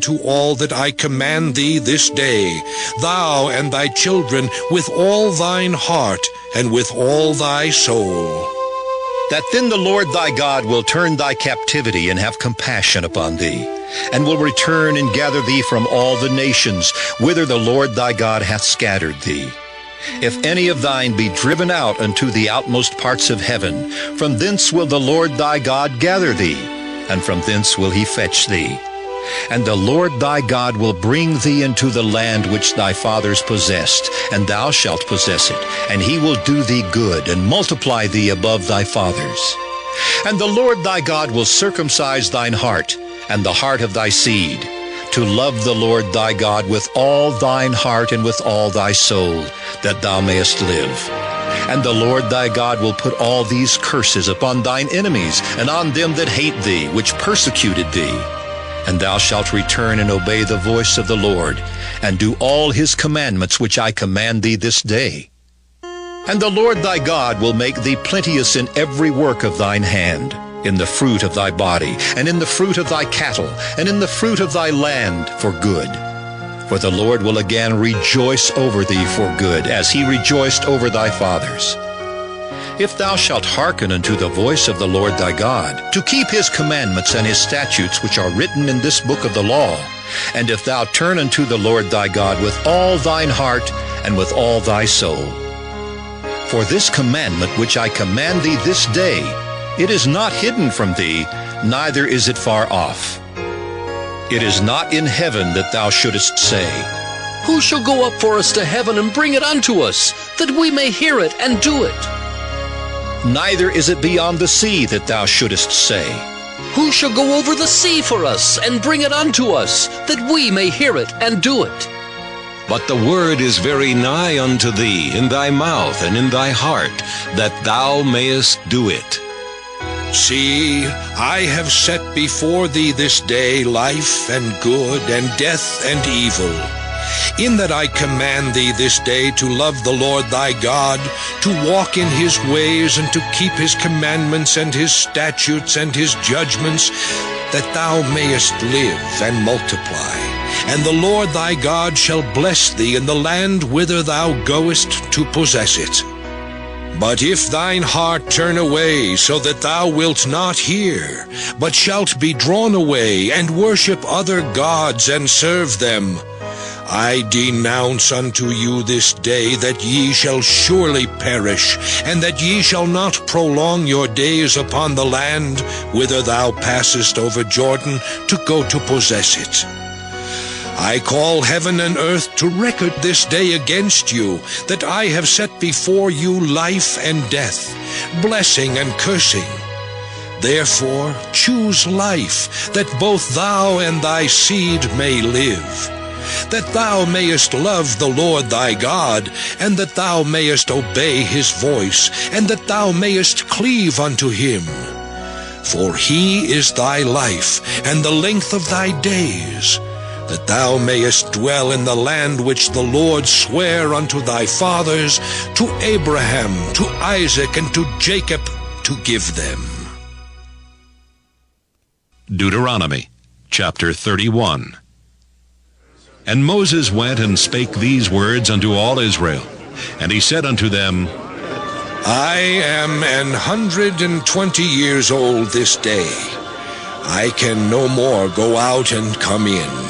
to all that I command thee this day, thou and thy children, with all thine heart and with all thy soul. That then the Lord thy God will turn thy captivity and have compassion upon thee, and will return and gather thee from all the nations, whither the Lord thy God hath scattered thee. If any of thine be driven out unto the outmost parts of heaven, from thence will the Lord thy God gather thee, and from thence will he fetch thee. And the Lord thy God will bring thee into the land which thy fathers possessed, and thou shalt possess it, and he will do thee good, and multiply thee above thy fathers. And the Lord thy God will circumcise thine heart, and the heart of thy seed, to love the Lord thy God with all thine heart and with all thy soul, that thou mayest live. And the Lord thy God will put all these curses upon thine enemies, and on them that hate thee, which persecuted thee. And thou shalt return and obey the voice of the Lord, and do all his commandments which I command thee this day. And the Lord thy God will make thee plenteous in every work of thine hand, in the fruit of thy body, and in the fruit of thy cattle, and in the fruit of thy land for good. For the Lord will again rejoice over thee for good, as he rejoiced over thy fathers. If thou shalt hearken unto the voice of the Lord thy God, to keep his commandments and his statutes which are written in this book of the law, and if thou turn unto the Lord thy God with all thine heart and with all thy soul. For this commandment which I command thee this day, it is not hidden from thee, neither is it far off. It is not in heaven that thou shouldest say, Who shall go up for us to heaven and bring it unto us, that we may hear it and do it? Neither is it beyond the sea that thou shouldest say, Who shall go over the sea for us and bring it unto us, that we may hear it and do it? But the word is very nigh unto thee, in thy mouth and in thy heart, that thou mayest do it. See, I have set before thee this day life and good, and death and evil. In that I command thee this day to love the Lord thy God, to walk in his ways, and to keep his commandments and his statutes and his judgments, that thou mayest live and multiply. And the Lord thy God shall bless thee in the land whither thou goest to possess it. But if thine heart turn away, so that thou wilt not hear, but shalt be drawn away, and worship other gods, and serve them, I denounce unto you this day that ye shall surely perish, and that ye shall not prolong your days upon the land whither thou passest over Jordan to go to possess it. I call heaven and earth to record this day against you, that I have set before you life and death, blessing and cursing. Therefore choose life, that both thou and thy seed may live, that thou mayest love the Lord thy God, and that thou mayest obey his voice, and that thou mayest cleave unto him. For he is thy life, and the length of thy days, that thou mayest dwell in the land which the Lord sware unto thy fathers, to Abraham, to Isaac, and to Jacob, to give them. Deuteronomy chapter 31. And Moses went and spake these words unto all Israel. And he said unto them, I am 120 years old this day. I can no more go out and come in.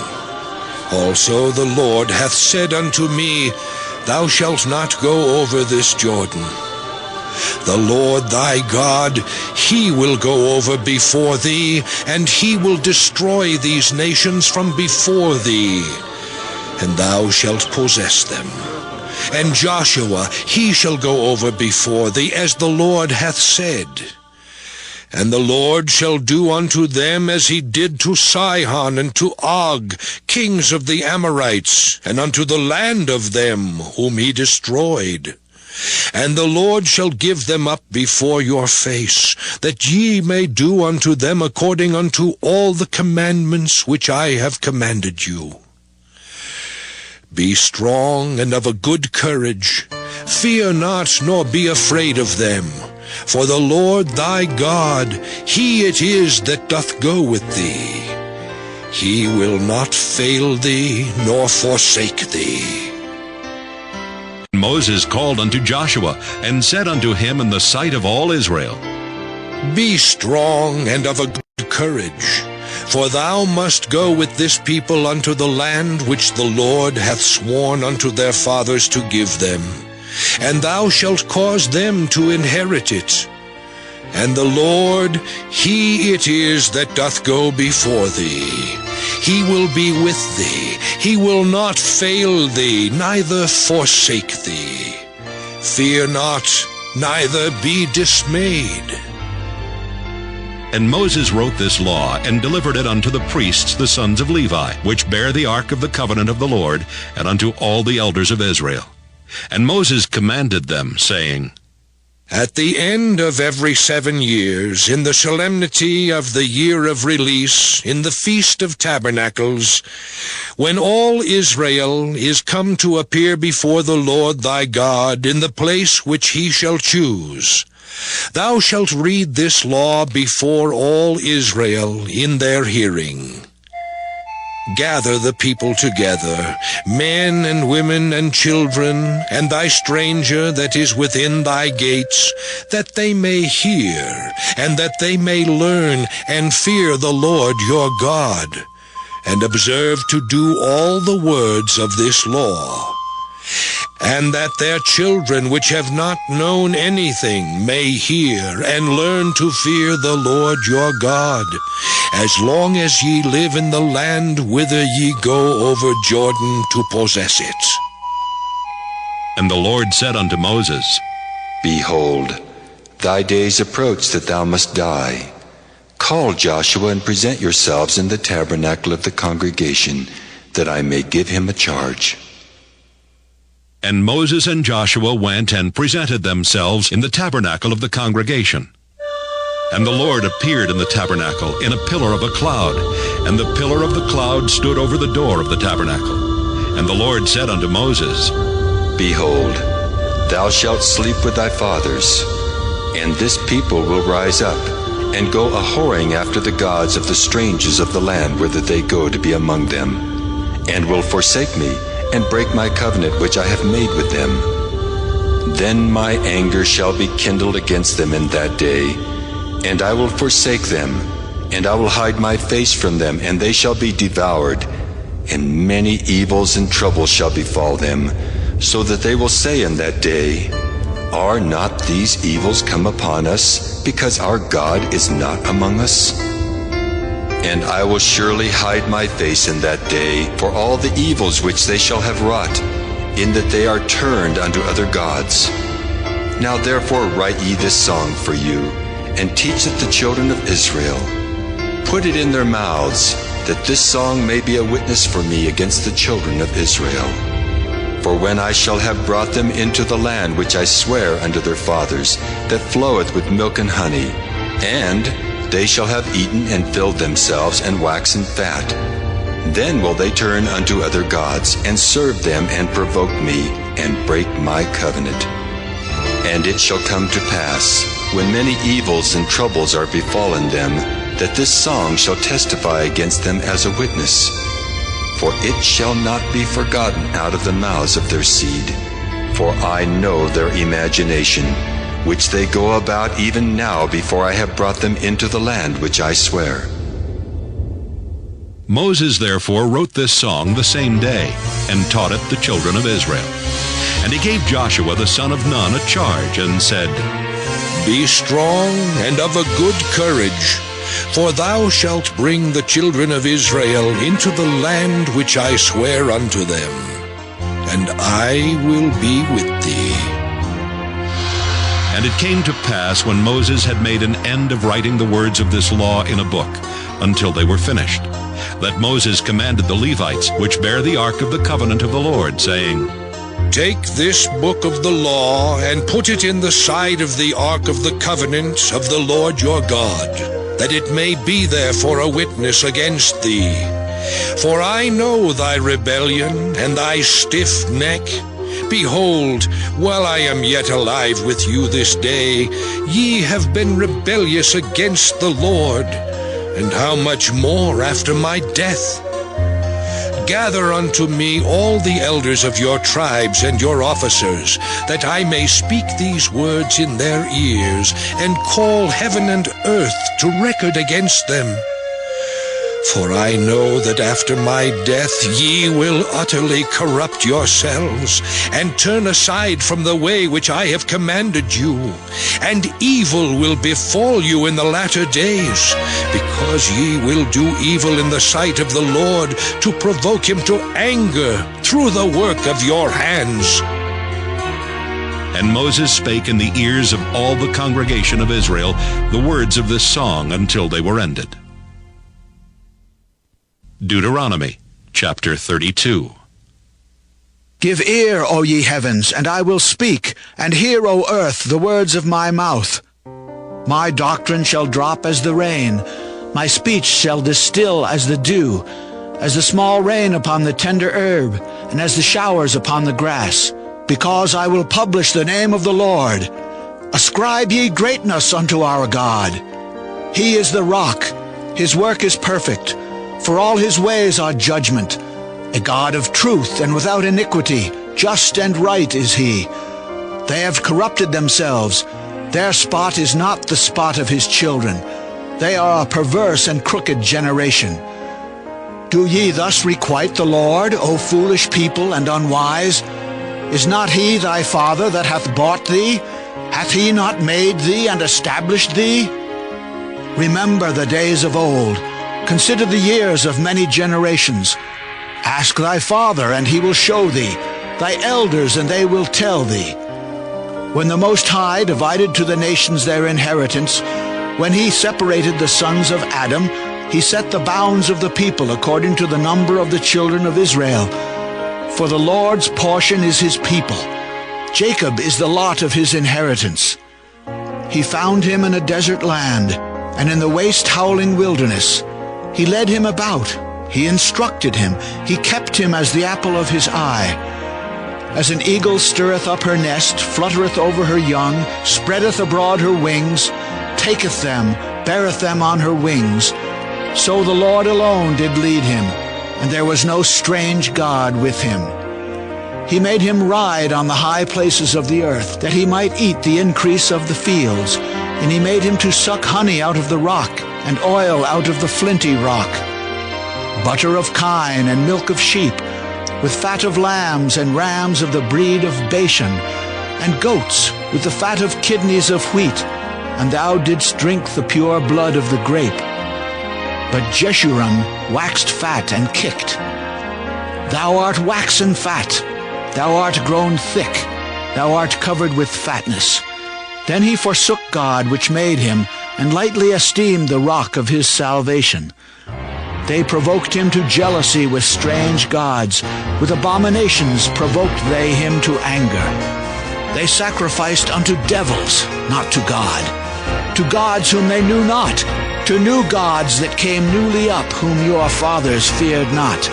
Also the Lord hath said unto me, Thou shalt not go over this Jordan. The Lord thy God, he will go over before thee, and he will destroy these nations from before thee, and thou shalt possess them. And Joshua, he shall go over before thee, as the Lord hath said. And the Lord shall do unto them as he did to Sihon and to Og, kings of the Amorites, and unto the land of them whom he destroyed. And the Lord shall give them up before your face, that ye may do unto them according unto all the commandments which I have commanded you. Be strong and of a good courage. Fear not, nor be afraid of them. For the Lord thy God, he it is that doth go with thee. He will not fail thee nor forsake thee. Moses called unto Joshua, and said unto him in the sight of all Israel, Be strong and of a good courage, for thou must go with this people unto the land which the Lord hath sworn unto their fathers to give them, and thou shalt cause them to inherit it. And the Lord, He it is that doth go before thee. He will be with thee. He will not fail thee, neither forsake thee. Fear not, neither be dismayed. And Moses wrote this law, and delivered it unto the priests the sons of Levi, which bear the ark of the covenant of the Lord, and unto all the elders of Israel. And Moses commanded them, saying, At the end of every 7 years, in the solemnity of the year of release, in the Feast of Tabernacles, when all Israel is come to appear before the Lord thy God in the place which he shall choose, thou shalt read this law before all Israel in their hearing. Gather the people together, men and women and children, and thy stranger that is within thy gates, that they may hear, and that they may learn and fear the Lord your God, and observe to do all the words of this law. And that their children which have not known anything may hear and learn to fear the Lord your God, as long as ye live in the land whither ye go over Jordan to possess it. And the Lord said unto Moses, Behold, thy days approach that thou must die. Call Joshua and present yourselves in the tabernacle of the congregation, that I may give him a charge. And Moses and Joshua went and presented themselves in the tabernacle of the congregation. And the Lord appeared in the tabernacle in a pillar of a cloud, and the pillar of the cloud stood over the door of the tabernacle. And the Lord said unto Moses, Behold, thou shalt sleep with thy fathers, and this people will rise up, and go a-whoring after the gods of the strangers of the land whither they go to be among them, and will forsake me, and break my covenant which I have made with them. Then my anger shall be kindled against them in that day, and I will forsake them, and I will hide my face from them, and they shall be devoured, and many evils and troubles shall befall them, so that they will say in that day, Are not these evils come upon us, because our God is not among us? And I will surely hide my face in that day for all the evils which they shall have wrought, in that they are turned unto other gods. Now therefore write ye this song for you, and teach it the children of Israel. Put it in their mouths, that this song may be a witness for me against the children of Israel. For when I shall have brought them into the land which I swear unto their fathers, that floweth with milk and honey, and they shall have eaten and filled themselves and waxen fat, then will they turn unto other gods, and serve them, and provoke me, and break my covenant. And it shall come to pass, when many evils and troubles are befallen them, that this song shall testify against them as a witness. For it shall not be forgotten out of the mouths of their seed. For I know their imagination, which they go about even now before I have brought them into the land which I swear. Moses therefore wrote this song the same day, and taught it the children of Israel. And he gave Joshua the son of Nun a charge, and said, Be strong and of a good courage, for thou shalt bring the children of Israel into the land which I swear unto them, and I will be with thee. And it came to pass, when Moses had made an end of writing the words of this law in a book, until they were finished, that Moses commanded the Levites, which bear the ark of the covenant of the Lord, saying, Take this book of the law, and put it in the side of the ark of the covenant of the Lord your God, that it may be there for a witness against thee. For I know thy rebellion, and thy stiff neck. Behold, while I am yet alive with you this day, ye have been rebellious against the Lord, and how much more after my death? Gather unto me all the elders of your tribes and your officers, that I may speak these words in their ears, and call heaven and earth to record against them. For I know that after my death ye will utterly corrupt yourselves, and turn aside from the way which I have commanded you, and evil will befall you in the latter days, because ye will do evil in the sight of the Lord, to provoke him to anger through the work of your hands. And Moses spake in the ears of all the congregation of Israel the words of this song until they were ended. Deuteronomy chapter 32. Give ear, O ye heavens, and I will speak, and hear, O earth, the words of my mouth. My doctrine shall drop as the rain, my speech shall distill as the dew, as the small rain upon the tender herb, and as the showers upon the grass. Because I will publish the name of the Lord. Ascribe ye greatness unto our God. He is the rock, his work is perfect, for all his ways are judgment. A God of truth and without iniquity, just and right is he. They have corrupted themselves. Their spot is not the spot of his children. They are a perverse and crooked generation. Do ye thus requite the Lord, O foolish people and unwise? Is not he thy father that hath bought thee? Hath he not made thee and established thee? Remember the days of old. Consider the years of many generations. Ask thy father, and he will show thee, thy elders, and they will tell thee. When the Most High divided to the nations their inheritance, when he separated the sons of Adam, he set the bounds of the people according to the number of the children of Israel. For the Lord's portion is his people. Jacob is the lot of his inheritance. He found him in a desert land, and in the waste howling wilderness. He led him about, he instructed him, he kept him as the apple of his eye. As an eagle stirreth up her nest, fluttereth over her young, spreadeth abroad her wings, taketh them, beareth them on her wings, so the Lord alone did lead him, and there was no strange God with him. He made him ride on the high places of the earth, that he might eat the increase of the fields, and he made him to suck honey out of the rock, and oil out of the flinty rock, butter of kine and milk of sheep, with fat of lambs and rams of the breed of Bashan, and goats with the fat of kidneys of wheat, and thou didst drink the pure blood of the grape. But Jeshurun waxed fat and kicked. Thou art waxen fat, thou art grown thick, thou art covered with fatness. Then he forsook God which made him, and lightly esteemed the rock of his salvation. They provoked him to jealousy with strange gods. With abominations provoked they him to anger. They sacrificed unto devils, not to God, to gods whom they knew not, to new gods that came newly up, whom your fathers feared not.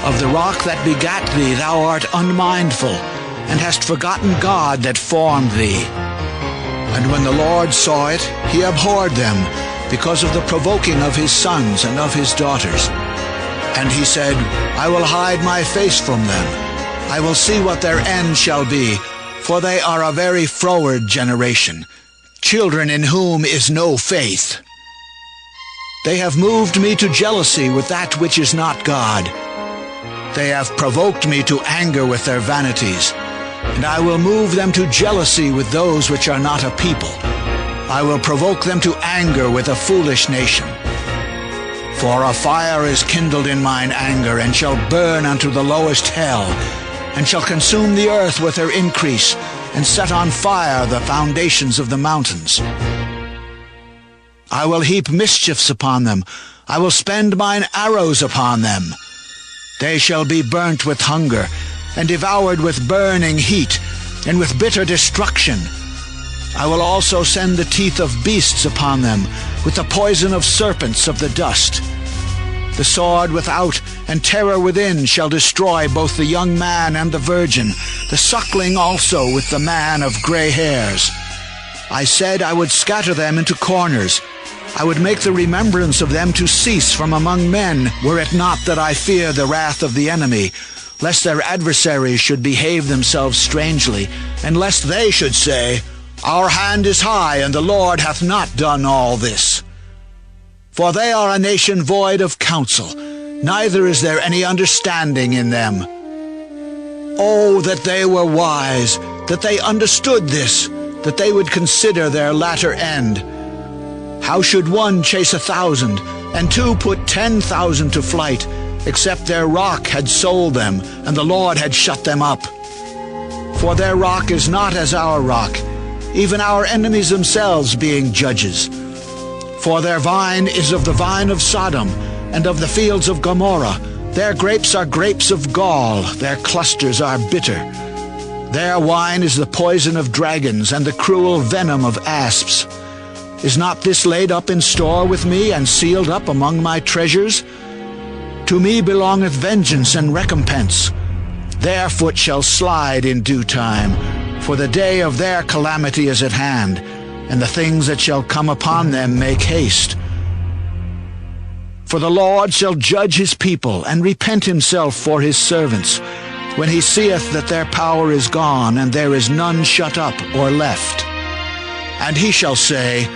Of the rock that begat thee thou art unmindful, and hast forgotten God that formed thee. And when the Lord saw it, he abhorred them, because of the provoking of his sons and of his daughters. And he said, I will hide my face from them. I will see what their end shall be, for they are a very froward generation, children in whom is no faith. They have moved me to jealousy with that which is not God. They have provoked me to anger with their vanities. And I will move them to jealousy with those which are not a people. I will provoke them to anger with a foolish nation. For a fire is kindled in mine anger, and shall burn unto the lowest hell, and shall consume the earth with her increase, and set on fire the foundations of the mountains. I will heap mischiefs upon them. I will spend mine arrows upon them. They shall be burnt with hunger, and devoured with burning heat, and with bitter destruction. I will also send the teeth of beasts upon them, with the poison of serpents of the dust. The sword without and terror within shall destroy both the young man and the virgin, the suckling also with the man of gray hairs. I said I would scatter them into corners. I would make the remembrance of them to cease from among men, were it not that I fear the wrath of the enemy, lest their adversaries should behave themselves strangely, and lest they should say, Our hand is high, and the Lord hath not done all this. For they are a nation void of counsel, neither is there any understanding in them. Oh, that they were wise, that they understood this, that they would consider their latter end. How should one chase 1,000, and two put 10,000 to flight, except their rock had sold them, and the Lord had shut them up? For their rock is not as our rock, even our enemies themselves being judges. For their vine is of the vine of Sodom, and of the fields of Gomorrah. Their grapes are grapes of gall, their clusters are bitter. Their wine is the poison of dragons, and the cruel venom of asps. Is not this laid up in store with me, and sealed up among my treasures? To me belongeth vengeance and recompense. Their foot shall slide in due time, for the day of their calamity is at hand, and the things that shall come upon them make haste. For the Lord shall judge his people, and repent himself for his servants, when he seeth that their power is gone, and there is none shut up or left. And he shall say,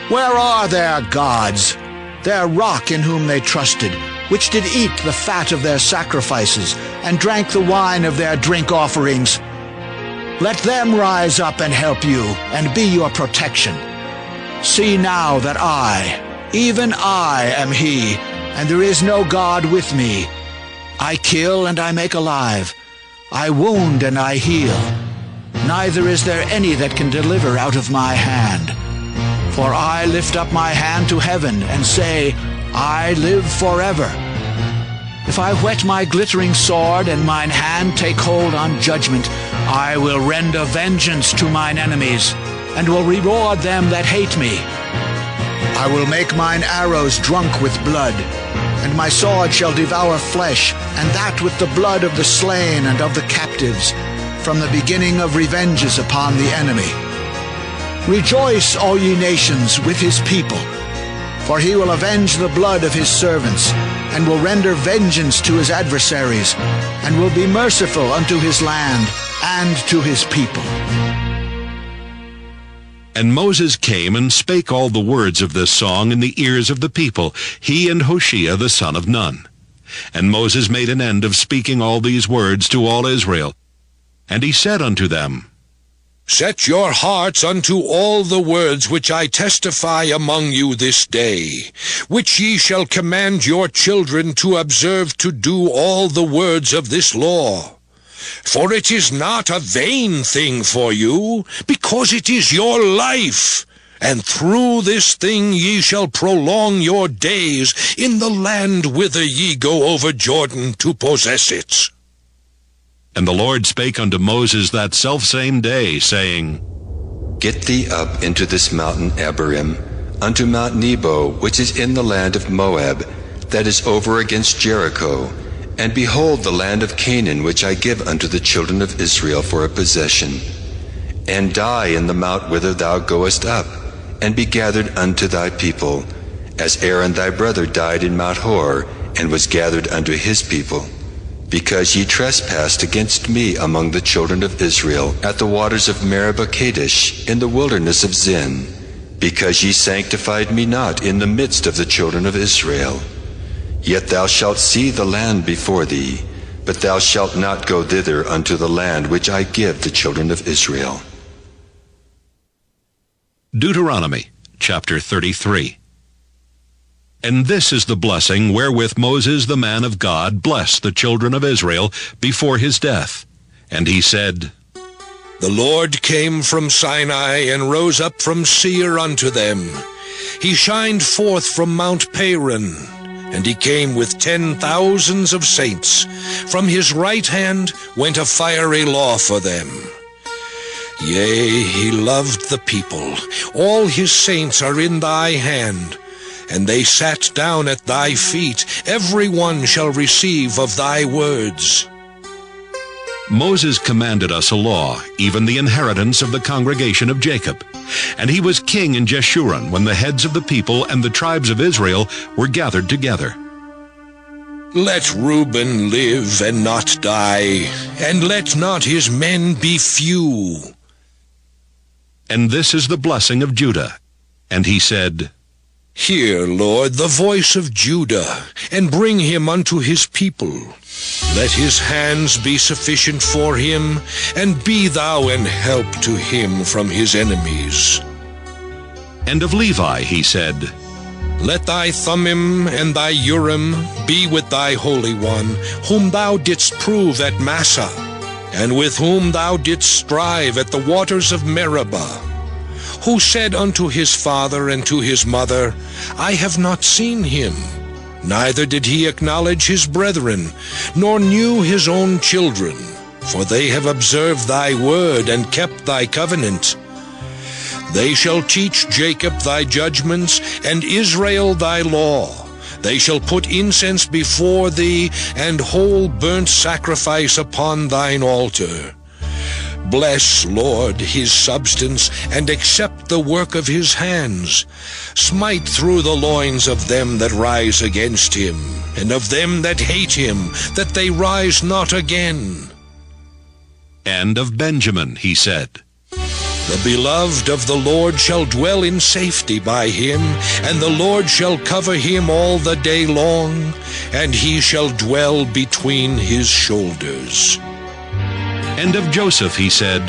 Where are their gods, their rock in whom they trusted, which did eat the fat of their sacrifices, and drank the wine of their drink offerings? Let them rise up and help you, and be your protection. See now that I, even I, am he, and there is no God with me. I kill and I make alive. I wound and I heal. Neither is there any that can deliver out of my hand. For I lift up my hand to heaven, and say, I live forever. If I whet my glittering sword, and mine hand take hold on judgment, I will render vengeance to mine enemies, and will reward them that hate me. I will make mine arrows drunk with blood, and my sword shall devour flesh, and that with the blood of the slain and of the captives, from the beginning of revenges upon the enemy. Rejoice, all ye nations, with his people, for he will avenge the blood of his servants, and will render vengeance to his adversaries, and will be merciful unto his land and to his people. And Moses came and spake all the words of this song in the ears of the people, he and Hoshea the son of Nun. And Moses made an end of speaking all these words to all Israel. And he said unto them, Set your hearts unto all the words which I testify among you this day, which ye shall command your children to observe to do all the words of this law. For it is not a vain thing for you, because it is your life. And through this thing ye shall prolong your days in the land whither ye go over Jordan to possess it. And the Lord spake unto Moses that selfsame day, saying, Get thee up into this mountain Abarim, unto Mount Nebo, which is in the land of Moab, that is over against Jericho, and behold the land of Canaan, which I give unto the children of Israel for a possession. And die in the mount whither thou goest up, and be gathered unto thy people, as Aaron thy brother died in Mount Hor, and was gathered unto his people. Because ye trespassed against me among the children of Israel, at the waters of Meribah Kadesh, in the wilderness of Zin, because ye sanctified me not in the midst of the children of Israel. Yet thou shalt see the land before thee, but thou shalt not go thither unto the land which I give the children of Israel. Deuteronomy chapter 33. And this is the blessing wherewith Moses the man of God blessed the children of Israel before his death. And he said, The Lord came from Sinai, and rose up from Seir unto them. He shined forth from Mount Paran, and he came with 10,000s of saints. From his right hand went a fiery law for them. Yea, he loved the people. All his saints are in thy hand. And they sat down at thy feet. Every one shall receive of thy words. Moses commanded us a law, even the inheritance of the congregation of Jacob. And he was king in Jeshurun when the heads of the people and the tribes of Israel were gathered together. Let Reuben live and not die, and let not his men be few. And this is the blessing of Judah. And he said, Hear, Lord, the voice of Judah, and bring him unto his people. Let his hands be sufficient for him, and be thou an help to him from his enemies. And of Levi he said, Let thy Thummim and thy Urim be with thy Holy One, whom thou didst prove at Massah, and with whom thou didst strive at the waters of Meribah, who said unto his father and to his mother, I have not seen him. Neither did he acknowledge his brethren, nor knew his own children, for they have observed thy word and kept thy covenant. They shall teach Jacob thy judgments, and Israel thy law. They shall put incense before thee, and whole burnt sacrifice upon thine altar. Bless, Lord, his substance, and accept the work of his hands. Smite through the loins of them that rise against him, and of them that hate him, that they rise not again. And of Benjamin he said, The beloved of the Lord shall dwell in safety by him, and the Lord shall cover him all the day long, and he shall dwell between his shoulders. And of Joseph he said,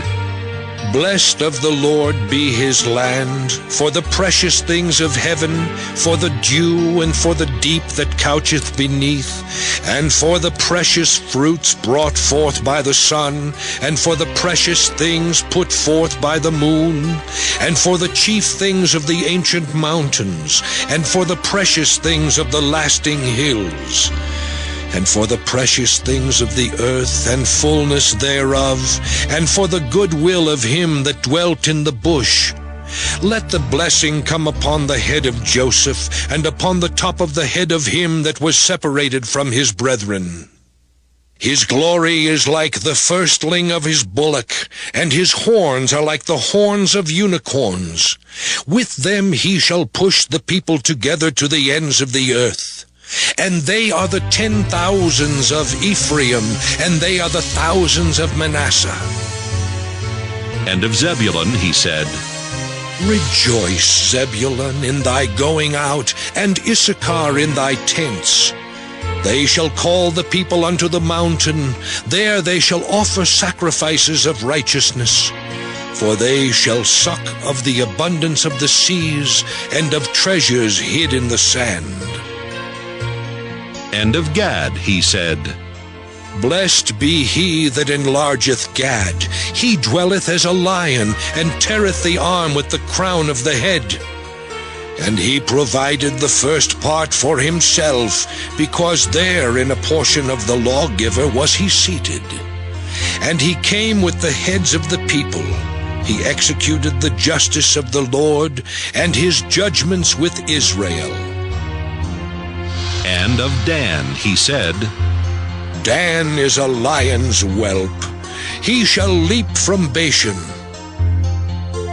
Blessed of the Lord be his land, for the precious things of heaven, for the dew and for the deep that coucheth beneath, and for the precious fruits brought forth by the sun, and for the precious things put forth by the moon, and for the chief things of the ancient mountains, and for the precious things of the lasting hills, and for the precious things of the earth, and fullness thereof, and for the good will of him that dwelt in the bush. Let the blessing come upon the head of Joseph, and upon the top of the head of him that was separated from his brethren. His glory is like the firstling of his bullock, and his horns are like the horns of unicorns. With them he shall push the people together to the ends of the earth. And they are the 10,000s of Ephraim, and they are the thousands of Manasseh. And of Zebulun he said, Rejoice, Zebulun, in thy going out, and Issachar in thy tents. They shall call the people unto the mountain. There they shall offer sacrifices of righteousness. For they shall suck of the abundance of the seas, and of treasures hid in the sand. And of Gad he said, Blessed be he that enlargeth Gad. He dwelleth as a lion, and teareth the arm with the crown of the head. And he provided the first part for himself, because there in a portion of the lawgiver was he seated. And he came with the heads of the people. He executed the justice of the Lord, and his judgments with Israel. And of Dan he said, Dan is a lion's whelp. He shall leap from Bashan.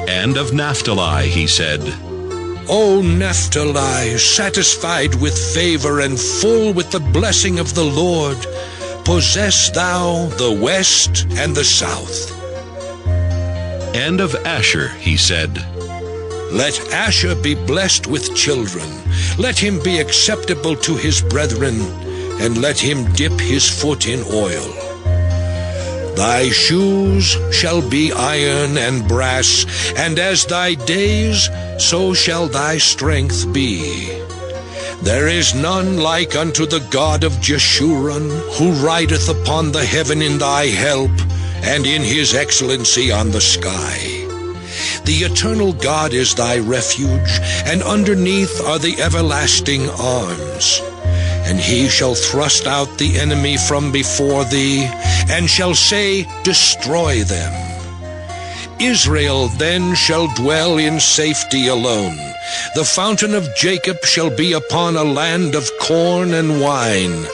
And of Naphtali he said, O Naphtali, satisfied with favor and full with the blessing of the Lord, possess thou the west and the south. And of Asher he said, Let Asher be blessed with children. Let him be acceptable to his brethren, and let him dip his foot in oil. Thy shoes shall be iron and brass, and as thy days, so shall thy strength be. There is none like unto the God of Jeshurun, who rideth upon the heaven in thy help, and in his excellency on the sky. The eternal God is thy refuge, and underneath are the everlasting arms. And he shall thrust out the enemy from before thee, and shall say, Destroy them. Israel then shall dwell in safety alone. The fountain of Jacob shall be upon a land of corn and wine.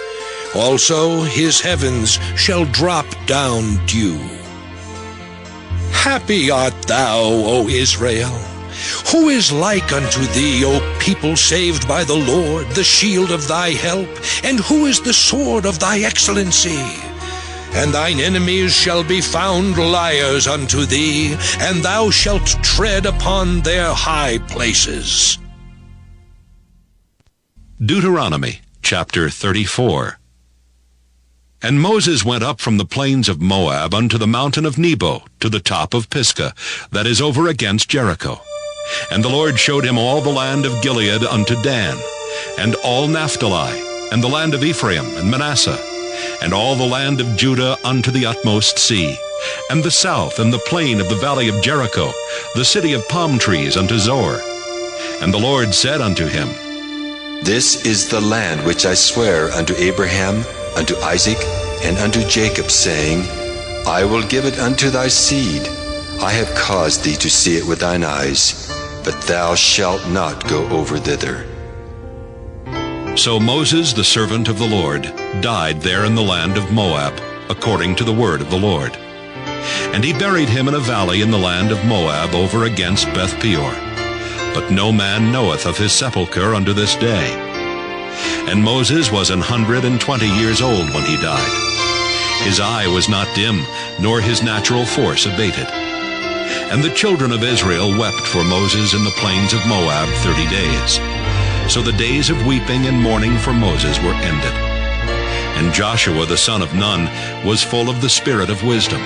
Also his heavens shall drop down dew. Happy art thou, O Israel! Who is like unto thee, O people saved by the Lord, the shield of thy help? And who is the sword of thy excellency? And thine enemies shall be found liars unto thee, and thou shalt tread upon their high places. Deuteronomy chapter 34. And Moses went up from the plains of Moab unto the mountain of Nebo, to the top of Pisgah, that is over against Jericho. And the Lord showed him all the land of Gilead unto Dan, and all Naphtali, and the land of Ephraim and Manasseh, and all the land of Judah unto the utmost sea, and the south, and the plain of the valley of Jericho, the city of palm trees unto Zoar. And the Lord said unto him, This is the land which I swear unto Abraham, unto Isaac, and unto Jacob, saying, I will give it unto thy seed. I have caused thee to see it with thine eyes, but thou shalt not go over thither. So Moses, the servant of the Lord, died there in the land of Moab, according to the word of the Lord. And he buried him in a valley in the land of Moab over against Beth Peor. But no man knoweth of his sepulchre unto this day. And Moses was 120 years old when he died. His eye was not dim, nor his natural force abated. And the children of Israel wept for Moses in the plains of Moab 30 days. So the days of weeping and mourning for Moses were ended. And Joshua the son of Nun was full of the spirit of wisdom.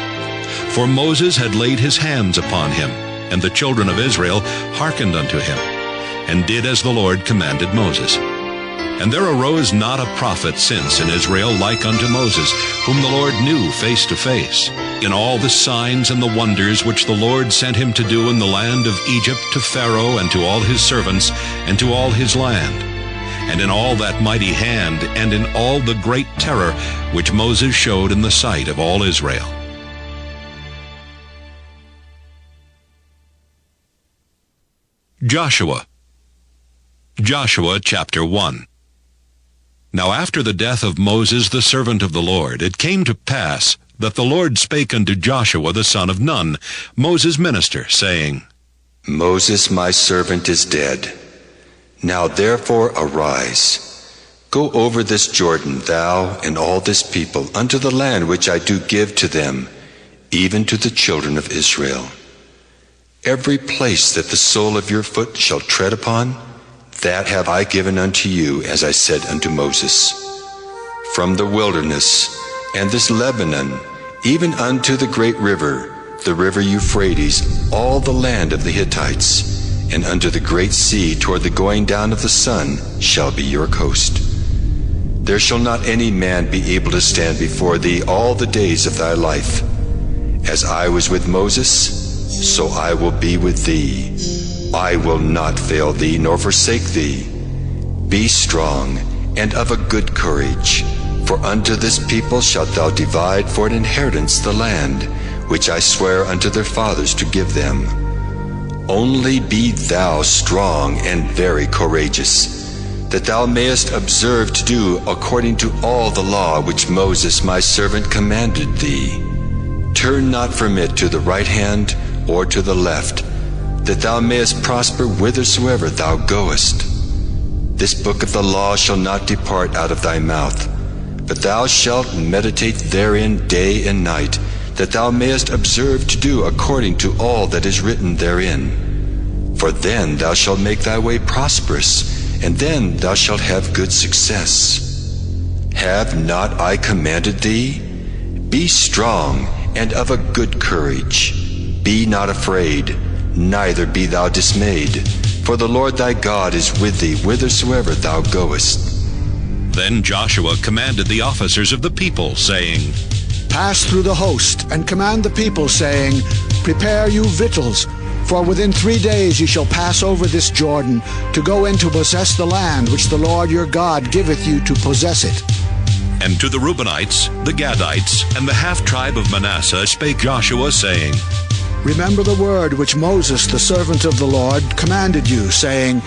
For Moses had laid his hands upon him, and the children of Israel hearkened unto him, and did as the Lord commanded Moses. And there arose not a prophet since in Israel like unto Moses, whom the Lord knew face to face, in all the signs and the wonders which the Lord sent him to do in the land of Egypt to Pharaoh and to all his servants and to all his land, and in all that mighty hand and in all the great terror which Moses showed in the sight of all Israel. Joshua chapter 1. Now after the death of Moses the servant of the Lord, it came to pass that the Lord spake unto Joshua the son of Nun, Moses' minister, saying, Moses my servant is dead. Now therefore arise, go over this Jordan, thou and all this people, unto the land which I do give to them, even to the children of Israel. Every place that the sole of your foot shall tread upon, that have I given unto you, as I said unto Moses. From the wilderness and this Lebanon, even unto the great river, the river Euphrates, all the land of the Hittites, and unto the great sea toward the going down of the sun shall be your coast. There shall not any man be able to stand before thee all the days of thy life. As I was with Moses, so I will be with thee. I will not fail thee nor forsake thee. Be strong and of a good courage, for unto this people shalt thou divide for an inheritance the land, which I swear unto their fathers to give them. Only be thou strong and very courageous, that thou mayest observe to do according to all the law which Moses my servant commanded thee. Turn not from it to the right hand or to the left, that thou mayest prosper whithersoever thou goest. This book of the law shall not depart out of thy mouth, but thou shalt meditate therein day and night, that thou mayest observe to do according to all that is written therein. For then thou shalt make thy way prosperous, and then thou shalt have good success. Have not I commanded thee? Be strong and of a good courage. Be not afraid, neither be thou dismayed, for the Lord thy God is with thee whithersoever thou goest. Then Joshua commanded the officers of the people, saying, Pass through the host, and command the people, saying, Prepare you victuals, for within 3 days ye shall pass over this Jordan, to go in to possess the land which the Lord your God giveth you to possess it. And to the Reubenites, the Gadites, and the half-tribe of Manasseh spake Joshua, saying, Remember the word which Moses the servant of the Lord commanded you, saying,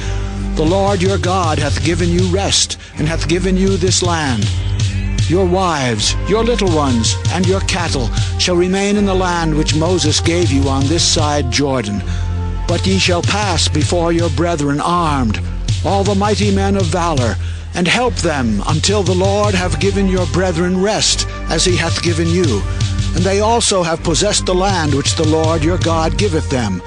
The Lord your God hath given you rest, and hath given you this land. your wives, your little ones, and your cattle shall remain in the land which Moses gave you on this side Jordan. But ye shall pass before your brethren armed, all the mighty men of valor, and help them until the Lord have given your brethren rest, as he hath given you. And they also have possessed the land which the Lord your God giveth them.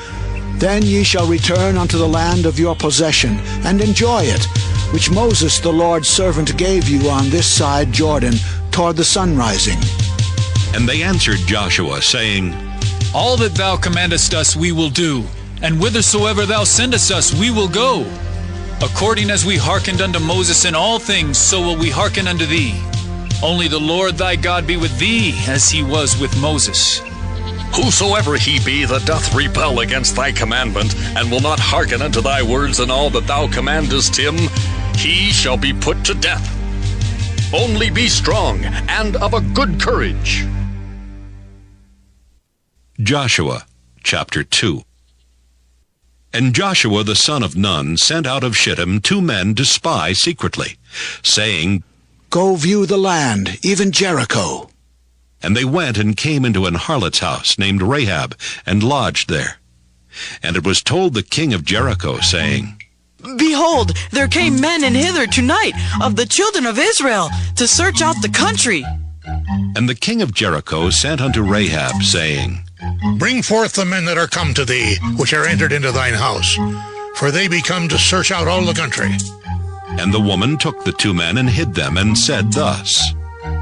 Then ye shall return unto the land of your possession, and enjoy it, which Moses the Lord's servant gave you on this side Jordan, toward the sunrising. And they answered Joshua, saying, All that thou commandest us we will do, and whithersoever thou sendest us we will go. According as we hearkened unto Moses in all things, so will we hearken unto thee. Only the Lord thy God be with thee, as he was with Moses. Whosoever he be that doth rebel against thy commandment, and will not hearken unto thy words in all that thou commandest him, he shall be put to death. Only be strong and of a good courage. Joshua chapter 2. And Joshua the son of Nun sent out of Shittim 2 men to spy secretly, saying, Go view the land, even Jericho. And they went and came into an harlot's house named Rahab, and lodged there. And it was told the king of Jericho, saying, Behold, there came men in hither tonight of the children of Israel to search out the country. And the king of Jericho sent unto Rahab, saying, Bring forth the men that are come to thee, which are entered into thine house, for they be come to search out all the country. And the woman took the 2 men and hid them, and said thus,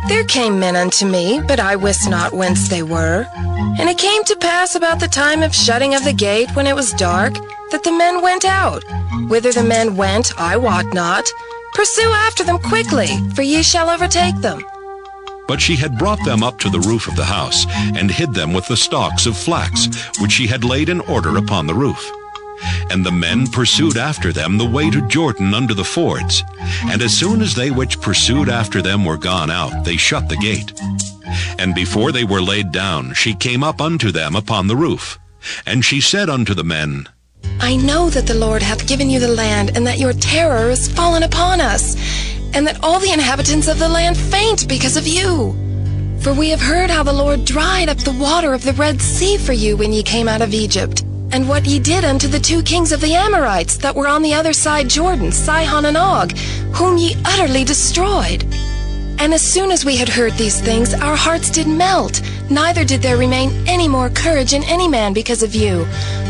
There came men unto me, but I wist not whence they were. And it came to pass about the time of shutting of the gate, when it was dark, that the men went out. Whither the men went, I wot not. Pursue after them quickly, for ye shall overtake them. But she had brought them up to the roof of the house, and hid them with the stalks of flax, which she had laid in order upon the roof. And the men pursued after them the way to Jordan under the fords. And as soon as they which pursued after them were gone out, they shut the gate. And before they were laid down, she came up unto them upon the roof. And she said unto the men, I know that the Lord hath given you the land, and that your terror is fallen upon us, and that all the inhabitants of the land faint because of you. For we have heard how the Lord dried up the water of the Red Sea for you when ye came out of Egypt, and what ye did unto the 2 kings of the Amorites that were on the other side Jordan, Sihon and Og, whom ye utterly destroyed. And as soon as we had heard these things, our hearts did melt, neither did there remain any more courage in any man because of you.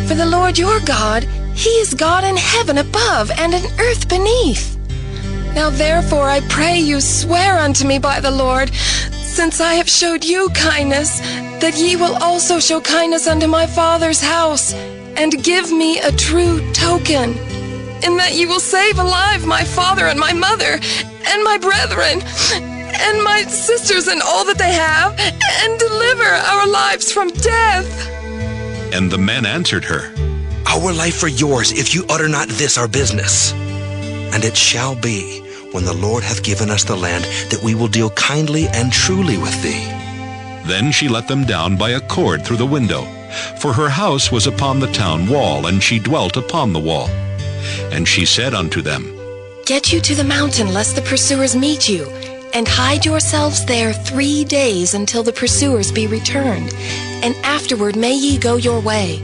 For the Lord your God, he is God in heaven above and in earth beneath. Now therefore I pray you, swear unto me by the Lord, since I have showed you kindness, that ye will also show kindness unto my father's house, and give me a true token, in that ye will save alive my father and my mother, and my brethren, and my sisters and all that they have, and deliver our lives from death. And the men answered her, Our life for yours, if you utter not this our business. And it shall be, when the Lord hath given us the land, that we will deal kindly and truly with thee. Then she let them down by a cord through the window, for her house was upon the town wall, and she dwelt upon the wall. And she said unto them, Get you to the mountain, lest the pursuers meet you, and hide yourselves there 3 days until the pursuers be returned, and afterward may ye go your way.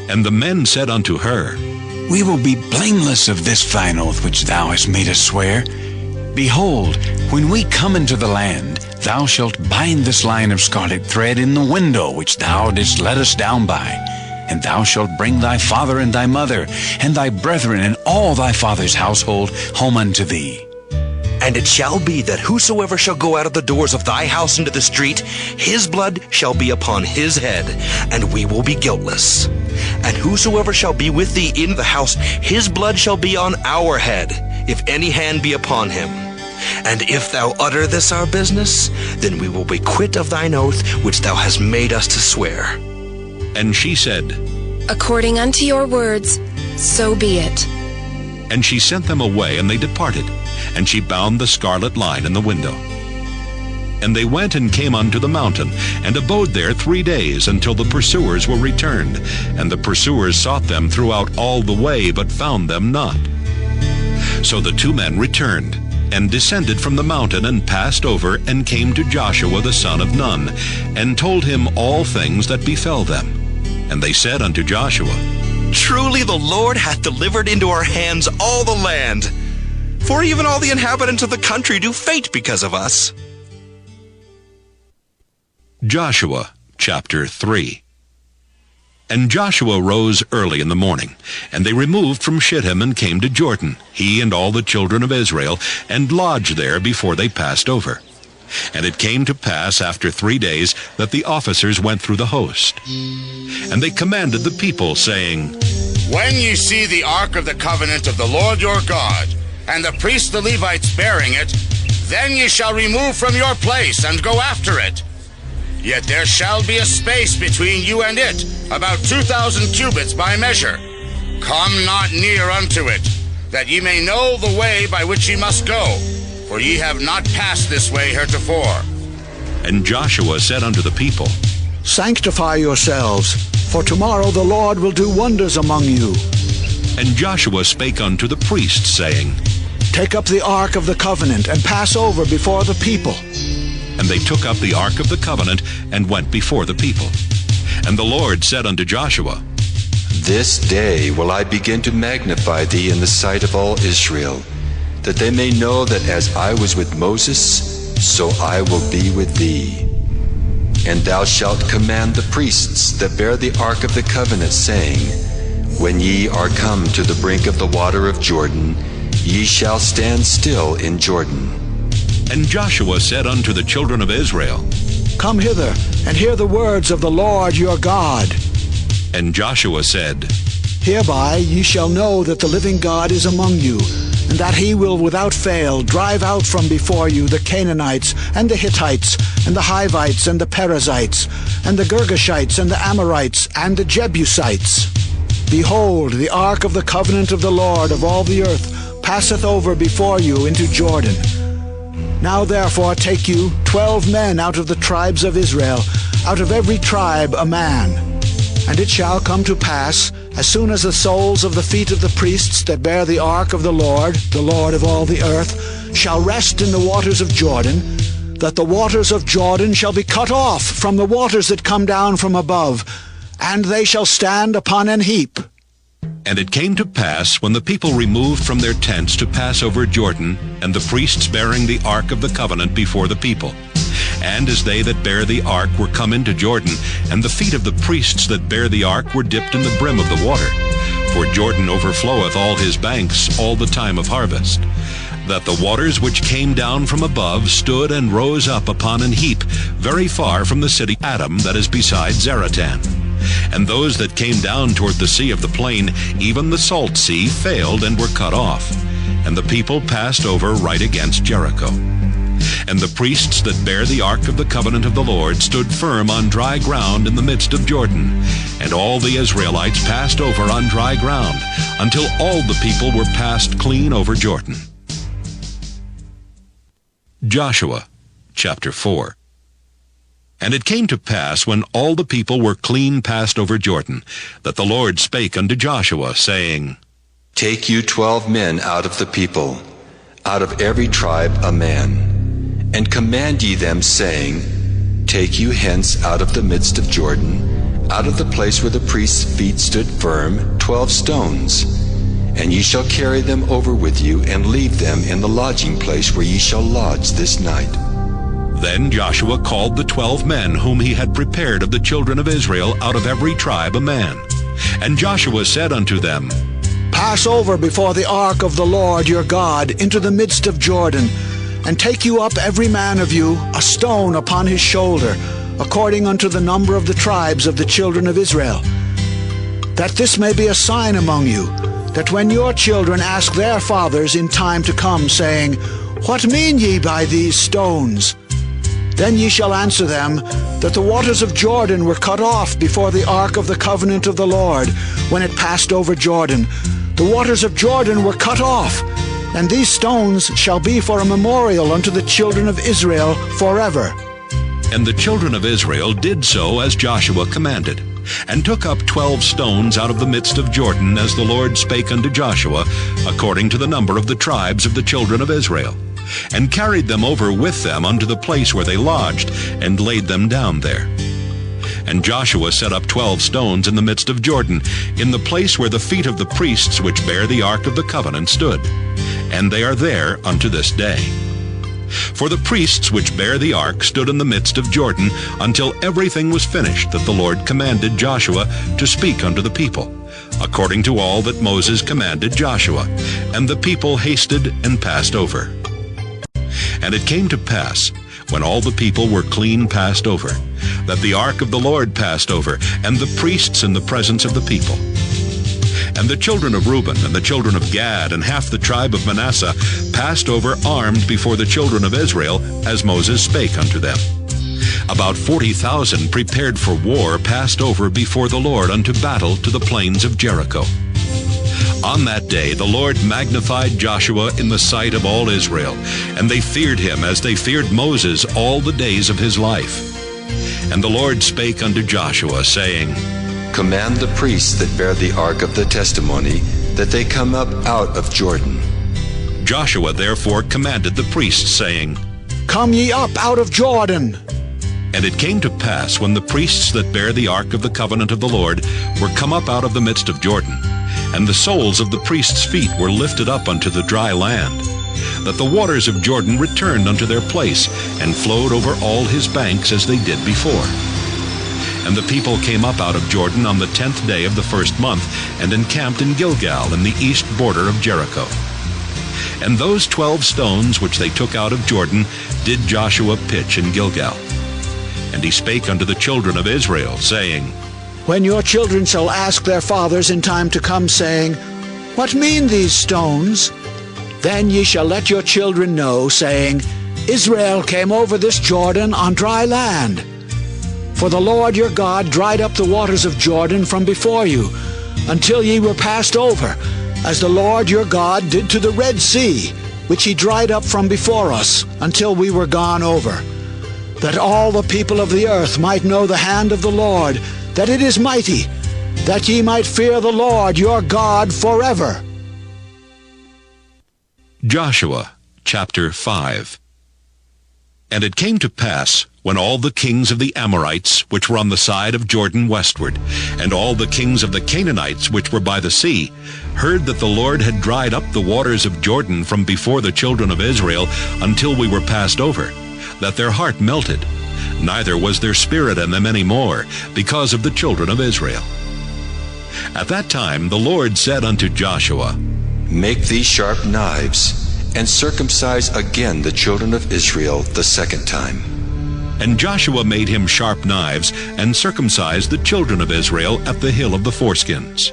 And the men said unto her, We will be blameless of this thine oath which thou hast made us swear. Behold, when we come into the land, thou shalt bind this line of scarlet thread in the window which thou didst let us down by, and thou shalt bring thy father and thy mother, and thy brethren and all thy father's household home unto thee. And it shall be that whosoever shall go out of the doors of thy house into the street, his blood shall be upon his head, and we will be guiltless. And whosoever shall be with thee in the house, his blood shall be on our head, if any hand be upon him. And if thou utter this our business, then we will be quit of thine oath which thou hast made us to swear. And she said, According unto your words, so be it. And she sent them away, and they departed. And she bound the scarlet line in the window. And they went and came unto the mountain, and abode there 3 days, until the pursuers were returned. And the pursuers sought them throughout all the way, but found them not. So the 2 men returned, and descended from the mountain, and passed over, and came to Joshua the son of Nun, and told him all things that befell them. And they said unto Joshua, Truly the Lord hath delivered into our hands all the land, for even all the inhabitants of the country do faint because of us. Joshua chapter 3. And Joshua rose early in the morning, and they removed from Shittim and came to Jordan, he and all the children of Israel, and lodged there before they passed over. And it came to pass after 3 days that the officers went through the host. And they commanded the people, saying, When ye see the ark of the covenant of the Lord your God, and the priests the Levites bearing it, then ye shall remove from your place, and go after it. Yet there shall be a space between you and it, about 2,000 cubits by measure. Come not near unto it, that ye may know the way by which ye must go, for ye have not passed this way heretofore. And Joshua said unto the people, Sanctify yourselves, for tomorrow the Lord will do wonders among you. And Joshua spake unto the priests, saying, Take up the ark of the covenant, and pass over before the people. And they took up the ark of the covenant, and went before the people. And the Lord said unto Joshua, This day will I begin to magnify thee in the sight of all Israel, that they may know that as I was with Moses, so I will be with thee. And thou shalt command the priests that bear the ark of the covenant, saying, When ye are come to the brink of the water of Jordan, ye shall stand still in Jordan. And Joshua said unto the children of Israel, Come hither, and hear the words of the Lord your God. And Joshua said, Hereby ye shall know that the living God is among you, and that he will without fail drive out from before you the Canaanites, and the Hittites, and the Hivites, and the Perizzites, and the Girgashites, and the Amorites, and the Jebusites. Behold, the ark of the covenant of the Lord of all the earth passeth over before you into Jordan. Now therefore take you 12 men out of the tribes of Israel, out of every tribe a man. And it shall come to pass, as soon as the soles of the feet of the priests that bear the ark of the Lord of all the earth, shall rest in the waters of Jordan, that the waters of Jordan shall be cut off from the waters that come down from above, and they shall stand upon an heap. And it came to pass, when the people removed from their tents to pass over Jordan, and the priests bearing the ark of the covenant before the people, and as they that bear the ark were come into Jordan, and the feet of the priests that bear the ark were dipped in the brim of the water, for Jordan overfloweth all his banks all the time of harvest, that the waters which came down from above stood and rose up upon an heap, very far from the city Adam that is beside Zaratan. And those that came down toward the sea of the plain, even the salt sea, failed and were cut off. And the people passed over right against Jericho. And the priests that bear the ark of the covenant of the Lord stood firm on dry ground in the midst of Jordan. And all the Israelites passed over on dry ground, until all the people were passed clean over Jordan. Joshua chapter 4. And it came to pass, when all the people were clean passed over Jordan, that the Lord spake unto Joshua, saying, Take you 12 men out of the people, out of every tribe a man, and command ye them, saying, Take you hence out of the midst of Jordan, out of the place where the priest's feet stood firm, 12 stones. And ye shall carry them over with you, and leave them in the lodging place where ye shall lodge this night. Then Joshua called the 12 men whom he had prepared of the children of Israel, out of every tribe a man. And Joshua said unto them, Pass over before the ark of the Lord your God into the midst of Jordan, and take you up every man of you a stone upon his shoulder, according unto the number of the tribes of the children of Israel, that this may be a sign among you, that when your children ask their fathers in time to come, saying, What mean ye by these stones? Then ye shall answer them, that the waters of Jordan were cut off before the ark of the covenant of the Lord, when it passed over Jordan. The waters of Jordan were cut off, and these stones shall be for a memorial unto the children of Israel forever. And the children of Israel did so as Joshua commanded, and took up 12 stones out of the midst of Jordan, as the Lord spake unto Joshua, according to the number of the tribes of the children of Israel. and carried them over with them unto the place where they lodged, and laid them down there. And Joshua set up 12 stones in the midst of Jordan, in the place where the feet of the priests which bear the ark of the covenant stood, and they are there unto this day. For the priests which bear the ark stood in the midst of Jordan until everything was finished that the Lord commanded Joshua to speak unto the people, according to all that Moses commanded Joshua. And the people hasted and passed over. And it came to pass, when all the people were clean passed over, that the ark of the Lord passed over, and the priests in the presence of the people. And the children of Reuben and the children of Gad and half the tribe of Manasseh passed over armed before the children of Israel, as Moses spake unto them. About 40,000 prepared for war passed over before the Lord unto battle to the plains of Jericho. On that day the Lord magnified Joshua in the sight of all Israel, and they feared him as they feared Moses all the days of his life. And the Lord spake unto Joshua, saying, Command the priests that bear the ark of the testimony, that they come up out of Jordan. Joshua therefore commanded the priests, saying, Come ye up out of Jordan. And it came to pass, when the priests that bear the ark of the covenant of the Lord were come up out of the midst of Jordan, and the soles of the priests' feet were lifted up unto the dry land, that the waters of Jordan returned unto their place, and flowed over all his banks as they did before. And the people came up out of Jordan on the 10th day of the first month, and encamped in Gilgal in the east border of Jericho. And those 12 stones which they took out of Jordan did Joshua pitch in Gilgal. And he spake unto the children of Israel, saying, When your children shall ask their fathers in time to come, saying, What mean these stones? Then ye shall let your children know, saying, Israel came over this Jordan on dry land. For the Lord your God dried up the waters of Jordan from before you, until ye were passed over, as the Lord your God did to the Red Sea, which he dried up from before us, until we were gone over. That all the people of the earth might know the hand of the Lord, that it is mighty, that ye might fear the Lord your God forever. Joshua chapter 5. And it came to pass, when all the kings of the Amorites, which were on the side of Jordan westward, and all the kings of the Canaanites, which were by the sea, heard that the Lord had dried up the waters of Jordan from before the children of Israel until we were passed over, that their heart melted, neither was there spirit in them any more, because of the children of Israel. At that time the Lord said unto Joshua, Make thee sharp knives, and circumcise again the children of Israel the second time. And Joshua made him sharp knives, and circumcised the children of Israel at the hill of the foreskins.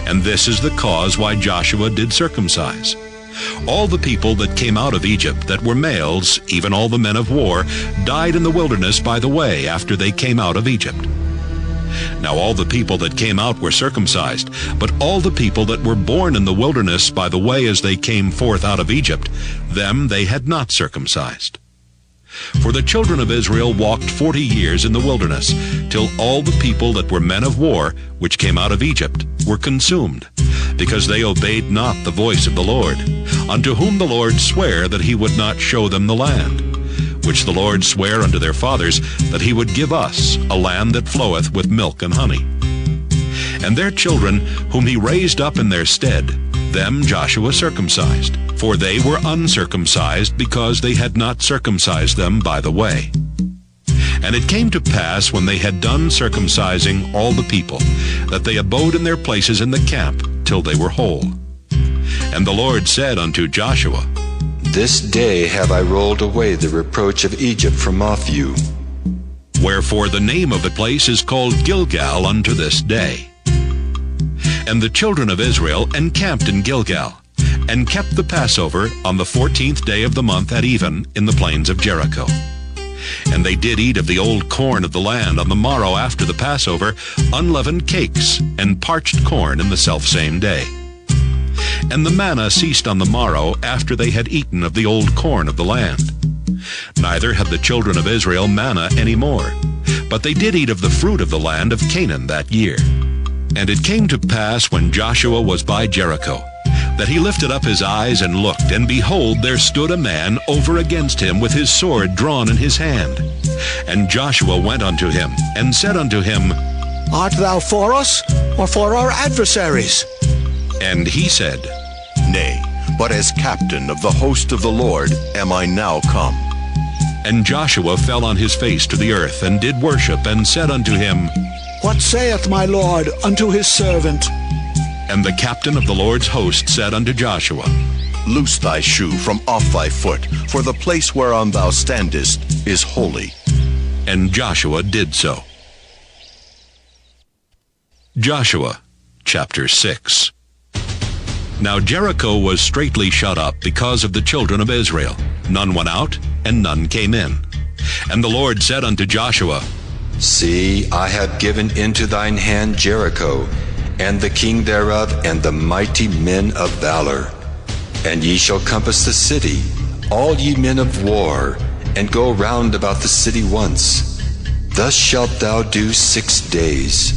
And this is the cause why Joshua did circumcise. All the people that came out of Egypt that were males, even all the men of war, died in the wilderness by the way after they came out of Egypt. Now all the people that came out were circumcised, but all the people that were born in the wilderness by the way as they came forth out of Egypt, them they had not circumcised. For the children of Israel walked 40 years in the wilderness, till all the people that were men of war, which came out of Egypt, were consumed, because they obeyed not the voice of the Lord, unto whom the Lord sware that he would not show them the land, which the Lord sware unto their fathers, that he would give us a land that floweth with milk and honey. And their children, whom he raised up in their stead, them Joshua circumcised, for they were uncircumcised, because they had not circumcised them by the way. And it came to pass, when they had done circumcising all the people, that they abode in their places in the camp till they were whole. And the Lord said unto Joshua, This day have I rolled away the reproach of Egypt from off you. Wherefore the name of the place is called Gilgal unto this day. And the children of Israel encamped in Gilgal, and kept the Passover on the 14th day of the month at even in the plains of Jericho. And they did eat of the old corn of the land on the morrow after the Passover, unleavened cakes, and parched corn in the selfsame day. And the manna ceased on the morrow after they had eaten of the old corn of the land. Neither had the children of Israel manna any more, but they did eat of the fruit of the land of Canaan that year. And it came to pass, when Joshua was by Jericho, that he lifted up his eyes and looked, and behold, there stood a man over against him with his sword drawn in his hand. And Joshua went unto him, and said unto him, Art thou for us, or for our adversaries? And he said, Nay, but as captain of the host of the Lord am I now come. And Joshua fell on his face to the earth, and did worship, and said unto him, What saith my Lord unto his servant? And the captain of the Lord's host said unto Joshua, Loose thy shoe from off thy foot, for the place whereon thou standest is holy. And Joshua did so. Joshua chapter 6. Now Jericho was straitly shut up because of the children of Israel. None went out, and none came in. And the Lord said unto Joshua, See, I have given into thine hand Jericho, and the king thereof, and the mighty men of valor. And ye shall compass the city, all ye men of war, and go round about the city once. Thus shalt thou do 6 days.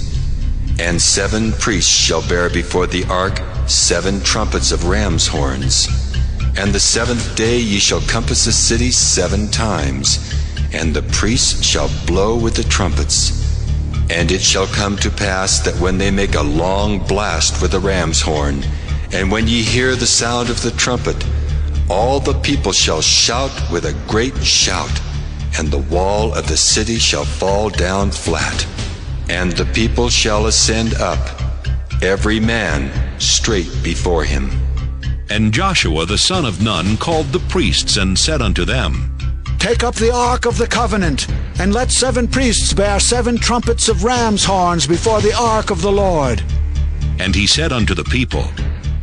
And 7 priests shall bear before the ark 7 trumpets of ram's horns. And the 7th day ye shall compass the city 7 times, and the priests shall blow with the trumpets. And it shall come to pass that when they make a long blast with the ram's horn, and when ye hear the sound of the trumpet, all the people shall shout with a great shout, and the wall of the city shall fall down flat. And the people shall ascend up, every man straight before him. And Joshua the son of Nun called the priests, and said unto them, Take up the ark of the covenant, and let 7 priests bear 7 trumpets of ram's horns before the ark of the Lord. And he said unto the people,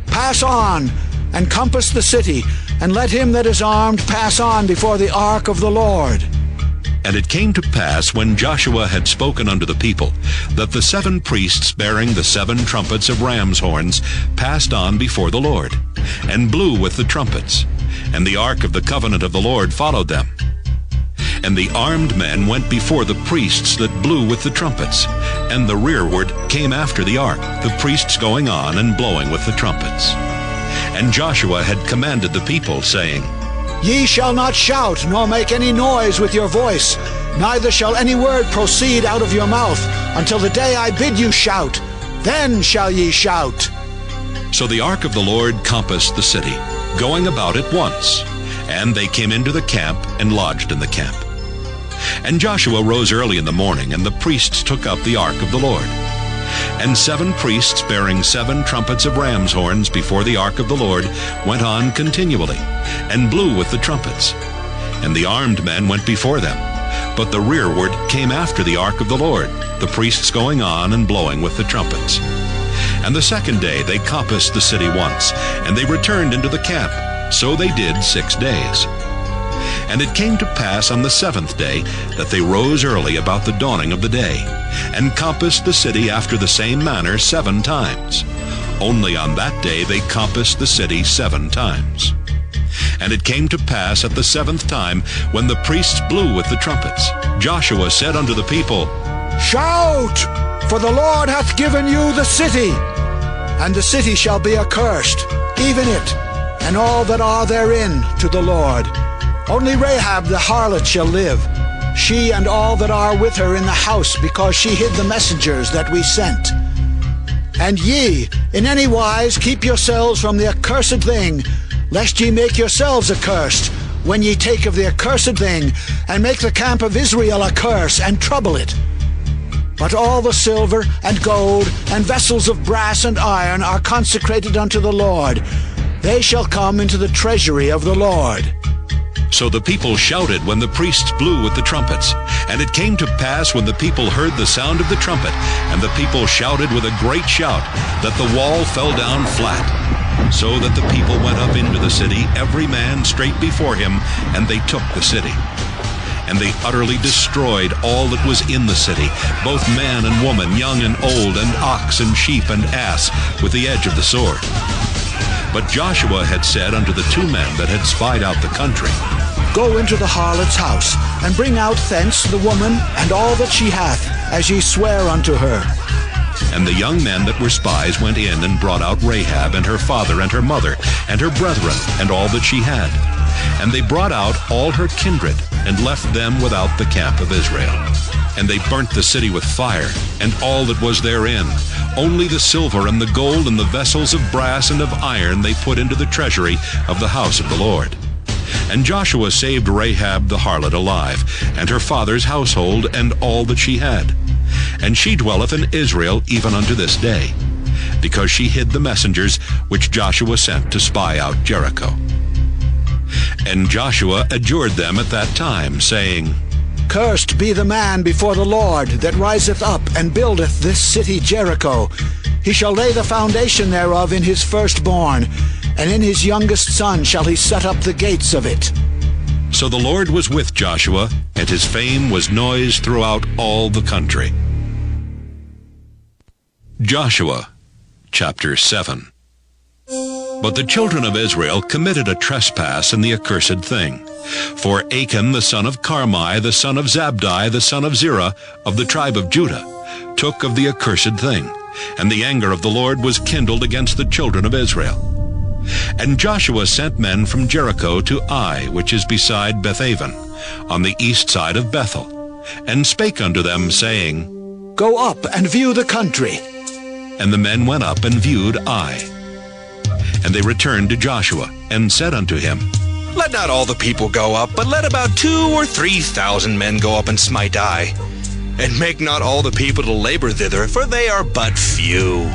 Pass on, and compass the city, and let him that is armed pass on before the ark of the Lord. And it came to pass, when Joshua had spoken unto the people, that the 7 priests bearing the 7 trumpets of ram's horns passed on before the Lord, and blew with the trumpets. And the ark of the covenant of the Lord followed them. And the armed men went before the priests that blew with the trumpets, and the rearward came after the ark, the priests going on and blowing with the trumpets. And Joshua had commanded the people, saying, Ye shall not shout, nor make any noise with your voice, neither shall any word proceed out of your mouth, until the day I bid you shout. Then shall ye shout. So the ark of the Lord compassed the city, going about it once. And they came into the camp, and lodged in the camp. And Joshua rose early in the morning, and the priests took up the ark of the Lord. And 7 priests bearing 7 trumpets of ram's horns before the ark of the Lord went on continually, and blew with the trumpets. And the armed men went before them, but the rearward came after the ark of the Lord, the priests going on and blowing with the trumpets. And the 2nd day they compassed the city once, and they returned into the camp. So they did 6 days. And it came to pass on the 7th day that they rose early about the dawning of the day, and compassed the city after the same manner 7 times. Only on that day they compassed the city 7 times. And it came to pass at the 7th time, when the priests blew with the trumpets, Joshua said unto the people, Shout, for the Lord hath given you the city. And the city shall be accursed, even it, and all that are therein, to the Lord. Only Rahab the harlot shall live, she and all that are with her in the house, because she hid the messengers that we sent. And ye, in any wise, keep yourselves from the accursed thing, lest ye make yourselves accursed, when ye take of the accursed thing, and make the camp of Israel a curse, and trouble it. But all the silver and gold and vessels of brass and iron are consecrated unto the Lord. They shall come into the treasury of the Lord. So the people shouted when the priests blew with the trumpets. And it came to pass, when the people heard the sound of the trumpet, and the people shouted with a great shout, that the wall fell down flat. So that the people went up into the city, every man straight before him, and they took the city. And they utterly destroyed all that was in the city, both man and woman, young and old, and ox and sheep and ass, with the edge of the sword. But Joshua had said unto the 2 men that had spied out the country, Go into the harlot's house, and bring out thence the woman and all that she hath, as ye swear unto her. And the young men that were spies went in and brought out Rahab and her father and her mother and her brethren and all that she had. And they brought out all her kindred and left them without the camp of Israel. And they burnt the city with fire and all that was therein. Only the silver and the gold and the vessels of brass and of iron they put into the treasury of the house of the Lord. And Joshua saved Rahab the harlot alive, and her father's household, and all that she had. And she dwelleth in Israel even unto this day, because she hid the messengers which Joshua sent to spy out Jericho. And Joshua adjured them at that time, saying, Cursed be the man before the Lord that riseth up and buildeth this city Jericho. He shall lay the foundation thereof in his firstborn, and in his youngest son shall he set up the gates of it. So the Lord was with Joshua, and his fame was noised throughout all the country. Joshua chapter 7. But the children of Israel committed a trespass in the accursed thing. For Achan the son of Carmi, the son of Zabdi, the son of Zerah, of the tribe of Judah, took of the accursed thing, and the anger of the Lord was kindled against the children of Israel. And Joshua sent men from Jericho to Ai, which is beside Bethaven, on the east side of Bethel, and spake unto them, saying, Go up and view the country. And the men went up and viewed Ai. And they returned to Joshua, and said unto him, Let not all the people go up, but let about 2,000 or 3,000 men go up and smite Ai. And make not all the people to labor thither, for they are but few.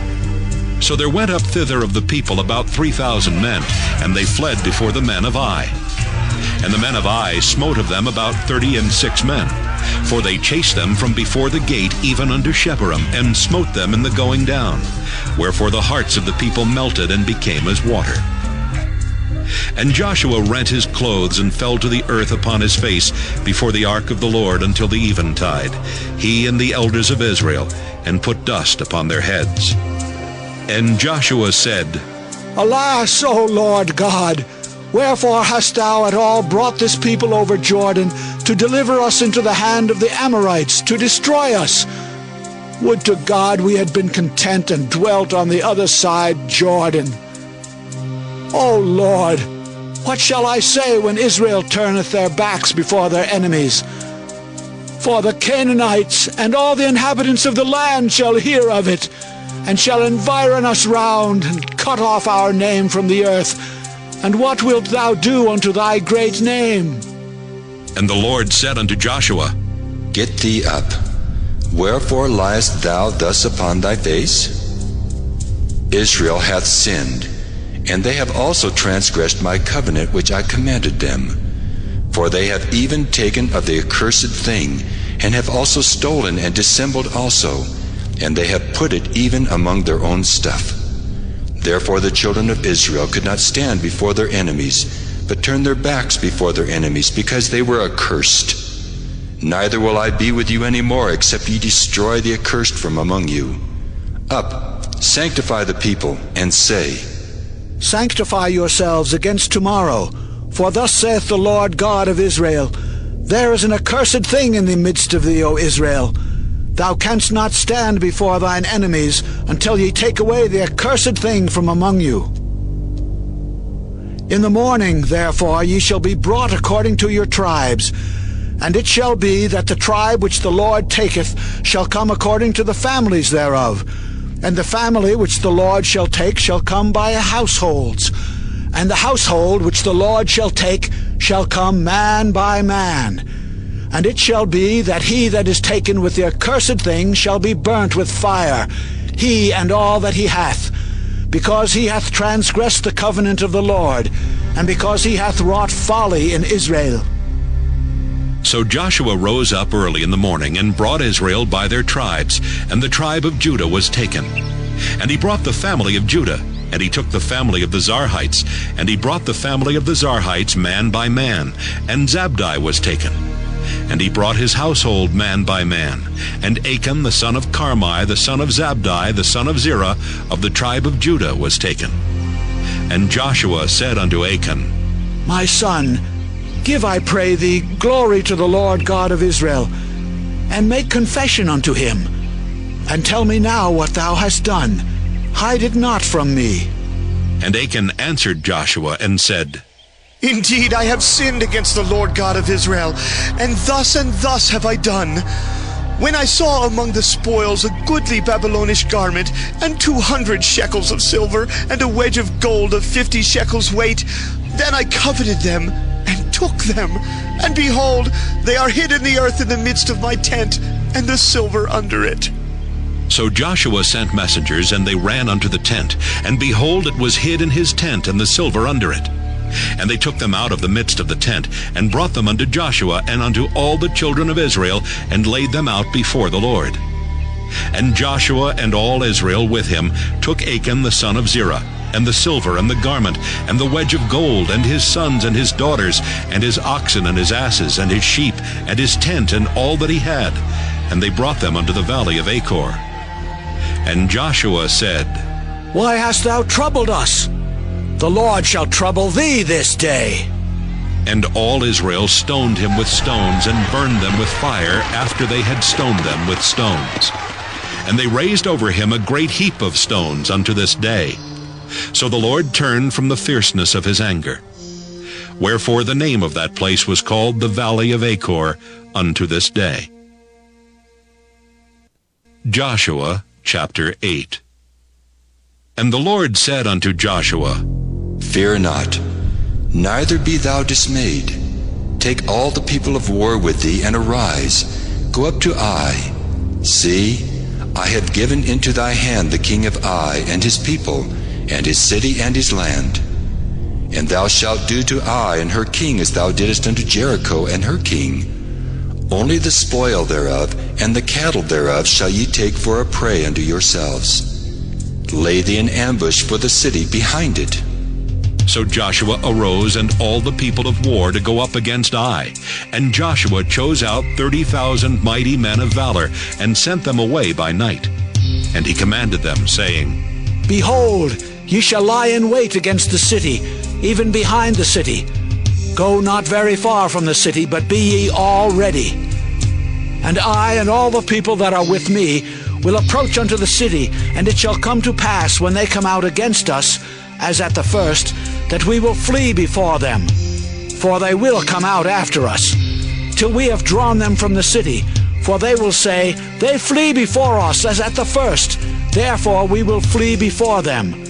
So there went up thither of the people about 3,000 men, and they fled before the men of Ai. And the men of Ai smote of them about 36 men, for they chased them from before the gate even unto Shebarim, and smote them in the going down. Wherefore the hearts of the people melted and became as water. And Joshua rent his clothes and fell to the earth upon his face before the ark of the Lord until the eventide, he and the elders of Israel, and put dust upon their heads. And Joshua said, Alas, O Lord God, wherefore hast thou at all brought this people over Jordan to deliver us into the hand of the Amorites, to destroy us? Would to God we had been content and dwelt on the other side Jordan. O Lord, what shall I say when Israel turneth their backs before their enemies? For the Canaanites and all the inhabitants of the land shall hear of it, and shall environ us round, and cut off our name from the earth. And what wilt thou do unto thy great name? And the Lord said unto Joshua, Get thee up. Wherefore liest thou thus upon thy face? Israel hath sinned, and they have also transgressed my covenant which I commanded them. For they have even taken of the accursed thing, and have also stolen and dissembled also, and they have put it even among their own stuff. Therefore the children of Israel could not stand before their enemies, but turned their backs before their enemies, because they were accursed. Neither will I be with you any more, except ye destroy the accursed from among you. Up, sanctify the people, and say, Sanctify yourselves against tomorrow, for thus saith the Lord God of Israel, There is an accursed thing in the midst of thee, O Israel. Thou canst not stand before thine enemies until ye take away the accursed thing from among you. In the morning, therefore, ye shall be brought according to your tribes. And it shall be that the tribe which the Lord taketh shall come according to the families thereof. And the family which the Lord shall take shall come by households. And the household which the Lord shall take shall come man by man. And it shall be that he that is taken with the accursed thing shall be burnt with fire, he and all that he hath, because he hath transgressed the covenant of the Lord, and because he hath wrought folly in Israel. So Joshua rose up early in the morning, and brought Israel by their tribes, and the tribe of Judah was taken. And he brought the family of Judah, and he took the family of the Zarhites, and he brought the family of the Zarhites man by man, and Zabdi was taken. And he brought his household man by man. And Achan the son of Carmi, the son of Zabdi, the son of Zerah, of the tribe of Judah, was taken. And Joshua said unto Achan, My son, give, I pray thee, glory to the Lord God of Israel, and make confession unto him. and tell me now what thou hast done. Hide it not from me. And Achan answered Joshua and said, Indeed, I have sinned against the Lord God of Israel, and thus have I done. When I saw among the spoils a goodly Babylonish garment, and 200 shekels of silver, and a wedge of gold of 50 shekels weight, then I coveted them, and took them. And behold, they are hid in the earth in the midst of my tent, and the silver under it. So Joshua sent messengers, and they ran unto the tent. And behold, it was hid in his tent, and the silver under it. And they took them out of the midst of the tent, and brought them unto Joshua and unto all the children of Israel, and laid them out before the Lord. And Joshua and all Israel with him took Achan the son of Zerah, and the silver, and the garment, and the wedge of gold, and his sons and his daughters, and his oxen and his asses, and his sheep, and his tent, and all that he had. And they brought them unto the valley of Achor. And Joshua said, Why hast thou troubled us? The Lord shall trouble thee this day. And all Israel stoned him with stones, and burned them with fire, after they had stoned them with stones. And they raised over him a great heap of stones unto this day. So the Lord turned from the fierceness of his anger. Wherefore the name of that place was called the Valley of Achor unto this day. Joshua chapter 8. And the Lord said unto Joshua, Fear not, neither be thou dismayed. Take all the people of war with thee, and arise, go up to Ai. See, I have given into thy hand the king of Ai, and his people, and his city, and his land. And thou shalt do to Ai and her king as thou didst unto Jericho and her king. Only the spoil thereof, and the cattle thereof shall ye take for a prey unto yourselves. Lay thee an ambush for the city behind it. So Joshua arose, and all the people of war, to go up against Ai. And Joshua chose out 30,000 mighty men of valor, and sent them away by night. And he commanded them, saying, Behold, ye shall lie in wait against the city, even behind the city. Go not very far from the city, but be ye all ready. And I and all the people that are with me will approach unto the city, and it shall come to pass, when they come out against us, as at the first, that we will flee before them. For they will come out after us, till we have drawn them from the city. For they will say, They flee before us, as at the first. Therefore we will flee before them.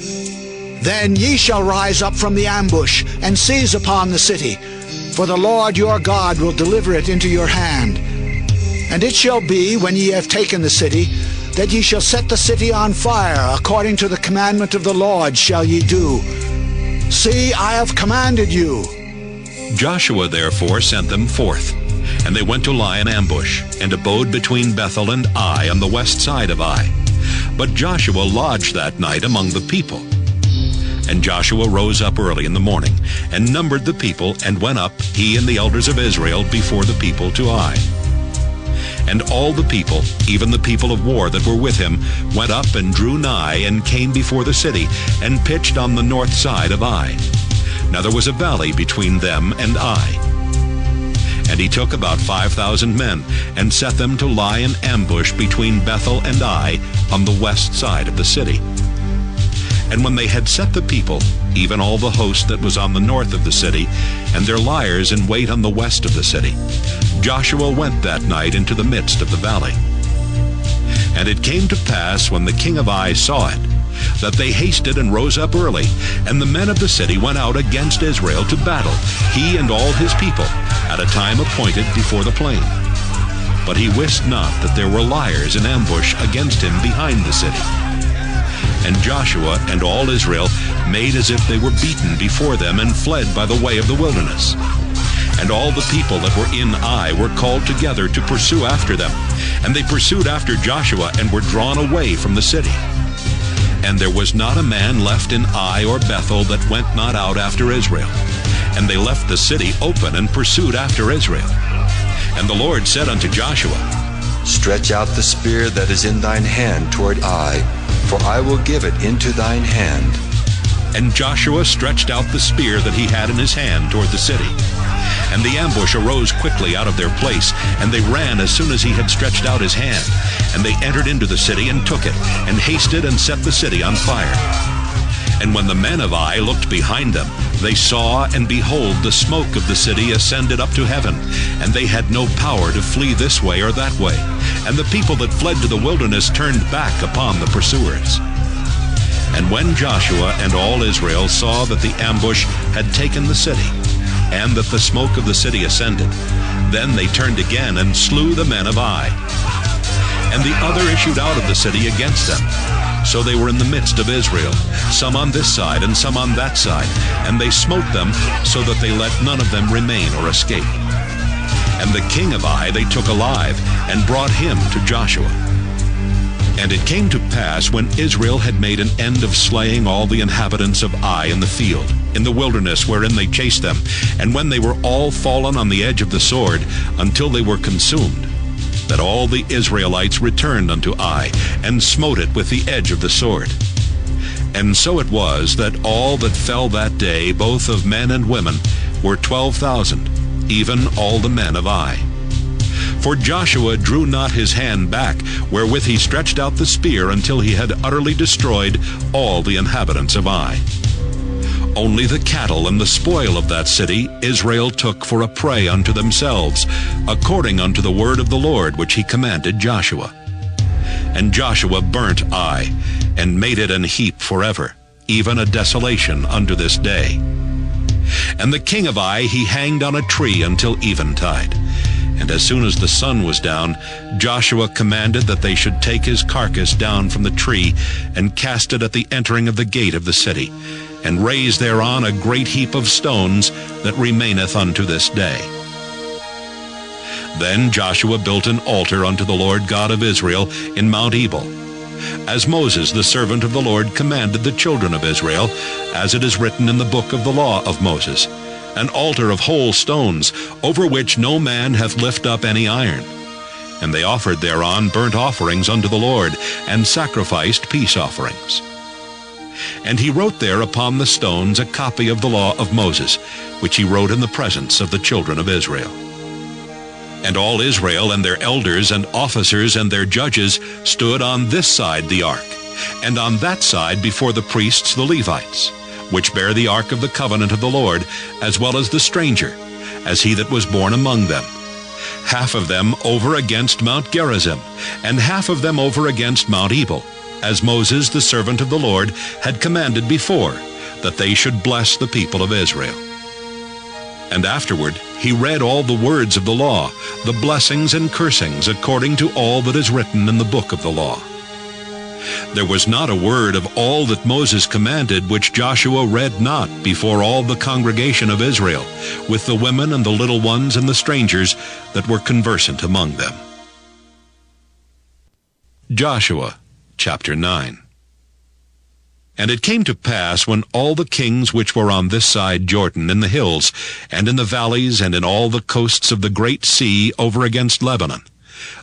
Then ye shall rise up from the ambush, and seize upon the city. For the Lord your God will deliver it into your hand. And it shall be, when ye have taken the city, that ye shall set the city on fire, according to the commandment of the Lord shall ye do. See, I have commanded you. Joshua therefore sent them forth, and they went to lie in ambush, and abode between Bethel and Ai on the west side of Ai. But Joshua lodged that night among the people. And Joshua rose up early in the morning, and numbered the people, and went up, he and the elders of Israel, before the people to Ai. And all the people, even the people of war that were with him, went up and drew nigh, and came before the city, and pitched on the north side of Ai. Now there was a valley between them and Ai. And he took about 5,000 men, and set them to lie in ambush between Bethel and Ai, on the west side of the city. And when they had set the people, even all the host that was on the north of the city, and their liers in wait on the west of the city, Joshua went that night into the midst of the valley. And it came to pass, when the king of Ai saw it, that they hasted and rose up early, and the men of the city went out against Israel to battle, he and all his people, at a time appointed before the plain. But he wist not that there were liers in ambush against him behind the city. And Joshua and all Israel made as if they were beaten before them, and fled by the way of the wilderness. And all the people that were in Ai were called together to pursue after them. And they pursued after Joshua, and were drawn away from the city. And there was not a man left in Ai or Bethel that went not out after Israel. And they left the city open, and pursued after Israel. And the Lord said unto Joshua, Stretch out the spear that is in thine hand toward Ai, for I will give it into thine hand. And Joshua stretched out the spear that he had in his hand toward the city. And the ambush arose quickly out of their place, and they ran as soon as he had stretched out his hand. And they entered into the city and took it, and hasted and set the city on fire. And when the men of Ai looked behind them, they saw, and behold, the smoke of the city ascended up to heaven, and they had no power to flee this way or that way. And the people that fled to the wilderness turned back upon the pursuers. And when Joshua and all Israel saw that the ambush had taken the city, and that the smoke of the city ascended, then they turned again and slew the men of Ai. And the other issued out of the city against them. So they were in the midst of Israel, some on this side and some on that side, and they smote them so that they let none of them remain or escape. And the king of Ai they took alive, and brought him to Joshua. And it came to pass, when Israel had made an end of slaying all the inhabitants of Ai in the field, in the wilderness wherein they chased them, and when they were all fallen on the edge of the sword, until they were consumed, that all the Israelites returned unto Ai, and smote it with the edge of the sword. And so it was that all that fell that day, both of men and women, were 12,000, even all the men of Ai. For Joshua drew not his hand back, wherewith he stretched out the spear, until he had utterly destroyed all the inhabitants of Ai. Only the cattle and the spoil of that city Israel took for a prey unto themselves, according unto the word of the Lord which he commanded Joshua. And Joshua burnt Ai, and made it an heap forever, even a desolation unto this day. And the king of Ai he hanged on a tree until eventide. And as soon as the sun was down, Joshua commanded that they should take his carcass down from the tree, and cast it at the entering of the gate of the city, and raise thereon a great heap of stones that remaineth unto this day. Then Joshua built an altar unto the Lord God of Israel in Mount Ebal, as Moses the servant of the Lord commanded the children of Israel, as it is written in the book of the law of Moses, an altar of whole stones, over which no man hath lift up any iron. And they offered thereon burnt offerings unto the Lord, and sacrificed peace offerings. And he wrote there upon the stones a copy of the law of Moses, which he wrote in the presence of the children of Israel. And all Israel and their elders and officers and their judges stood on this side the ark, and on that side before the priests the Levites, which bear the ark of the covenant of the Lord, as well as the stranger, as he that was born among them. Half of them over against Mount Gerizim, and half of them over against Mount Ebal, as Moses the servant of the Lord had commanded before, that they should bless the people of Israel. And afterward he read all the words of the law, the blessings and cursings, according to all that is written in the book of the law. There was not a word of all that Moses commanded which Joshua read not before all the congregation of Israel, with the women and the little ones and the strangers that were conversant among them. Joshua chapter 9. And it came to pass, when all the kings which were on this side Jordan, in the hills, and in the valleys, and in all the coasts of the great sea over against Lebanon,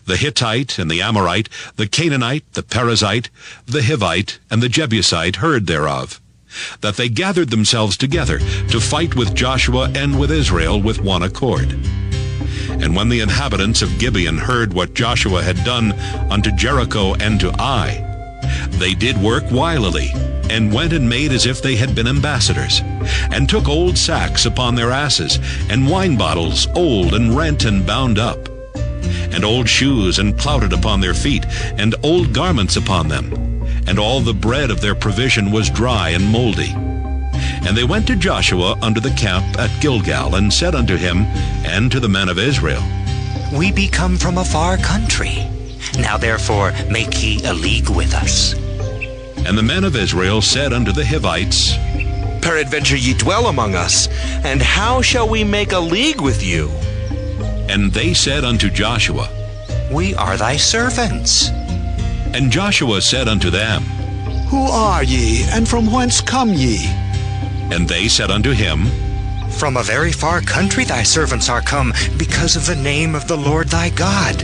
the Hittite and the Amorite, the Canaanite, the Perizzite, the Hivite, and the Jebusite heard thereof, that they gathered themselves together to fight with Joshua and with Israel with one accord. And when the inhabitants of Gibeon heard what Joshua had done unto Jericho and to Ai, they did work wilily, and went and made as if they had been ambassadors, and took old sacks upon their asses, and wine bottles old and rent and bound up, and old shoes and clouted upon their feet, and old garments upon them, and all the bread of their provision was dry and moldy. And they went to Joshua unto the camp at Gilgal, and said unto him and to the men of Israel, We be come from a far country. Now therefore make ye a league with us. And the men of Israel said unto the Hivites, Peradventure ye dwell among us, and how shall we make a league with you? And they said unto Joshua, We are thy servants. And Joshua said unto them, Who are ye, and from whence come ye? And they said unto him, From a very far country thy servants are come, because of the name of the Lord thy God.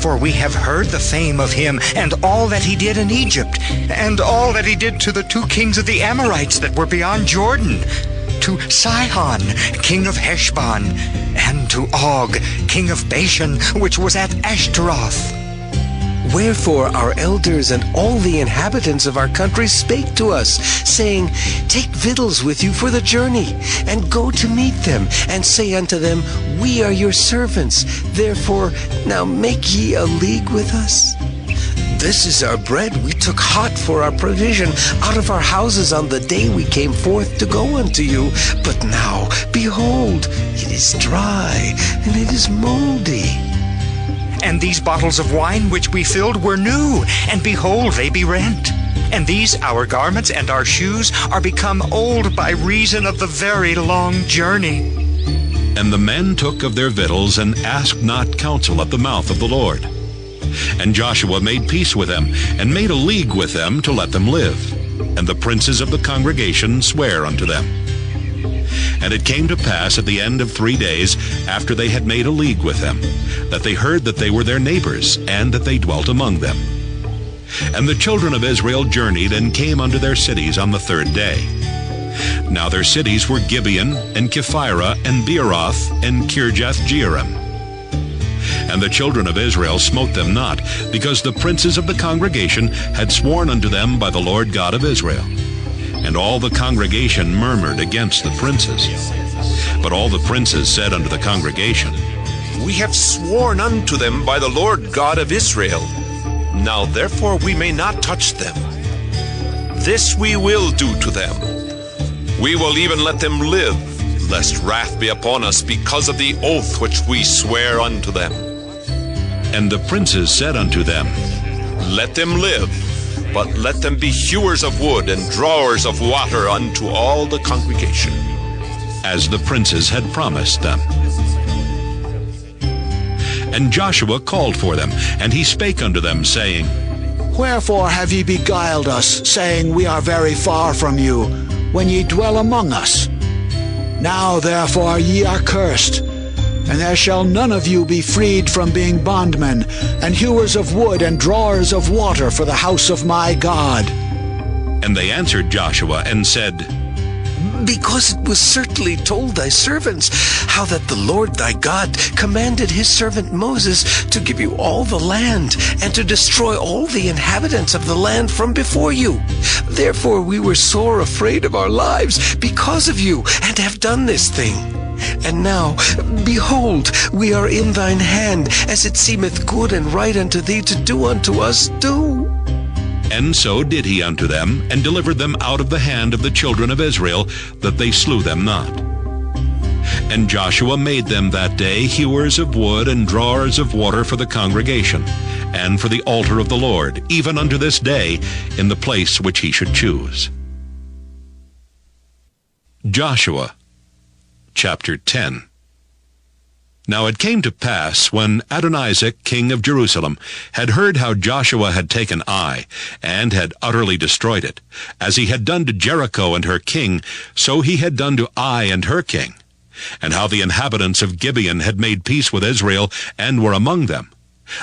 For we have heard the fame of him, and all that he did in Egypt, and all that he did to the 2 kings of the Amorites that were beyond Jordan. to Sihon, king of Heshbon, and to Og, king of Bashan, which was at Ashtaroth. Wherefore our elders and all the inhabitants of our country spake to us, saying, Take victuals with you for the journey, and go to meet them, and say unto them, We are your servants, therefore now make ye a league with us. This is our bread we took hot for our provision out of our houses on the day we came forth to go unto you. But now, behold, it is dry, and it is moldy. And these bottles of wine which we filled were new, and behold, they be rent. And these our garments and our shoes are become old by reason of the very long journey. And the men took of their victuals, and asked not counsel at the mouth of the Lord. And Joshua made peace with them, and made a league with them to let them live. And the princes of the congregation sware unto them. And it came to pass at the end of 3 days, after they had made a league with them, that they heard that they were their neighbors, and that they dwelt among them. And the children of Israel journeyed, and came unto their cities on the 3rd day. Now their cities were Gibeon, and Kephirah, and Beeroth, and Kirjath-jearim. And the children of Israel smote them not, because the princes of the congregation had sworn unto them by the Lord God of Israel. And all the congregation murmured against the princes. But all the princes said unto the congregation, We have sworn unto them by the Lord God of Israel. Now therefore we may not touch them. This we will do to them. We will even let them live, lest wrath be upon us because of the oath which we swear unto them. And the princes said unto them, Let them live, but let them be hewers of wood and drawers of water unto all the congregation. As the princes had promised them. And Joshua called for them, and he spake unto them, saying, Wherefore have ye beguiled us, saying, We are very far from you, when ye dwell among us? Now therefore ye are cursed, and there shall none of you be freed from being bondmen, and hewers of wood, and drawers of water for the house of my God. And they answered Joshua, and said, Because it was certainly told thy servants how that the Lord thy God commanded his servant Moses to give you all the land, and to destroy all the inhabitants of the land from before you. Therefore we were sore afraid of our lives because of you, and have done this thing. And now, behold, we are in thine hand, as it seemeth good and right unto thee to do unto us, do. And so did he unto them, and delivered them out of the hand of the children of Israel, that they slew them not. And Joshua made them that day hewers of wood and drawers of water for the congregation, and for the altar of the Lord, even unto this day, in the place which he should choose. Joshua chapter 10. Now it came to pass, when Adonizek king of Jerusalem had heard how Joshua had taken Ai, and had utterly destroyed it, as he had done to Jericho and her king, so he had done to Ai and her king, and how the inhabitants of Gibeon had made peace with Israel, and were among them,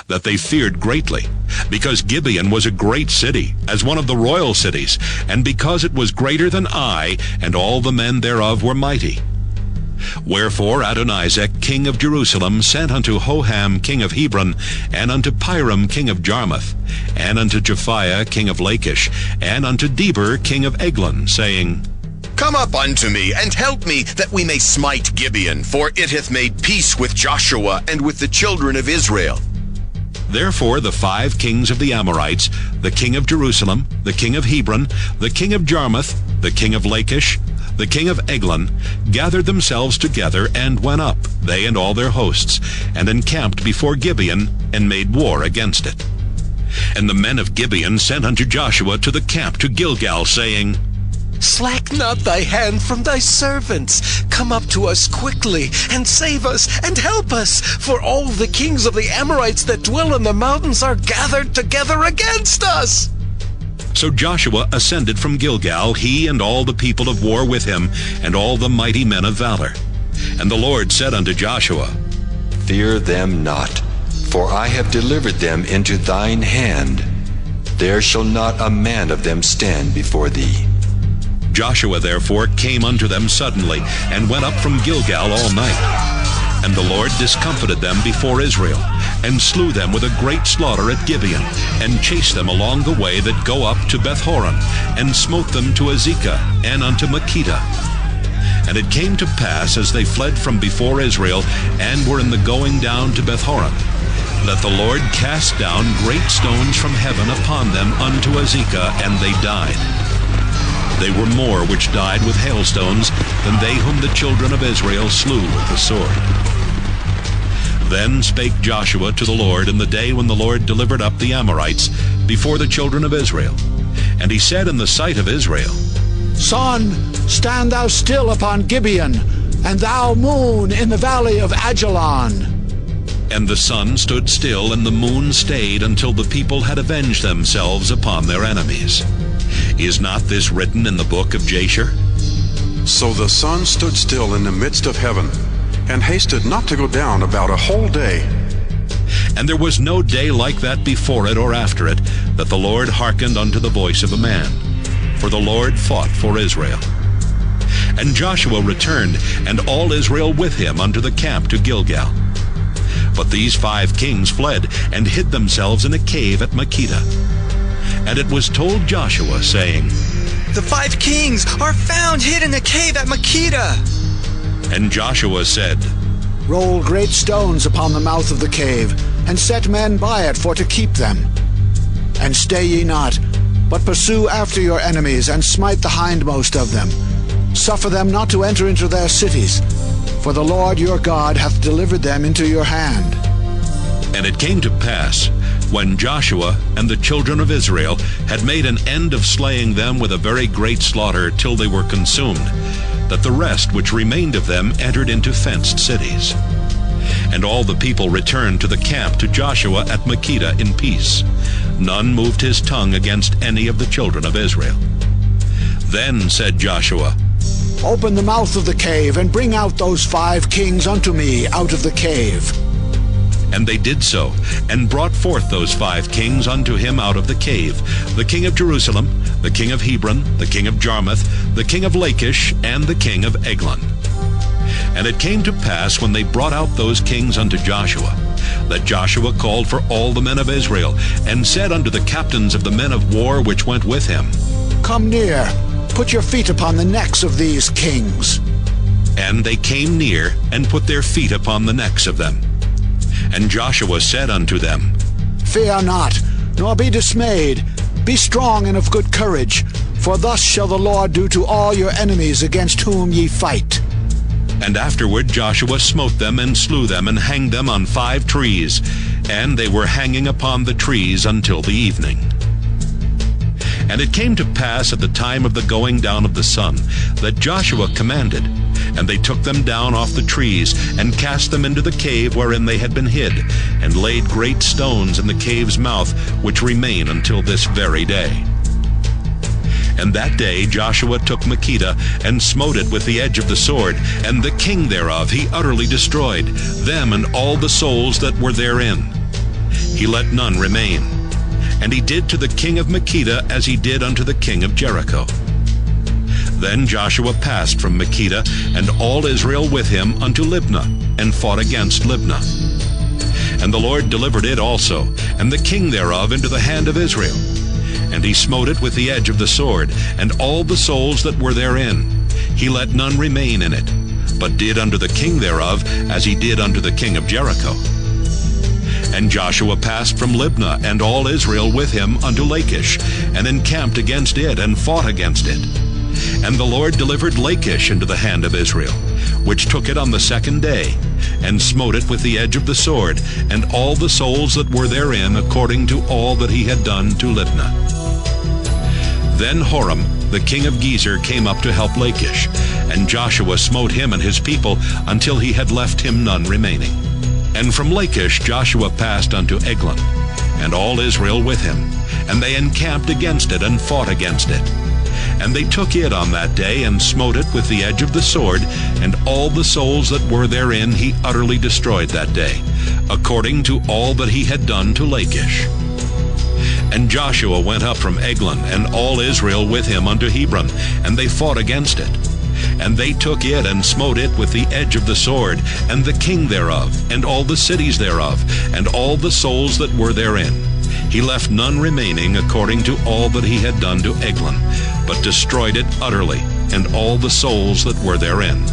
that they feared greatly, because Gibeon was a great city, as one of the royal cities, and because it was greater than Ai, and all the men thereof were mighty. Wherefore Adonizek king of Jerusalem sent unto Hoham king of Hebron, and unto Piram king of Jarmuth, and unto Japhiah king of Lachish, and unto Deber king of Eglon, saying, Come up unto me, and help me, that we may smite Gibeon, for it hath made peace with Joshua and with the children of Israel. Therefore the 5 kings of the Amorites, the king of Jerusalem, the king of Hebron, the king of Jarmuth, the king of Lachish, the king of Eglon, gathered themselves together, and went up, they and all their hosts, and encamped before Gibeon, and made war against it. And the men of Gibeon sent unto Joshua to the camp to Gilgal, saying, Slack not thy hand from thy servants. Come up to us quickly, and save us, and help us, for all the kings of the Amorites that dwell in the mountains are gathered together against us. So Joshua ascended from Gilgal, he and all the people of war with him, and all the mighty men of valor. And the Lord said unto Joshua, Fear them not, for I have delivered them into thine hand. There shall not a man of them stand before thee. Joshua therefore came unto them suddenly, and went up from Gilgal all night. And the Lord discomfited them before Israel, and slew them with a great slaughter at Gibeon, and chased them along the way that go up to Bethhoron, and smote them to Azekah, and unto Makkedah. And it came to pass, as they fled from before Israel, and were in the going down to Bethhoron, that the Lord cast down great stones from heaven upon them unto Azekah, and they died. They were more which died with hailstones than they whom the children of Israel slew with the sword. Then spake Joshua to the Lord in the day when the Lord delivered up the Amorites before the children of Israel. And he said in the sight of Israel, Sun, stand thou still upon Gibeon, and thou moon in the valley of Ajalon. And the sun stood still, and the moon stayed, until the people had avenged themselves upon their enemies. Is not this written in the book of Jasher? So the sun stood still in the midst of heaven, and hasted not to go down about a whole day. And there was no day like that before it or after it, that the Lord hearkened unto the voice of a man. For the Lord fought for Israel. And Joshua returned, and all Israel with him, unto the camp to Gilgal. But these 5 kings fled, and hid themselves in a cave at Makkedah. And it was told Joshua, saying, The 5 kings are found hid in a cave at Makkedah. And Joshua said, Roll great stones upon the mouth of the cave, and set men by it for to keep them. And stay ye not, but pursue after your enemies, and smite the hindmost of them. Suffer them not to enter into their cities, for the Lord your God hath delivered them into your hand. And it came to pass, when Joshua and the children of Israel had made an end of slaying them with a very great slaughter till they were consumed, that the rest which remained of them entered into fenced cities. And all the people returned to the camp to Joshua at Makkedah in peace. None moved his tongue against any of the children of Israel. Then said Joshua, Open the mouth of the cave, and bring out those 5 kings unto me out of the cave. And they did so, and brought forth those 5 kings unto him out of the cave, the king of Jerusalem, the king of Hebron, the king of Jarmuth, the king of Lachish, and the king of Eglon. And it came to pass, when they brought out those kings unto Joshua, that Joshua called for all the men of Israel, and said unto the captains of the men of war which went with him, Come near, put your feet upon the necks of these kings. And they came near, and put their feet upon the necks of them. And Joshua said unto them, Fear not, nor be dismayed. Be strong and of good courage, for thus shall the Lord do to all your enemies against whom ye fight. And afterward Joshua smote them, and slew them, and hanged them on 5 trees, and they were hanging upon the trees until the evening. And it came to pass at the time of the going down of the sun, that Joshua commanded, and they took them down off the trees, and cast them into the cave wherein they had been hid, and laid great stones in the cave's mouth, which remain until this very day. And that day Joshua took Makkedah, and smote it with the edge of the sword, and the king thereof he utterly destroyed, them and all the souls that were therein. He let none remain. And he did to the king of Makkedah as he did unto the king of Jericho. Then Joshua passed from Makkedah, and all Israel with him, unto Libnah, and fought against Libnah. And the Lord delivered it also, and the king thereof, into the hand of Israel. And he smote it with the edge of the sword, and all the souls that were therein. He let none remain in it, but did unto the king thereof as he did unto the king of Jericho. And Joshua passed from Libnah, and all Israel with him, unto Lachish, and encamped against it, and fought against it. And the Lord delivered Lachish into the hand of Israel, which took it on the 2nd day, and smote it with the edge of the sword, and all the souls that were therein, according to all that he had done to Libnah. Then Horam, the king of Gezer, came up to help Lachish, and Joshua smote him and his people, until he had left him none remaining. And from Lachish Joshua passed unto Eglon, and all Israel with him, and they encamped against it, and fought against it. And they took it on that day, and smote it with the edge of the sword, and all the souls that were therein he utterly destroyed that day, according to all that he had done to Lachish. And Joshua went up from Eglon, and all Israel with him unto Hebron, and they fought against it. And they took it, and smote it with the edge of the sword, and the king thereof, and all the cities thereof, and all the souls that were therein. He left none remaining according to all that he had done to Eglon, but destroyed it utterly, and all the souls that were therein.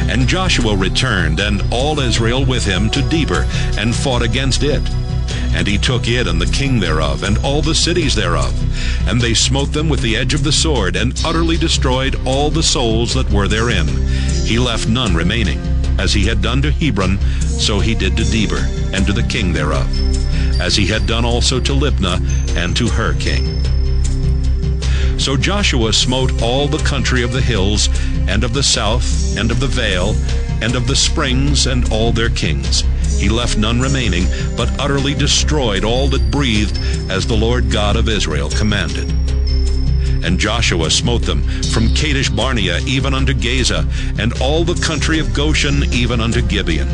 And Joshua returned, and all Israel with him, to Debir, and fought against it. And he took it, and the king thereof, and all the cities thereof. And they smote them with the edge of the sword, and utterly destroyed all the souls that were therein. He left none remaining. As he had done to Hebron, so he did to Debir, and to the king thereof, as he had done also to Libnah, and to her king. So Joshua smote all the country of the hills, and of the south, and of the vale, and of the springs, and all their kings. He left none remaining, but utterly destroyed all that breathed, as the Lord God of Israel commanded. And Joshua smote them from Kadesh Barnea even unto Gaza, and all the country of Goshen even unto Gibeon.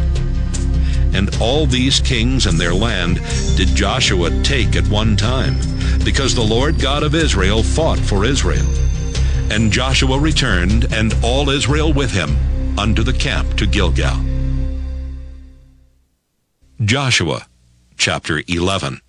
And all these kings and their land did Joshua take at one time, because the Lord God of Israel fought for Israel. And Joshua returned, and all Israel with him, unto the camp to Gilgal. Joshua chapter 11.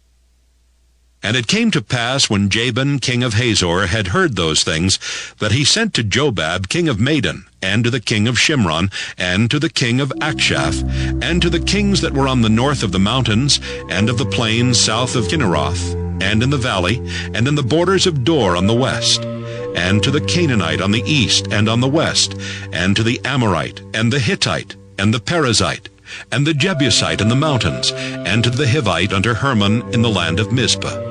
And it came to pass, when Jabin king of Hazor had heard those things, that he sent to Jobab king of Madon, and to the king of Shimron, and to the king of Akshaph, and to the kings that were on the north of the mountains, and of the plains south of Kinneroth, and in the valley, and in the borders of Dor on the west, and to the Canaanite on the east and on the west, and to the Amorite, and the Hittite, and the Perizzite, and the Jebusite in the mountains, and to the Hivite unto Hermon in the land of Mizpah.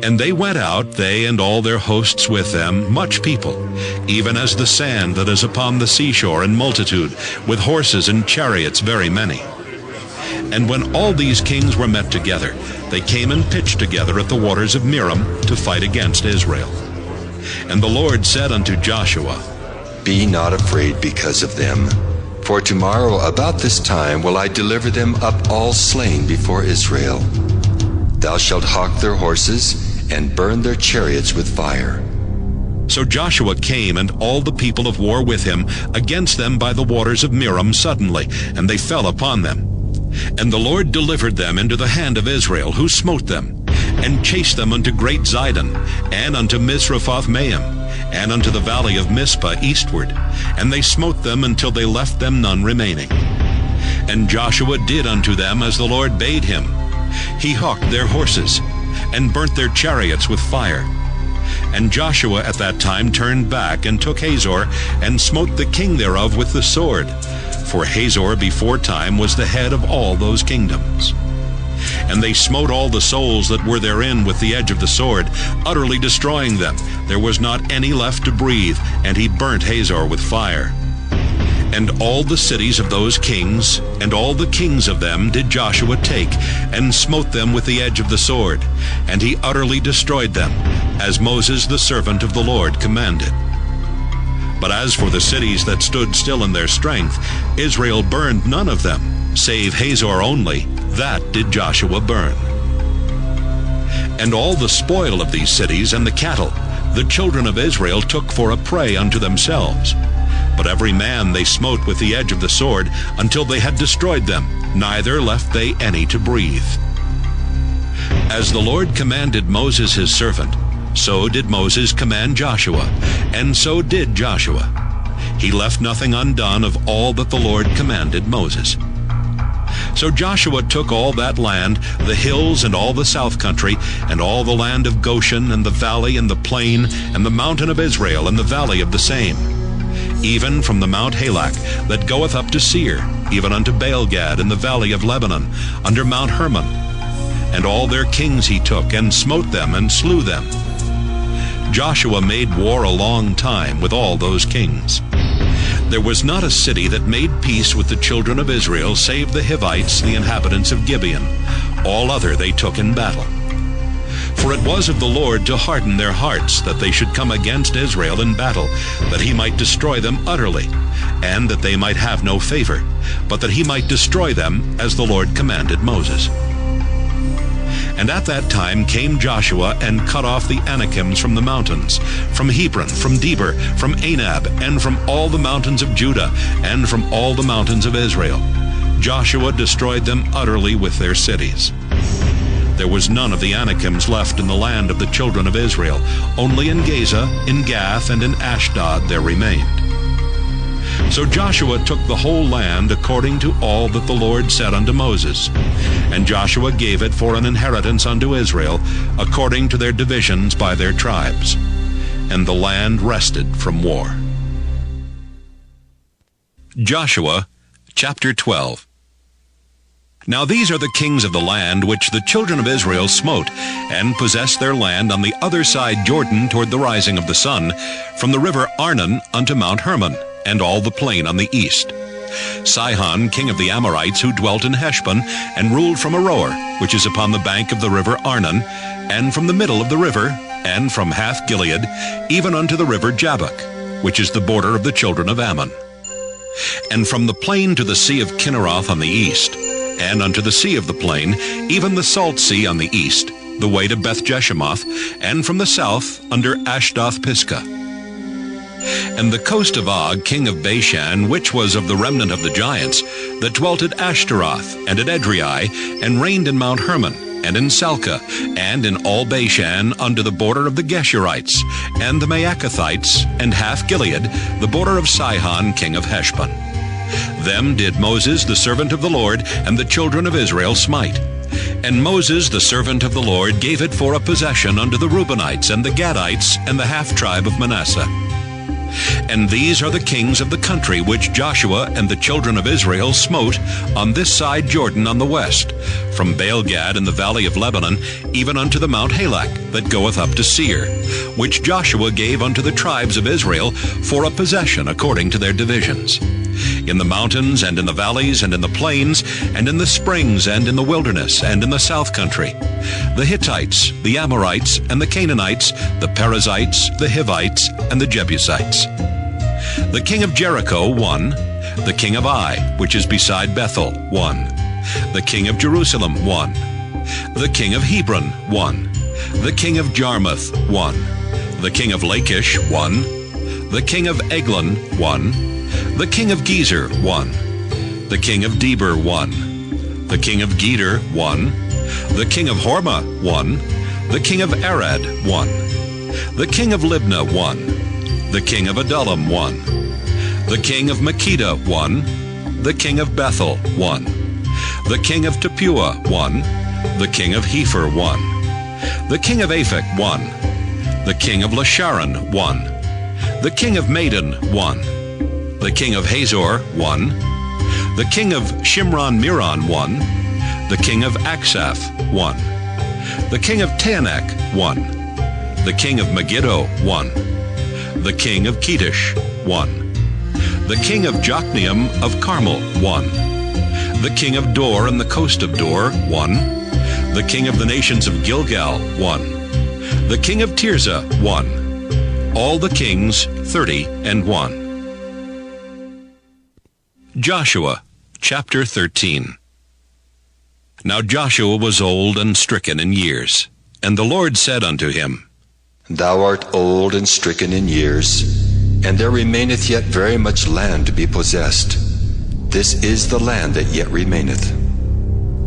And they went out, they and all their hosts with them, much people, even as the sand that is upon the seashore in multitude, with horses and chariots very many. And when all these kings were met together, they came and pitched together at the waters of Merom to fight against Israel. And the Lord said unto Joshua, Be not afraid because of them. For tomorrow about this time will I deliver them up all slain before Israel. Thou shalt hawk their horses, and burn their chariots with fire. So Joshua came, and all the people of war with him, against them by the waters of Merom suddenly, and they fell upon them. And the Lord delivered them into the hand of Israel, who smote them, and chased them unto great Zidon, and unto Misrephoth-Maim, and unto the valley of Mizpah eastward. And they smote them until they left them none remaining. And Joshua did unto them as the Lord bade him. He hawked their horses, and burnt their chariots with fire. And Joshua at that time turned back, and took Hazor, and smote the king thereof with the sword. For Hazor before time was the head of all those kingdoms. And they smote all the souls that were therein with the edge of the sword, utterly destroying them. There was not any left to breathe, and he burnt Hazor with fire. And all the cities of those kings, and all the kings of them did Joshua take, and smote them with the edge of the sword. And he utterly destroyed them, as Moses the servant of the Lord commanded. But as for the cities that stood still in their strength, Israel burned none of them, save Hazor only. That did Joshua burn. And all the spoil of these cities and the cattle, the children of Israel took for a prey unto themselves. But every man they smote with the edge of the sword, until they had destroyed them, neither left they any to breathe. As the Lord commanded Moses his servant, so did Moses command Joshua, and so did Joshua. He left nothing undone of all that the Lord commanded Moses. So Joshua took all that land, the hills and all the south country, and all the land of Goshen, and the valley and the plain, and the mountain of Israel, and the valley of the same, even from the Mount Halak, that goeth up to Seir, even unto Baalgad in the valley of Lebanon, under Mount Hermon. And all their kings he took, and smote them, and slew them. Joshua made war a long time with all those kings. There was not a city that made peace with the children of Israel, save the Hivites, the inhabitants of Gibeon. All other they took in battle. For it was of the Lord to harden their hearts, that they should come against Israel in battle, that he might destroy them utterly, and that they might have no favor, but that he might destroy them, as the Lord commanded Moses. And at that time came Joshua and cut off the Anakims from the mountains, from Hebron, from Debir, from Anab, and from all the mountains of Judah, and from all the mountains of Israel. Joshua destroyed them utterly with their cities. There was none of the Anakims left in the land of the children of Israel. Only in Gaza, in Gath, and in Ashdod there remained. So Joshua took the whole land according to all that the Lord said unto Moses. And Joshua gave it for an inheritance unto Israel, according to their divisions by their tribes. And the land rested from war. Joshua chapter 12. Now these are the kings of the land which the children of Israel smote, and possessed their land on the other side Jordan toward the rising of the sun, from the river Arnon unto Mount Hermon, and all the plain on the east. Sihon, king of the Amorites, who dwelt in Heshbon, and ruled from Aroer, which is upon the bank of the river Arnon, and from the middle of the river, and from Hath Gilead, even unto the river Jabbok, which is the border of the children of Ammon. And from the plain to the sea of Kinneroth on the east, and unto the sea of the plain, even the salt sea on the east, the way to Beth Jeshimoth, and from the south under Ashdoth Pisgah. And the coast of Og, king of Bashan, which was of the remnant of the giants, that dwelt at Ashtaroth, and at Edrei, and reigned in Mount Hermon, and in Salcah, and in all Bashan, unto the border of the Geshurites, and the Maacathites, and Hath Gilead, the border of Sihon, king of Heshbon. Them did Moses, the servant of the Lord, and the children of Israel smite. And Moses, the servant of the Lord, gave it for a possession unto the Reubenites, and the Gadites, and the half-tribe of Manasseh. And these are the kings of the country which Joshua and the children of Israel smote on this side Jordan on the west, from Baal-gad in the valley of Lebanon, even unto the Mount Halak, that goeth up to Seir, which Joshua gave unto the tribes of Israel for a possession according to their divisions. In the mountains, and in the valleys, and in the plains, and in the springs, and in the wilderness, and in the south country, the Hittites, the Amorites, and the Canaanites, the Perizzites, the Hivites, and the Jebusites. The king of Jericho, 1. The king of Ai, which is beside Bethel, 1. The king of Jerusalem, 1. The king of Hebron, 1. The king of Jarmuth, 1. The king of Lachish, 1. The king of Eglon, 1. The king of Gezer, 1. The king of Debir, 1. The king of Geder, 1. The king of Hormah, 1. The king of Arad, 1. The king of Libnah, 1. The king of Adullam, 1. The king of Makkedah, 1. The king of Bethel, 1. The king of Tappuah, 1. The king of Hepher, 1. The king of Aphek, 1. The king of Lasharon, 1. The king of Madon, 1. The king of Hazor, 1. The king of Shimron-Meron, 1. The king of Aksaph, 1. The king of Taanach, 1. The king of Megiddo, 1. The king of Kedesh, 1. The king of Jokneam of Carmel, 1. The king of Dor and the coast of Dor, 1. The king of the nations of Gilgal, 1. The king of Tirzah, 1. All the kings, 30:1. Joshua chapter 13. Now Joshua was old and stricken in years, and the Lord said unto him, Thou art old and stricken in years, and there remaineth yet very much land to be possessed. This is the land that yet remaineth.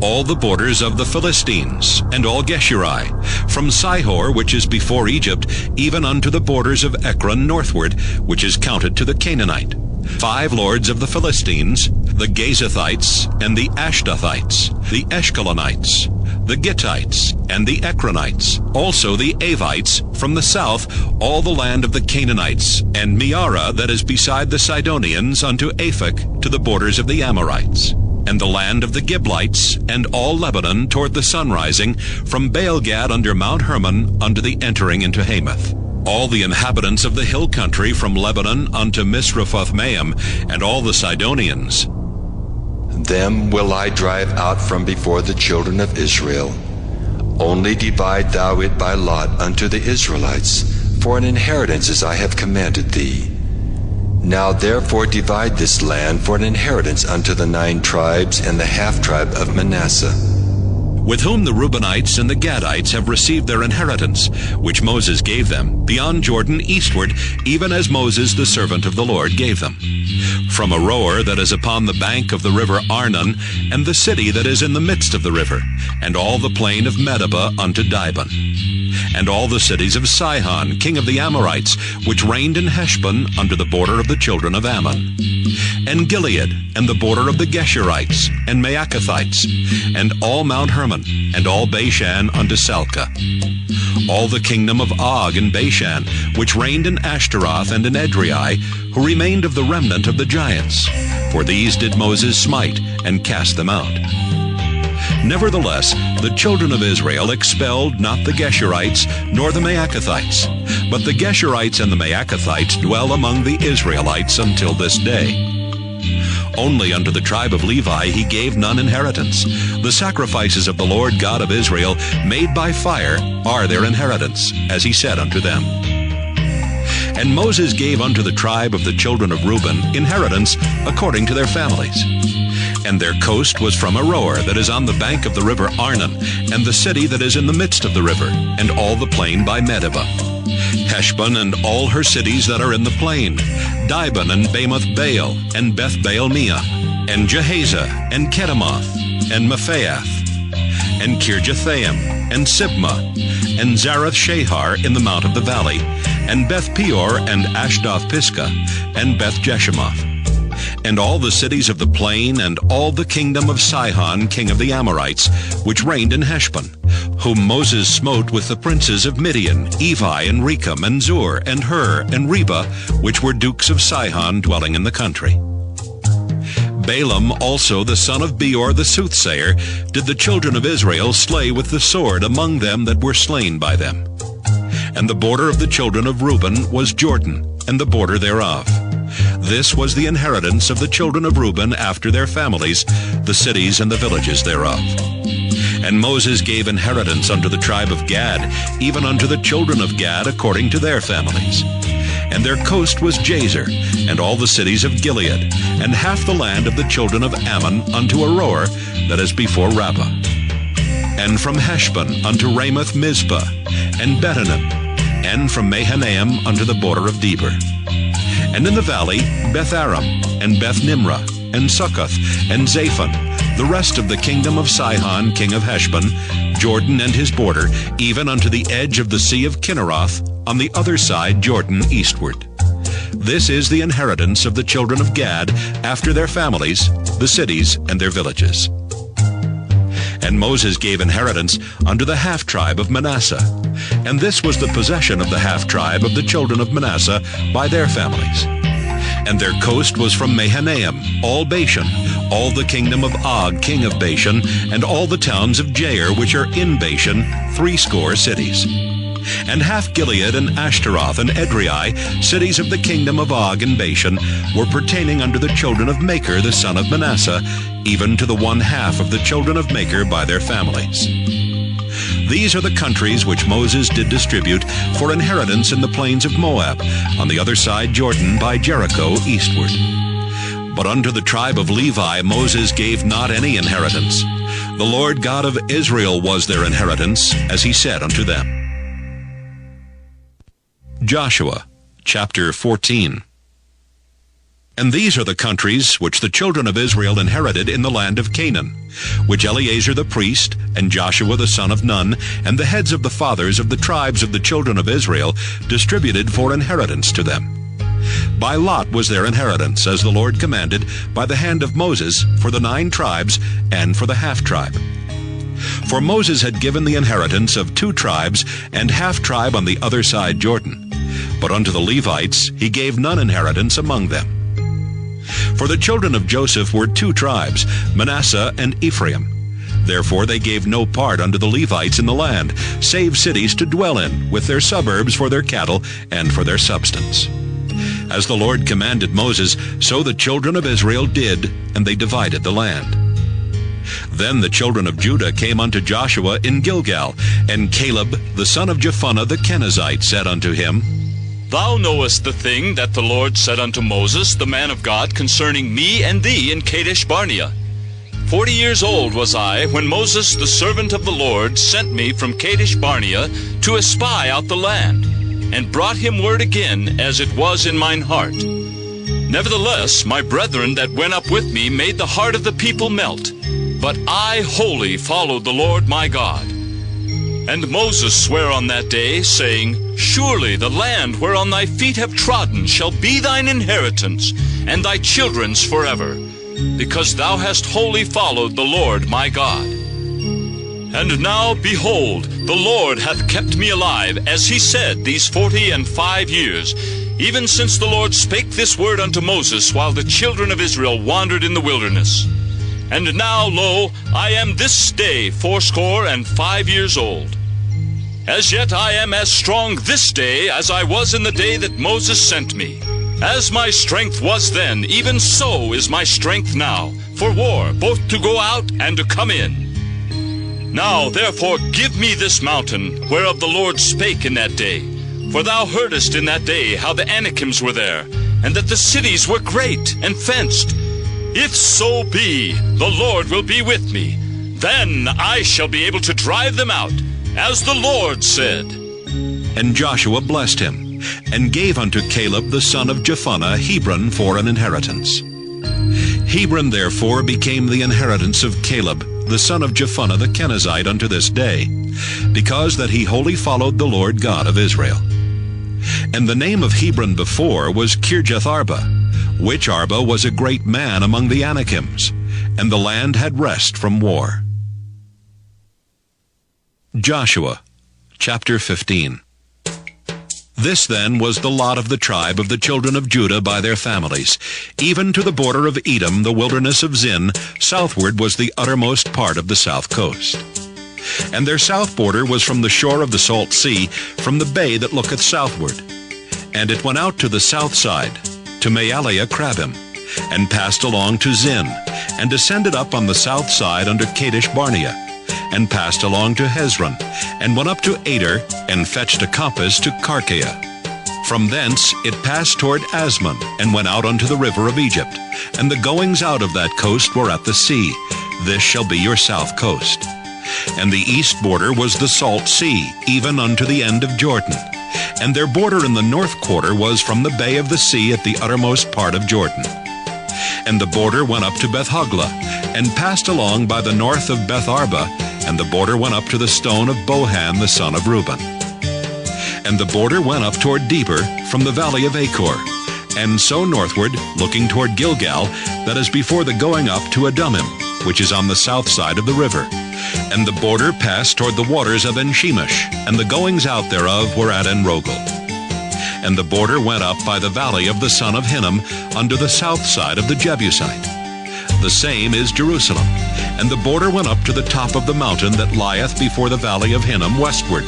All the borders of the Philistines, and all Geshuri, from Sihor, which is before Egypt, even unto the borders of Ekron northward, which is counted to the Canaanite. 5 lords of the Philistines, the Gazathites, and the Ashdothites, the Eshkelonites, the Gittites, and the Ekronites, also the Avites, from the south, all the land of the Canaanites, and Meara that is beside the Sidonians, unto Aphek, to the borders of the Amorites, and the land of the Giblites, and all Lebanon toward the sunrising, from Baal-gad under Mount Hermon, unto the entering into Hamath. All the inhabitants of the hill country from Lebanon unto Misrephoth-maim, and all the Sidonians. Them will I drive out from before the children of Israel. Only divide thou it by lot unto the Israelites, for an inheritance as I have commanded thee. Now therefore divide this land for an inheritance unto the 9 tribes and the half-tribe of Manasseh. with whom the Reubenites and the Gadites have received their inheritance, which Moses gave them, beyond Jordan eastward, even as Moses the servant of the Lord gave them. From Aroer that is upon the bank of the river Arnon, and the city that is in the midst of the river, and all the plain of Medeba unto Dibon, and all the cities of Sihon, king of the Amorites, which reigned in Heshbon under the border of the children of Ammon, and Gilead, and the border of the Geshurites, and Maacathites, and all Mount Hermon, and all Bashan unto Salcah, all the kingdom of Og and Bashan, which reigned in Ashtaroth and in Edrei, who remained of the remnant of the giants. For these did Moses smite, and cast them out. Nevertheless, the children of Israel expelled not the Geshurites, nor the Maacathites, but the Geshurites and the Maacathites dwell among the Israelites until this day. Only unto the tribe of Levi he gave none inheritance. The sacrifices of the Lord God of Israel, made by fire, are their inheritance, as he said unto them. And Moses gave unto the tribe of the children of Reuben inheritance according to their families. And their coast was from Aroer that is on the bank of the river Arnon, and the city that is in the midst of the river, and all the plain by Medeba, Heshbon and all her cities that are in the plain, Dibon and Bamoth Baal, and Beth Baal Meah, and Jehaza, and Kedemoth, and Mephaath, and Kirjathaim, and Sibmah, and Zarath Shahar in the mount of the valley, and Beth Peor, and Ashdoth Pisgah, and Beth Jeshimoth, and all the cities of the plain, and all the kingdom of Sihon, king of the Amorites, which reigned in Heshbon, whom Moses smote with the princes of Midian, Evi, and Rechem, and Zur, and Hur, and Reba, which were dukes of Sihon, dwelling in the country. Balaam also, the son of Beor the soothsayer, did the children of Israel slay with the sword among them that were slain by them. And the border of the children of Reuben was Jordan, and the border thereof. This was the inheritance of the children of Reuben after their families, the cities and the villages thereof. And Moses gave inheritance unto the tribe of Gad, even unto the children of Gad according to their families. And their coast was Jazer, and all the cities of Gilead, and half the land of the children of Ammon unto Aroer, that is before Rabbah. And from Heshbon unto Ramoth Mizpah, and Betanim, and from Mahanaim unto the border of Debir. And in the valley, Beth Aram, and Beth Nimrah, and Succoth, and Zaphon, the rest of the kingdom of Sihon, king of Heshbon, Jordan and his border, even unto the edge of the sea of Kinneroth, on the other side Jordan eastward. This is the inheritance of the children of Gad, after their families, the cities and their villages. And Moses gave inheritance unto the half-tribe of Manasseh, and this was the possession of the half-tribe of the children of Manasseh by their families. And their coast was from Mahanaim, all Bashan, all the kingdom of Og, king of Bashan, and all the towns of Jair, which are in Bashan, 80 cities. And half Gilead and Ashtaroth and Edrei, cities of the kingdom of Og and Bashan, were pertaining unto the children of Machir the son of Manasseh, even to the 1/2 of the children of Machir by their families. These are the countries which Moses did distribute for inheritance in the plains of Moab, on the other side Jordan by Jericho eastward. But unto the tribe of Levi Moses gave not any inheritance. The Lord God of Israel was their inheritance, as he said unto them. Joshua, chapter 14. And these are the countries which the children of Israel inherited in the land of Canaan, which Eleazar the priest, and Joshua the son of Nun, and the heads of the fathers of the tribes of the children of Israel distributed for inheritance to them. By lot was their inheritance, as the Lord commanded, by the hand of Moses, for the 9 tribes, and for the half-tribe. For Moses had given the inheritance of 2 tribes, and half-tribe on the other side Jordan. But unto the Levites he gave none inheritance among them. For the children of Joseph were 2 tribes, Manasseh and Ephraim. Therefore they gave no part unto the Levites in the land, save cities to dwell in, with their suburbs for their cattle and for their substance. As the Lord commanded Moses, so the children of Israel did, and they divided the land. Then the children of Judah came unto Joshua in Gilgal, and Caleb the son of Jephunneh the Kenizzite said unto him, Thou knowest the thing that the Lord said unto Moses, the man of God, concerning me and thee in Kadesh Barnea. 40 years old was I when Moses, the servant of the Lord, sent me from Kadesh Barnea to espy out the land, and brought him word again, as it was in mine heart. Nevertheless, my brethren that went up with me made the heart of the people melt, but I wholly followed the Lord my God. And Moses sware on that day, saying, Surely the land whereon thy feet have trodden shall be thine inheritance, and thy children's forever, because thou hast wholly followed the Lord my God. And now, behold, the Lord hath kept me alive, as he said, these 45 years, even since the Lord spake this word unto Moses, while the children of Israel wandered in the wilderness. And now, lo, I am this day 85 years old. As yet I am as strong this day as I was in the day that Moses sent me. As my strength was then, even so is my strength now, for war, both to go out and to come in. Now, therefore, give me this mountain, whereof the Lord spake in that day. For thou heardest in that day how the Anakims were there, and that the cities were great and fenced. If so be the Lord will be with me, then I shall be able to drive them out, as the Lord said. And Joshua blessed him, and gave unto Caleb the son of Jephunneh Hebron for an inheritance. Hebron therefore became the inheritance of Caleb, the son of Jephunneh the Kenizzite, unto this day, because that he wholly followed the Lord God of Israel. And the name of Hebron before was Kirjath-arba, which Arba was a great man among the Anakims, and the land had rest from war. Joshua, chapter 15. This then was the lot of the tribe of the children of Judah by their families. Even to the border of Edom, the wilderness of Zin, southward was the uttermost part of the south coast. And their south border was from the shore of the salt sea, from the bay that looketh southward. And it went out to the south side, to Maaliah Krabim, and passed along to Zin, and descended up on the south side under Kadesh Barnea, and passed along to Hezron, and went up to Ader, and fetched a compass to Karkea. From thence it passed toward Asmon, and went out unto the river of Egypt, and the goings out of that coast were at the sea. This shall be your south coast. And the east border was the salt sea, even unto the end of Jordan. And their border in the north quarter was from the bay of the sea at the uttermost part of Jordan. And the border went up to Beth-hoglah, and passed along by the north of Beth-arba, and the border went up to the stone of Bohan the son of Reuben. And the border went up toward Debir from the valley of Achor, and so northward, looking toward Gilgal, that is before the going up to Adumim, which is on the south side of the river. And the border passed toward the waters of En-shemesh, and the goings out thereof were at En-rogel. And the border went up by the valley of the son of Hinnom unto the south side of the Jebusite. The same is Jerusalem. And the border went up to the top of the mountain that lieth before the valley of Hinnom westward,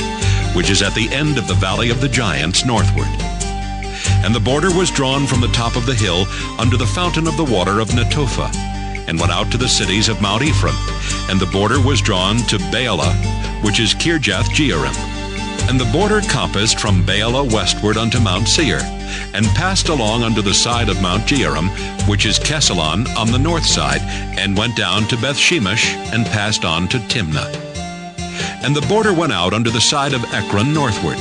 which is at the end of the valley of the giants northward. And the border was drawn from the top of the hill unto the fountain of the water of Netophah, and went out to the cities of Mount Ephraim. And the border was drawn to Baalah, which is Kirjath-jearim. And the border compassed from Baalah westward unto Mount Seir, and passed along unto the side of Mount Jearim, which is Kesalon on the north side, and went down to Beth-shemesh, and passed on to Timnah. And the border went out unto the side of Ekron northward.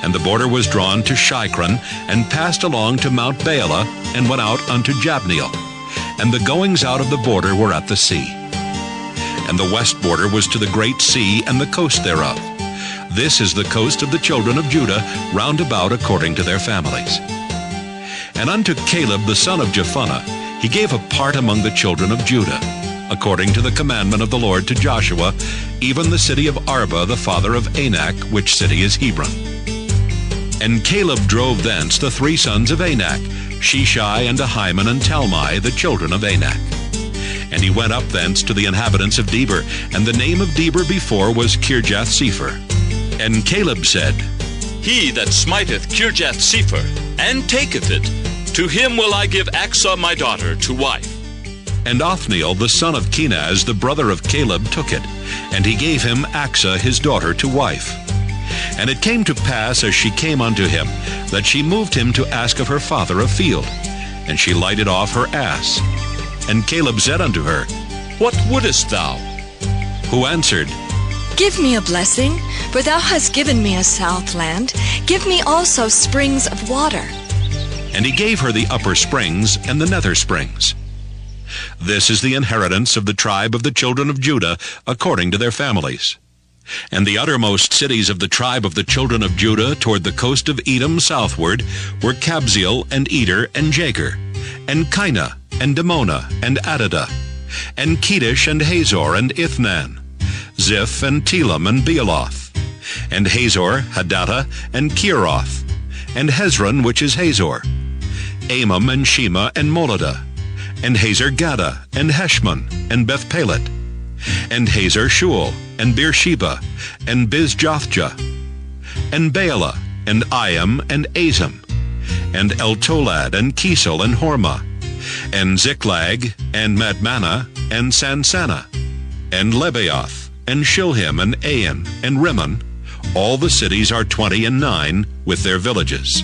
And the border was drawn to Shikron, and passed along to Mount Baalah, and went out unto Jabneel. And the goings out of the border were at the sea. And the west border was to the great sea and the coast thereof. This is the coast of the children of Judah, round about according to their families. And unto Caleb the son of Jephunneh he gave a part among the children of Judah, according to the commandment of the Lord to Joshua, even the city of Arba the father of Anak, which city is Hebron. And Caleb drove thence the 3 sons of Anak, Sheshai and Ahiman and Talmai, the children of Anak. And he went up thence to the inhabitants of Debir, and the name of Debir before was Kirjath-sepher. And Caleb said, He that smiteth Kirjath-sepher, and taketh it, to him will I give Achsah my daughter to wife. And Othniel the son of Kenaz, the brother of Caleb, took it, and he gave him Achsah his daughter to wife. And it came to pass, as she came unto him, that she moved him to ask of her father a field, and she lighted off her ass. And Caleb said unto her, what wouldest thou? Who answered, Give me a blessing, for thou hast given me a southland. Give me also springs of water. And he gave her the upper springs and the nether springs. This is the inheritance of the tribe of the children of Judah, according to their families. And the uttermost cities of the tribe of the children of Judah toward the coast of Edom southward were Kabzeel and Eder and Jagur, and Kinah and Dimona and Adadah, and Kedesh and Hazor and Ithnan, Ziph and Telam and Bealoth, and Hazor, Hadattah, and Kieroth, and Hezron, which is Hazor, Amam and Shema and Moladah, and Hazar-Gaddah, and Heshmon, and Beth-Pelet, and Hazar-Shual, and Beersheba, and Bizjothjah, and Baalah, and Iam, and Azam, and Eltolad, and Kisel, and Hormah, and Ziklag, and Madmannah, and Sansannah, and Lebaoth, and Shilhim, and Ain, and Rimmon. All the cities are 29 with their villages.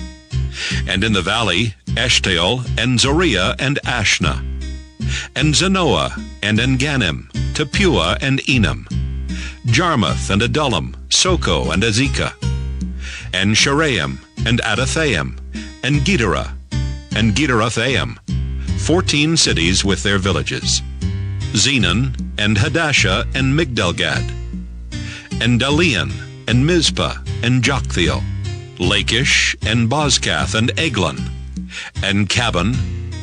And in the valley, Eshtaol, and Zoriah, and Ashna, and Zanoah, and Enganim, Tapua, and Enam, Jarmuth, and Adullam, Soko, and Azekah, and Sharaim, and Adathaim, and Gederah, and Gederothaim, 14 cities with their villages, Zenon, and Hadashah, and Migdalgad, and Dalian, and Mizpah, and Joktheel, Lachish, and Bozkath, and Eglon, and Cabon,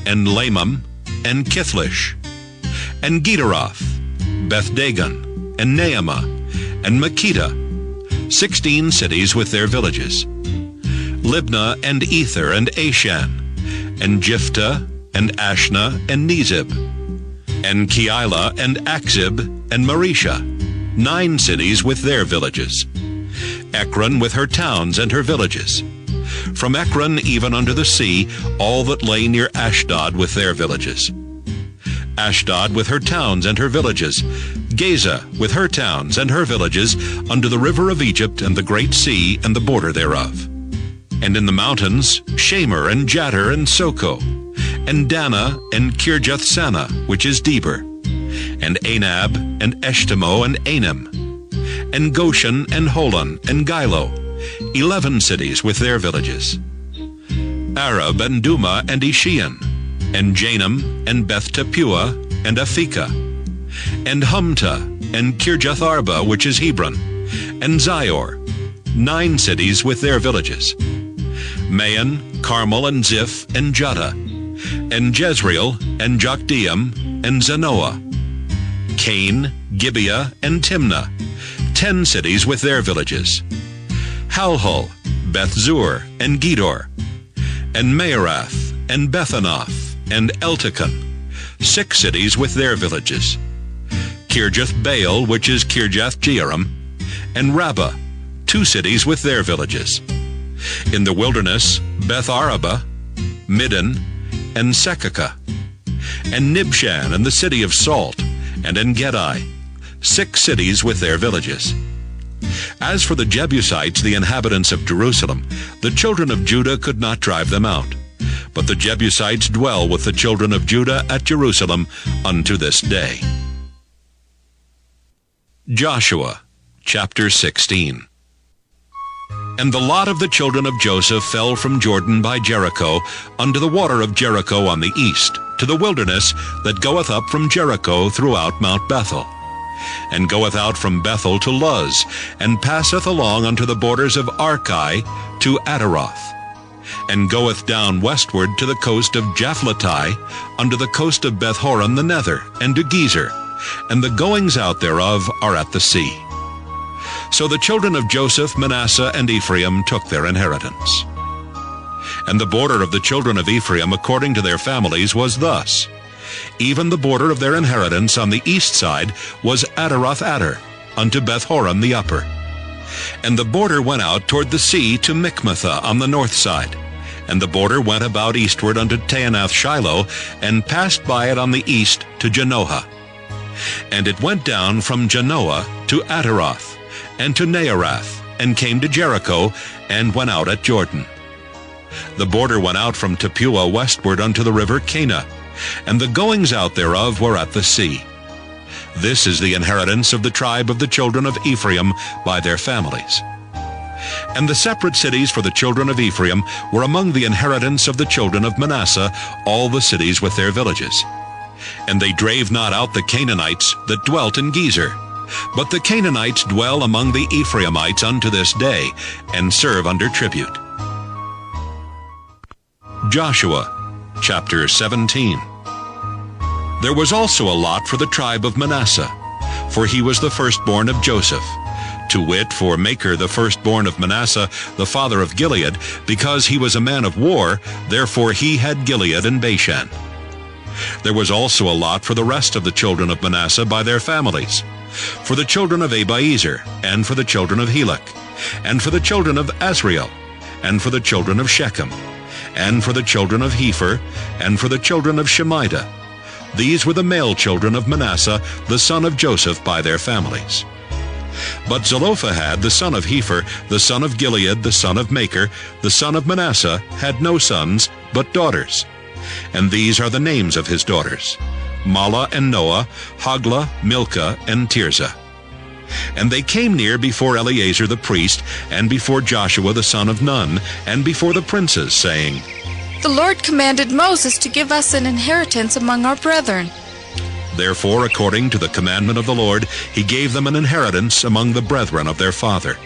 and Lamam, and Kithlish, and Gederoth, Beth-Dagon, and Naamah, and Makkedah, 16 cities with their villages, Libnah, and Ether, and Ashan, and Jiphthah, and Ashna, and Nezib, and Keilah, and Akzib, and Maresha, 9 cities with their villages, Ekron with her towns and her villages, from Ekron even unto the sea, all that lay near Ashdod with their villages, Ashdod with her towns and her villages, Gaza with her towns and her villages, unto the river of Egypt and the great sea and the border thereof. And in the mountains, Shamer, and Jattir, and Soko, and Dana, and Kirjath-Sanah, which is Deber, and Anab, and Eshtemoh, and Anim, and Goshen, and Holon, and Gilo, 11 cities with their villages, Arab, and Duma, and Ishian, and Janam, and Beth-Tapua, and Aphekah, and Humta, and Kirjath-Arba, which is Hebron, and Zior, 9 cities with their villages, Maon, Carmel, and Ziph, and Juttah, and Jezreel, and Jokdeam, and Zanoah, Cain, Gibeah, and Timnah, 10 cities with their villages, Halhul, Beth-zur, and Gedor, and Maarath, and Bethanoth, and Eltekon, 6 cities with their villages, Kirjath-Baal, which is Kirjath-Jearim, and Rabbah, 2 cities with their villages. In the wilderness, Beth-Araba, Middin, and Sekakah, and Nibshan, and the city of Salt, and En-Gedi, 6 cities with their villages. As for the Jebusites, the inhabitants of Jerusalem, the children of Judah could not drive them out. But the Jebusites dwell with the children of Judah at Jerusalem unto this day. Joshua, chapter 16. And the lot of the children of Joseph fell from Jordan by Jericho unto the water of Jericho on the east, to the wilderness that goeth up from Jericho throughout Mount Bethel, and goeth out from Bethel to Luz, and passeth along unto the borders of Archi to Ataroth, and goeth down westward to the coast of Japhleti, unto the coast of Beth-horon the nether, and to Gezer, and the goings out thereof are at the sea. So the children of Joseph, Manasseh, and Ephraim took their inheritance. And the border of the children of Ephraim according to their families was thus. Even the border of their inheritance on the east side was Ataroth-Adar, unto Beth-horon the upper. And the border went out toward the sea to Michmethah on the north side. And the border went about eastward unto Taanath-Shiloh, and passed by it on the east to Janoah. And it went down from Janoah to Ataroth, and to Naarath, and came to Jericho, and went out at Jordan. The border went out from Tapua westward unto the river Kanah, and the goings out thereof were at the sea. This is the inheritance of the tribe of the children of Ephraim by their families. And the separate cities for the children of Ephraim were among the inheritance of the children of Manasseh, all the cities with their villages. And they drave not out the Canaanites that dwelt in Gezer. But the Canaanites dwell among the Ephraimites unto this day, and serve under tribute. Joshua, chapter 17. There was also a lot for the tribe of Manasseh, for he was the firstborn of Joseph, to wit, for Machir the firstborn of Manasseh, the father of Gilead, because he was a man of war, therefore he had Gilead and Bashan. There was also a lot for the rest of the children of Manasseh by their families, for the children of Abiezer, and for the children of Helek, and for the children of Asriel, and for the children of Shechem, and for the children of Hepher, and for the children of Shemida. These were the male children of Manasseh, the son of Joseph, by their families. But Zelophehad, the son of Hepher, the son of Gilead, the son of Machir, the son of Manasseh, had no sons, but daughters. And these are the names of his daughters: Mahlah and Noah, Hoglah, Milcah, and Tirzah. And they came near before Eleazar the priest, and before Joshua the son of Nun, and before the princes, saying, The Lord commanded Moses to give us an inheritance among our brethren. Therefore, according to the commandment of the Lord, he gave them an inheritance among the brethren of their father.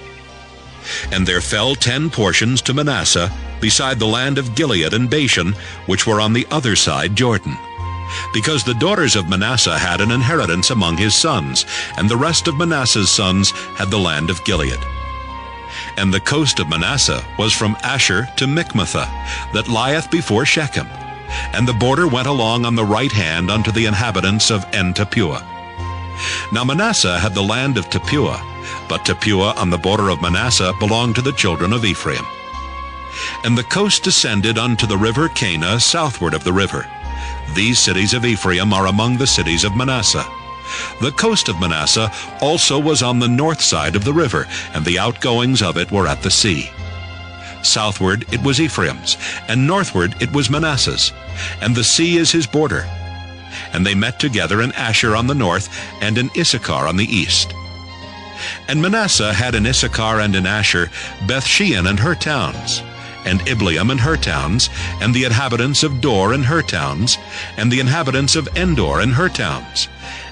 And there fell 10 portions to Manasseh, beside the land of Gilead and Bashan, which were on the other side Jordan. Because the daughters of Manasseh had an inheritance among his sons, and the rest of Manasseh's sons had the land of Gilead. And the coast of Manasseh was from Asher to Michmethah, that lieth before Shechem. And the border went along on the right hand unto the inhabitants of En-Tappuah. Now Manasseh had the land of Tappuah, but Tappuah on the border of Manasseh belonged to the children of Ephraim. And the coast descended unto the river Cana southward of the river. These cities of Ephraim are among the cities of Manasseh. The coast of Manasseh also was on the north side of the river, and the outgoings of it were at the sea. Southward it was Ephraim's, and northward it was Manasseh's, and the sea is his border. And they met together in Asher on the north, and in Issachar on the east. And Manasseh had in Issachar and in Asher Bethshean and her towns, and Ibleam and her towns, and the inhabitants of Dor and her towns, and the inhabitants of Endor and her towns,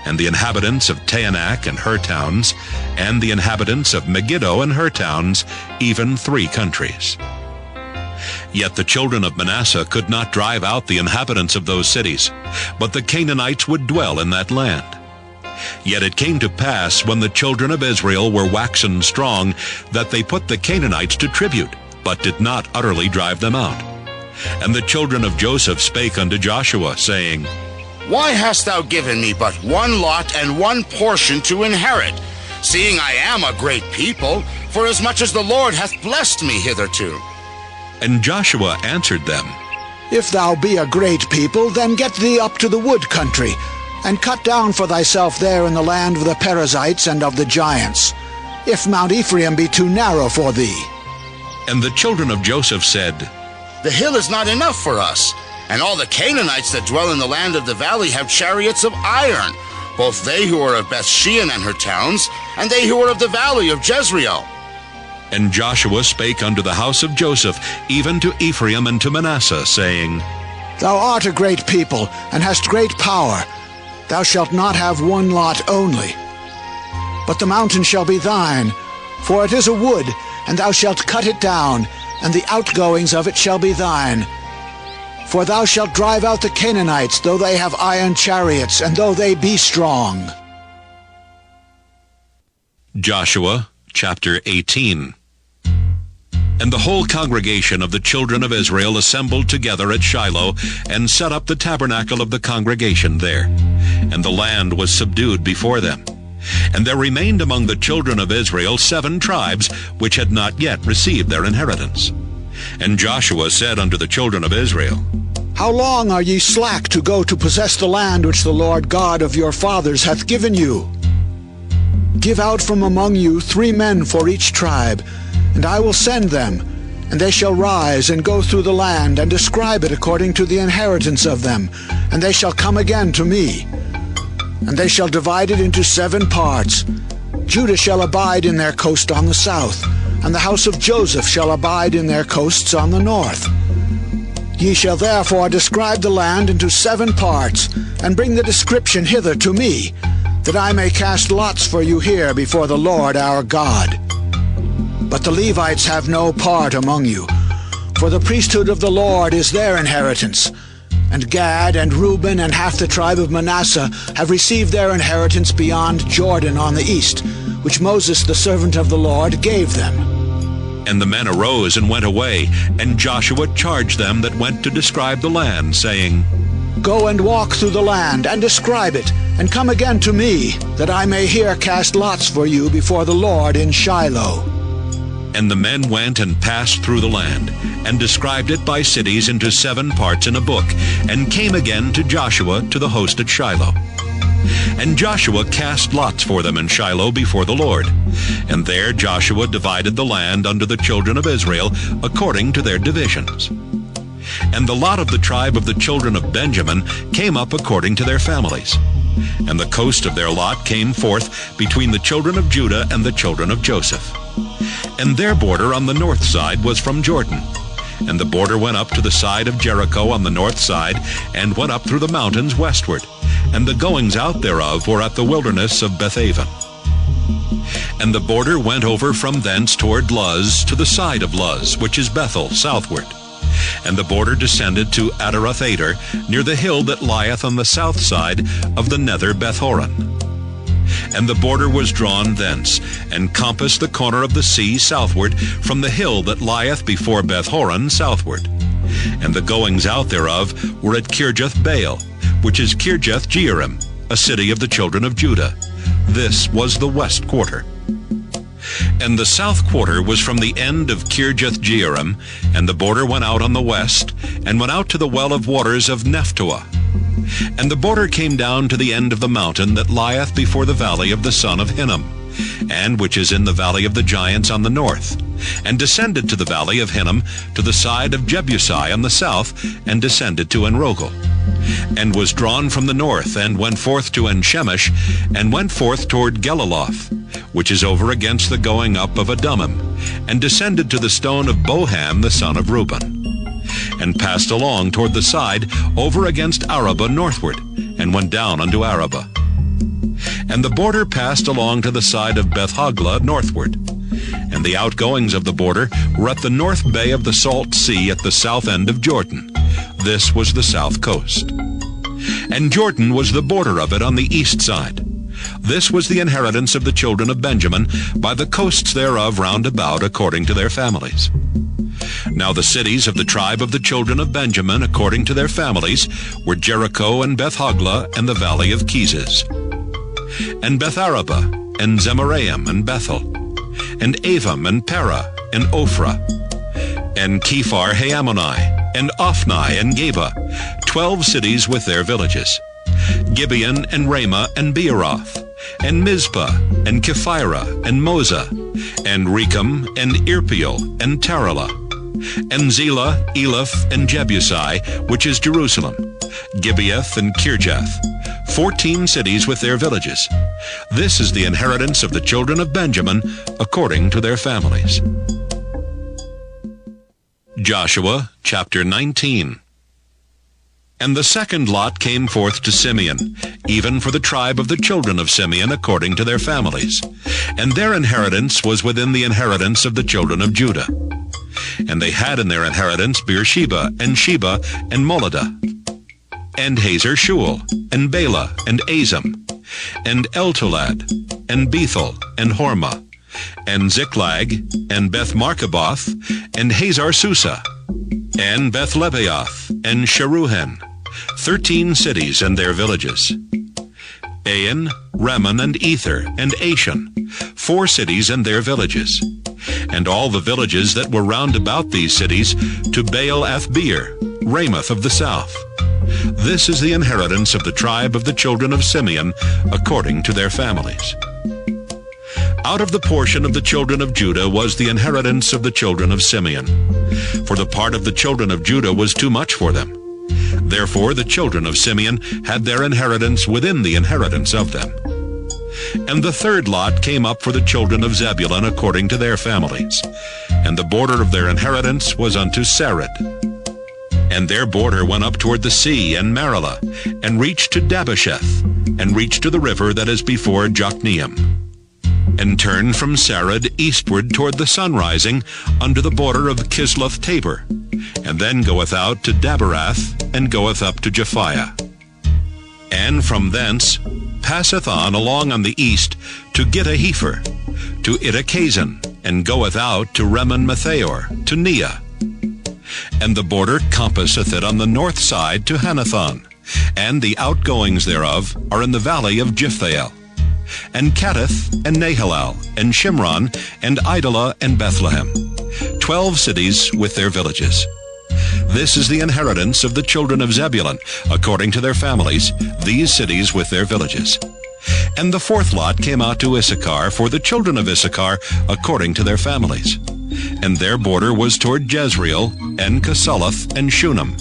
and the inhabitants of Taanach and her towns, and the inhabitants of Megiddo and her towns, even 3 countries. Yet the children of Manasseh could not drive out the inhabitants of those cities, but the Canaanites would dwell in that land. Yet it came to pass, when the children of Israel were waxen strong, that they put the Canaanites to tribute, but did not utterly drive them out. And the children of Joseph spake unto Joshua, saying, Why hast thou given me but 1 lot and 1 portion to inherit, seeing I am a great people, forasmuch as the Lord hath blessed me hitherto? And Joshua answered them, If thou be a great people, then get thee up to the wood country, and cut down for thyself there in the land of the Perizzites and of the giants, if Mount Ephraim be too narrow for thee. And the children of Joseph said, The hill is not enough for us, and all the Canaanites that dwell in the land of the valley have chariots of iron, both they who are of Bethshean and her towns, and they who are of the valley of Jezreel. And Joshua spake unto the house of Joseph, even to Ephraim and to Manasseh, saying, Thou art a great people, and hast great power. Thou shalt not have 1 lot only. But the mountain shall be thine, for it is a wood, and thou shalt cut it down, and the outgoings of it shall be thine. For thou shalt drive out the Canaanites, though they have iron chariots, and though they be strong. Joshua chapter 18. And the whole congregation of the children of Israel assembled together at Shiloh, and set up the tabernacle of the congregation there. And the land was subdued before them. And there remained among the children of Israel 7 tribes, which had not yet received their inheritance. And Joshua said unto the children of Israel, How long are ye slack to go to possess the land which the Lord God of your fathers hath given you? Give out from among you 3 men for each tribe, and I will send them, and they shall rise and go through the land, and describe it according to the inheritance of them, and they shall come again to me. and they shall divide it into 7 parts. Judah shall abide in their coast on the south, and the house of Joseph shall abide in their coasts on the north. Ye shall therefore describe the land into 7 parts, and bring the description hither to me, that I may cast lots for you here before the Lord our God. But the Levites have no part among you, for the priesthood of the Lord is their inheritance. And Gad and Reuben and half the tribe of Manasseh have received their inheritance beyond Jordan on the east, which Moses the servant of the Lord gave them. And the men arose and went away, and Joshua charged them that went to describe the land, saying, Go and walk through the land, and describe it, and come again to me, that I may here cast lots for you before the Lord in Shiloh. And the men went and passed through the land, and described it by cities into 7 parts in a book, and came again to Joshua to the host at Shiloh. And Joshua cast lots for them in Shiloh before the Lord. And there Joshua divided the land unto the children of Israel according to their divisions. And the lot of the tribe of the children of Benjamin came up according to their families. And the coast of their lot came forth between the children of Judah and the children of Joseph. And their border on the north side was from Jordan. And the border went up to the side of Jericho on the north side, and went up through the mountains westward. And the goings out thereof were at the wilderness of Bethaven. And the border went over from thence toward Luz to the side of Luz, which is Bethel, southward. And the border descended to Adaroth-Ader, near the hill that lieth on the south side of the nether Bethhoron. And the border was drawn thence, and compassed the corner of the sea southward, from the hill that lieth before Bethhoron southward. And the goings out thereof were at Kirjath-Baal, which is Kirjath-Jearim, a city of the children of Judah. This was the west quarter. And the south quarter was from the end of Kirjath-Jearim, and the border went out on the west, and went out to the well of waters of Nephtoah. And the border came down to the end of the mountain that lieth before the valley of the son of Hinnom, and which is in the valley of the giants on the north, and descended to the valley of Hinnom to the side of Jebusi on the south, and descended to Enrogel, and was drawn from the north, and went forth to Enshemish, and went forth toward Geliloth, which is over against the going up of Adummim, and descended to the stone of Boham the son of Reuben, and passed along toward the side over against Arabah northward, and went down unto Arabah. And the border passed along to the side of Bethhoglah northward. And the outgoings of the border were at the north bay of the Salt Sea at the south end of Jordan. This was the south coast. And Jordan was the border of it on the east side. This was the inheritance of the children of Benjamin by the coasts thereof round about according to their families. Now the cities of the tribe of the children of Benjamin according to their families were Jericho and Bethhoglah and the valley of Keziz, and Betharabah and Zemaraim and Bethel, and Avim and Parah and Ophrah, and Kephar Haamoni, and Ophni and Geba, 12 cities with their villages, Gibeon and Ramah and Beeroth, and Mizpah and Kephirah and Moza, and Rechem and Irpeel and Taralah, and Zelah, Eleph, and Jebusi, which is Jerusalem, Gibeath and Kirjath, 14 cities with their villages. This is the inheritance of the children of Benjamin according to their families. Joshua chapter 19. And the second lot came forth to Simeon, even for the tribe of the children of Simeon according to their families. And their inheritance was within the inheritance of the children of Judah. And they had in their inheritance Beersheba, and Sheba, and Moladah, and Hazer Shual, and Bela, and Azam, and Eltolad, and Bethel, and Hormah, and Ziklag, and Beth-Markaboth, and Hazar Susa, and Beth-Lebaoth, and Sheruhen, 13 cities and their villages. Ain, Raman, and Ether, and Ashan, 4 cities and their villages. And all the villages that were round about these cities, to Baal-Athbeer, Ramoth of the south. This is the inheritance of the tribe of the children of Simeon, according to their families. Out of the portion of the children of Judah was the inheritance of the children of Simeon. For the part of the children of Judah was too much for them. Therefore the children of Simeon had their inheritance within the inheritance of them. And the third lot came up for the children of Zebulun according to their families. And the border of their inheritance was unto Sarid. And their border went up toward the sea and Marilah, and reached to Dabbesheth, and reached to the river that is before Jokneam, and turned from Sarid eastward toward the sunrising unto the border of Kisloth Tabor, and then goeth out to Daberath, and goeth up to Japhiah. And from thence passeth on along on the east to Gittahepher, to Ittachazan, and goeth out to Remon-Methaor, to Neah. And the border compasseth it on the north side to Hanathon, and the outgoings thereof are in the valley of Jiphthahel, and Kattith, and Nahalal, and Shimron, and Idalah, and Bethlehem, 12 cities with their villages. This is the inheritance of the children of Zebulun, according to their families, these cities with their villages. And the fourth lot came out to Issachar for the children of Issachar, according to their families. And their border was toward Jezreel, and Casaloth, and Shunem,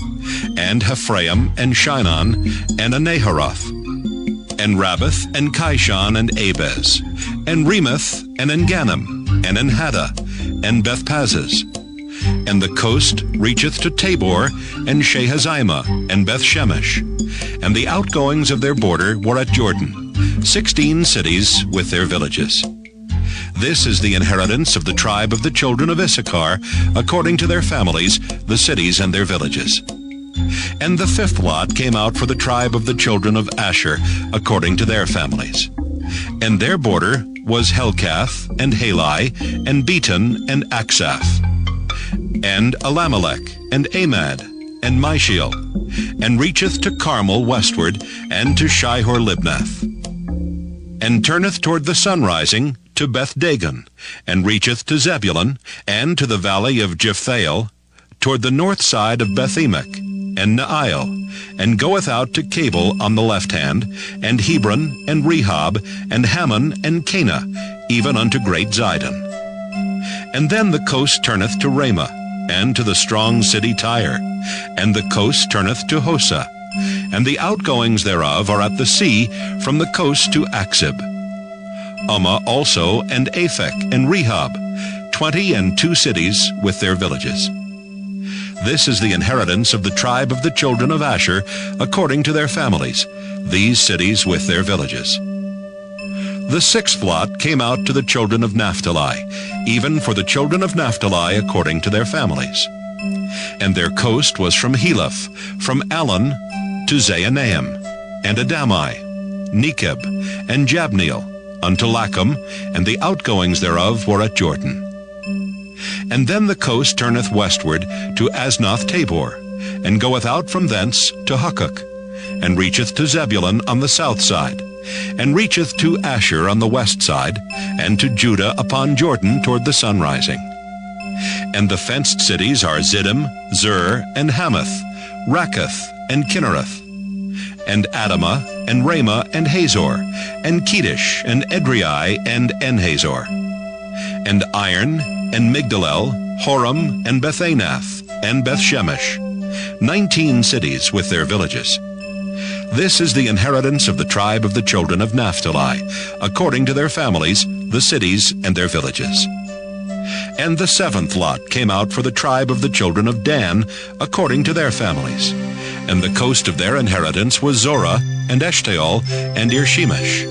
and Hephraim, and Shinon, and Anaharoth, and Rabbath, and Kishon, and Abez, and Remoth, and Engannim, and Enhaddah, and Bethpazzez. And the coast reacheth to Tabor, and Shahazimah, and Bethshemesh. And the outgoings of their border were at Jordan, 16 cities with their villages. This is the inheritance of the tribe of the children of Issachar, according to their families, the cities and their villages. And the fifth lot came out for the tribe of the children of Asher, according to their families. And their border was Helkath, and Halai, and Beton, and Aksaph, and Alamelech, and Amad, and Mishiel, and reacheth to Carmel westward, and to Shihor-Libnath, and turneth toward the sunrising to Beth-Dagon, and reacheth to Zebulun, and to the valley of Jiphthahel, toward the north side of Beth-Emek, and Neiel, and goeth out to Cabul on the left hand, and Hebron, and Rehob, and Hammon, and Cana, even unto great Zidon. And then the coast turneth to Ramah, and to the strong city Tyre, and the coast turneth to Hosa, and the outgoings thereof are at the sea from the coast to Aksib. Ummah also, and Aphek, and Rehob, 22 cities with their villages. This is the inheritance of the tribe of the children of Asher, according to their families, these cities with their villages. The sixth lot came out to the children of Naphtali, even for the children of Naphtali according to their families. And their coast was from Heleph, from Allon to Zaanaim, and Adami, Nekeb, and Jabneel, unto Lachum, and the outgoings thereof were at Jordan. And then the coast turneth westward to Aznoth Tabor, and goeth out from thence to Hukkok, and reacheth to Zebulun on the south side, and reacheth to Asher on the west side, and to Judah upon Jordan toward the sunrising. And the fenced cities are Ziddim, Zur, and Hamath, Rakkath, and Kinnereth, and Adamah, and Ramah, and Hazor, and Kedesh, and Edrei, and Enhazor, and Iron, and Migdalel, Horam, and Bethanath, and Bethshemesh, 19 cities with their villages. This is the inheritance of the tribe of the children of Naphtali, according to their families, the cities and their villages. And the seventh lot came out for the tribe of the children of Dan, according to their families. And the coast of their inheritance was Zorah, and Eshtaol, and Irshemesh,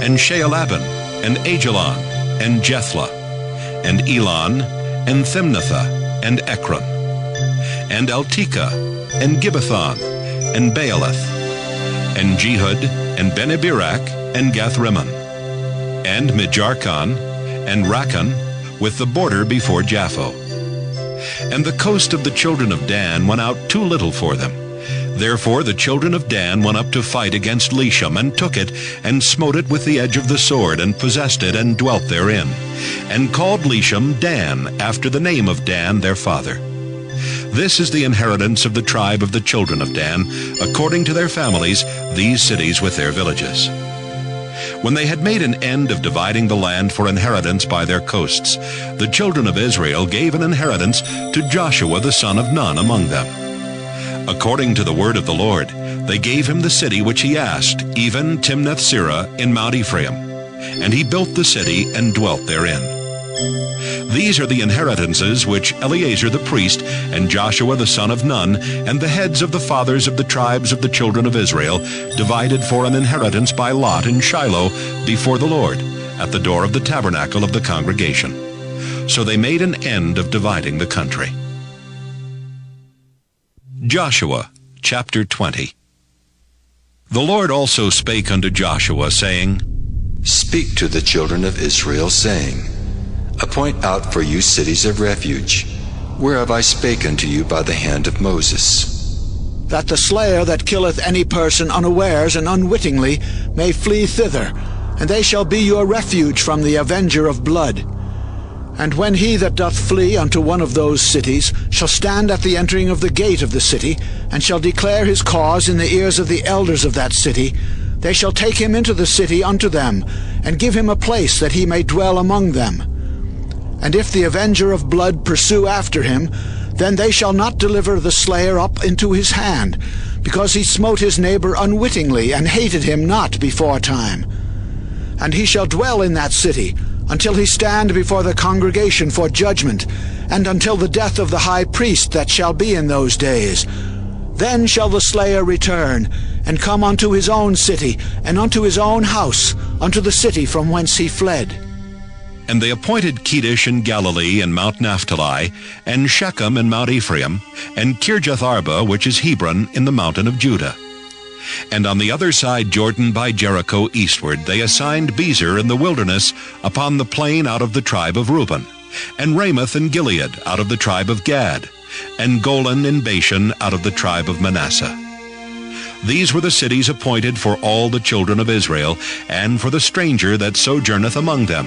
and Shaalabin, and Ajalon, and Jethlah, and Elon, and Thimnathah, and Ekron, and Eltekeh, and Gibbethon, and Baalath, and Jehud, and Bene-Berak, and Gath-Rimmon, and Mijarkon, and Rakkon, with the border before Japho. And the coast of the children of Dan went out too little for them. Therefore the children of Dan went up to fight against Leshem, and took it, and smote it with the edge of the sword, and possessed it, and dwelt therein, and called Leshem Dan, after the name of Dan their father. This is the inheritance of the tribe of the children of Dan, according to their families, these cities with their villages. When they had made an end of dividing the land for inheritance by their coasts, the children of Israel gave an inheritance to Joshua the son of Nun among them. According to the word of the Lord, they gave him the city which he asked, even Timnath-Serah in Mount Ephraim. And he built the city and dwelt therein. These are the inheritances which Eleazar the priest and Joshua the son of Nun and the heads of the fathers of the tribes of the children of Israel divided for an inheritance by lot in Shiloh before the Lord, at the door of the tabernacle of the congregation. So they made an end of dividing the country. Joshua chapter 20. The Lord also spake unto Joshua, saying, Speak to the children of Israel, saying, Appoint out for you cities of refuge, whereof I spake unto you by the hand of Moses, that the slayer that killeth any person unawares and unwittingly may flee thither, and they shall be your refuge from the avenger of blood. And when he that doth flee unto one of those cities shall stand at the entering of the gate of the city, and shall declare his cause in the ears of the elders of that city, they shall take him into the city unto them, and give him a place that he may dwell among them. And if the avenger of blood pursue after him, then they shall not deliver the slayer up into his hand, because he smote his neighbor unwittingly, and hated him not before time. And he shall dwell in that city, until he stand before the congregation for judgment, and until the death of the high priest that shall be in those days. Then shall the slayer return, and come unto his own city, and unto his own house, unto the city from whence he fled. And they appointed Kedesh in Galilee and Mount Naphtali, and Shechem in Mount Ephraim, and Kirjath-Arba, which is Hebron, in the mountain of Judah. And on the other side Jordan by Jericho eastward they assigned Bezer in the wilderness upon the plain out of the tribe of Reuben, and Ramoth in Gilead out of the tribe of Gad, and Golan in Bashan out of the tribe of Manasseh. These were the cities appointed for all the children of Israel, and for the stranger that sojourneth among them,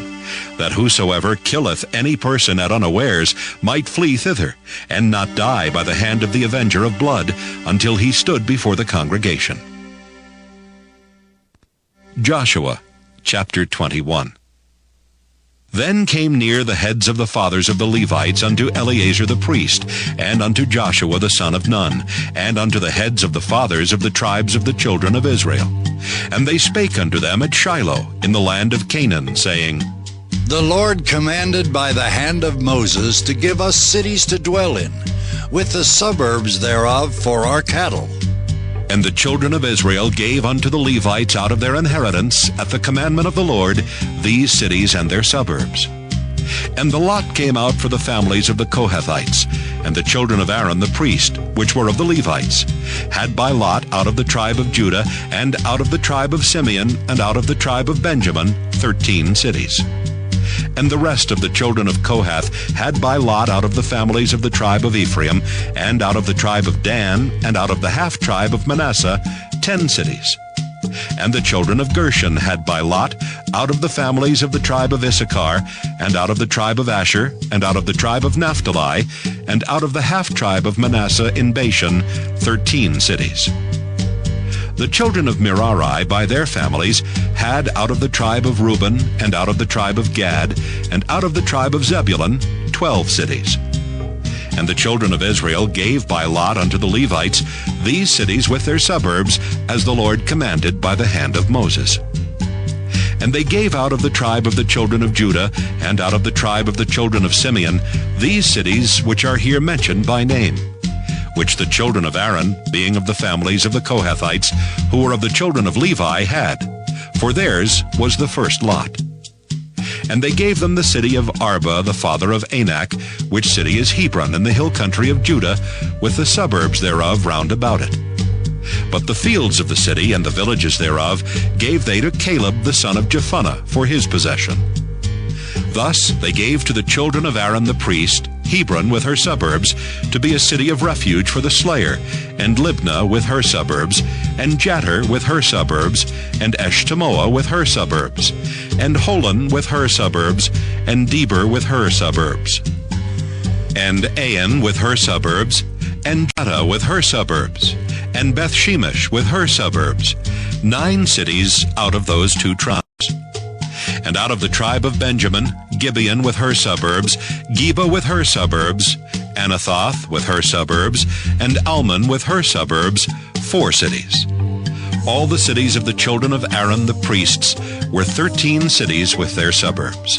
that whosoever killeth any person at unawares might flee thither, and not die by the hand of the avenger of blood, until he stood before the congregation. Joshua chapter 21. Then came near the heads of the fathers of the Levites unto Eleazar the priest, and unto Joshua the son of Nun, and unto the heads of the fathers of the tribes of the children of Israel. And they spake unto them at Shiloh in the land of Canaan, saying, The Lord commanded by the hand of Moses to give us cities to dwell in, with the suburbs thereof for our cattle. And the children of Israel gave unto the Levites out of their inheritance, at the commandment of the Lord, these cities and their suburbs. And the lot came out for the families of the Kohathites, and the children of Aaron the priest, which were of the Levites, had by lot out of the tribe of Judah, and out of the tribe of Simeon, and out of the tribe of Benjamin, 13 cities. And the rest of the children of Kohath had by lot out of the families of the tribe of Ephraim, and out of the tribe of Dan, and out of the half-tribe of Manasseh, 10 cities. And the children of Gershon had by lot out of the families of the tribe of Issachar, and out of the tribe of Asher, and out of the tribe of Naphtali, and out of the half-tribe of Manasseh in Bashan, 13 cities. The children of Merari by their families had out of the tribe of Reuben, and out of the tribe of Gad, and out of the tribe of Zebulun, 12 cities. And the children of Israel gave by lot unto the Levites these cities with their suburbs, as the Lord commanded by the hand of Moses. And they gave out of the tribe of the children of Judah, and out of the tribe of the children of Simeon, these cities which are here mentioned by name, which the children of Aaron, being of the families of the Kohathites, who were of the children of Levi, had, for theirs was the first lot. And they gave them the city of Arba, the father of Anak, which city is Hebron in the hill country of Judah, with the suburbs thereof round about it. But the fields of the city and the villages thereof gave they to Caleb the son of Jephunneh for his possession. Thus they gave to the children of Aaron the priest Hebron with her suburbs, to be a city of refuge for the slayer, and Libnah with her suburbs, and Jattir with her suburbs, and Eshtemoa with her suburbs, and Holon with her suburbs, and Debir with her suburbs, and Ain with her suburbs, and Jutta with her suburbs, and Beth-Shemesh with her suburbs, 9 cities out of those 2 tribes. And out of the tribe of Benjamin, Gibeon with her suburbs, Geba with her suburbs, Anathoth with her suburbs, and Almon with her suburbs, 4 cities. All the cities of the children of Aaron the priests were 13 cities with their suburbs.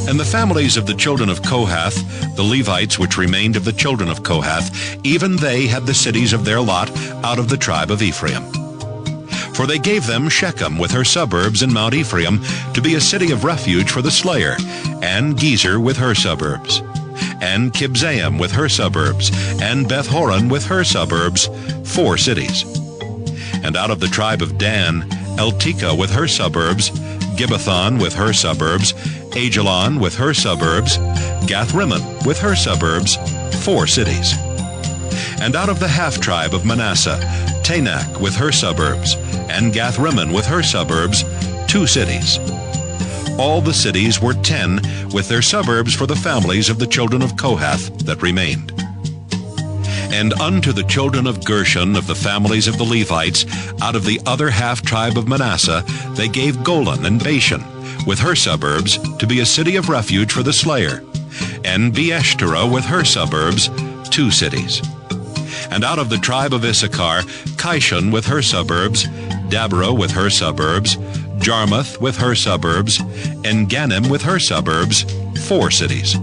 And the families of the children of Kohath, the Levites which remained of the children of Kohath, even they had the cities of their lot out of the tribe of Ephraim. For they gave them Shechem with her suburbs in Mount Ephraim to be a city of refuge for the slayer, and Gezer with her suburbs, and Kibzaim with her suburbs, and Beth-horon with her suburbs, 4 cities. And out of the tribe of Dan, Eltekeh with her suburbs, Gibbethon with her suburbs, Ajalon with her suburbs, Gath-rimmon with her suburbs, 4 cities. And out of the half-tribe of Manasseh, Tanakh with her suburbs, and Gath-rimmon with her suburbs, 2 cities. All the cities were 10, with their suburbs for the families of the children of Kohath that remained. And unto the children of Gershon of the families of the Levites, out of the other half-tribe of Manasseh, they gave Golan and Bashan, with her suburbs, to be a city of refuge for the slayer, and Beeshterah with her suburbs, 2 cities. And out of the tribe of Issachar, Kishon with her suburbs, Dabarah with her suburbs, Jarmuth with her suburbs, and Ganim with her suburbs, 4 cities.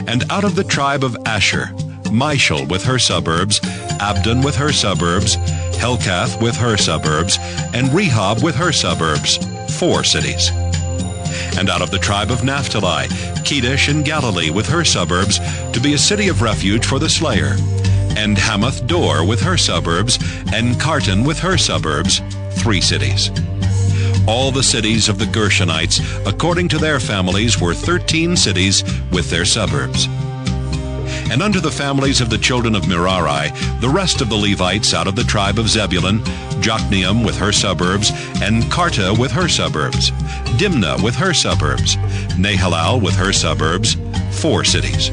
And out of the tribe of Asher, Mishal with her suburbs, Abdon with her suburbs, Helkath with her suburbs, and Rehob with her suburbs, 4 cities. And out of the tribe of Naphtali, Kedesh in Galilee with her suburbs, to be a city of refuge for the slayer, and Hamath Dor with her suburbs, and Carton with her suburbs, 3 cities. All the cities of the Gershonites, according to their families, were 13 cities with their suburbs. And unto the families of the children of Merari, the rest of the Levites out of the tribe of Zebulun, Jokneam with her suburbs, and Karta with her suburbs, Dimnah with her suburbs, Nahalal with her suburbs, 4 cities.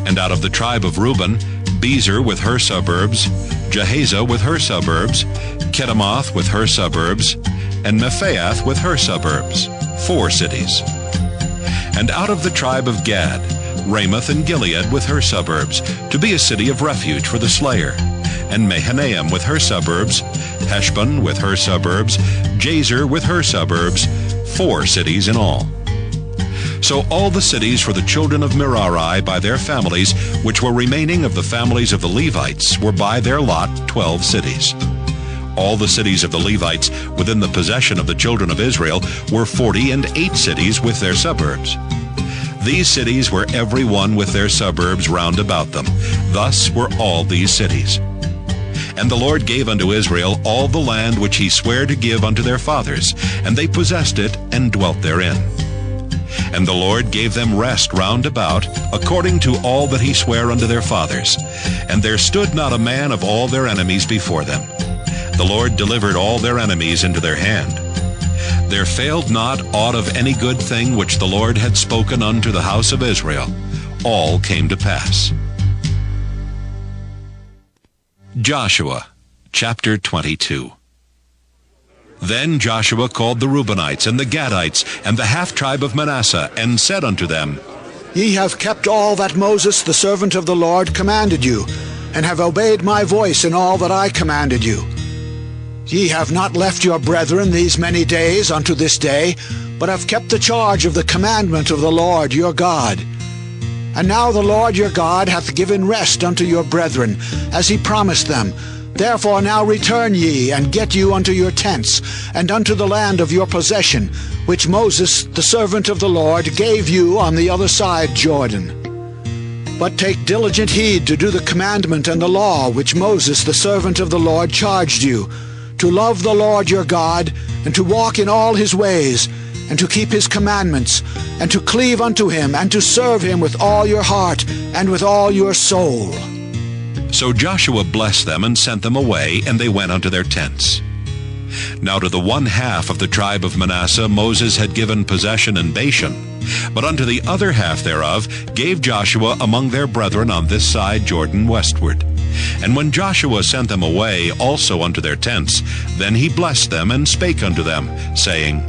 And out of the tribe of Reuben, Bezer with her suburbs, Jahaziah with her suburbs, Kedemoth with her suburbs, and Mephaath with her suburbs, 4 cities. And out of the tribe of Gad, Ramoth and Gilead with her suburbs, to be a city of refuge for the slayer, and Mahanaim with her suburbs, Heshbon with her suburbs, Jazer with her suburbs, 4 cities in all. So all the cities for the children of Merari by their families, which were remaining of the families of the Levites, were by their lot 12 cities. All the cities of the Levites within the possession of the children of Israel were 48 cities with their suburbs. These cities were every one with their suburbs round about them. Thus were all these cities. And the Lord gave unto Israel all the land which he sware to give unto their fathers, and they possessed it and dwelt therein. And the Lord gave them rest round about, according to all that he sware unto their fathers. And there stood not a man of all their enemies before them. The Lord delivered all their enemies into their hand. There failed not aught of any good thing which the Lord had spoken unto the house of Israel. All came to pass. Joshua, chapter 22. Then Joshua called the Reubenites and the Gadites and the half-tribe of Manasseh, and said unto them, Ye have kept all that Moses the servant of the Lord commanded you, and have obeyed my voice in all that I commanded you. Ye have not left your brethren these many days unto this day, but have kept the charge of the commandment of the Lord your God. And now the Lord your God hath given rest unto your brethren, as he promised them. Therefore now return ye, and get you unto your tents, and unto the land of your possession, which Moses the servant of the Lord gave you on the other side Jordan. But take diligent heed to do the commandment and the law which Moses the servant of the Lord charged you, to love the Lord your God, and to walk in all his ways, and to keep his commandments, and to cleave unto him, and to serve him with all your heart, and with all your soul. So Joshua blessed them, and sent them away, and they went unto their tents. Now to the one half of the tribe of Manasseh Moses had given possession in Bashan, but unto the other half thereof gave Joshua among their brethren on this side Jordan westward. And when Joshua sent them away also unto their tents, then he blessed them, and spake unto them, saying,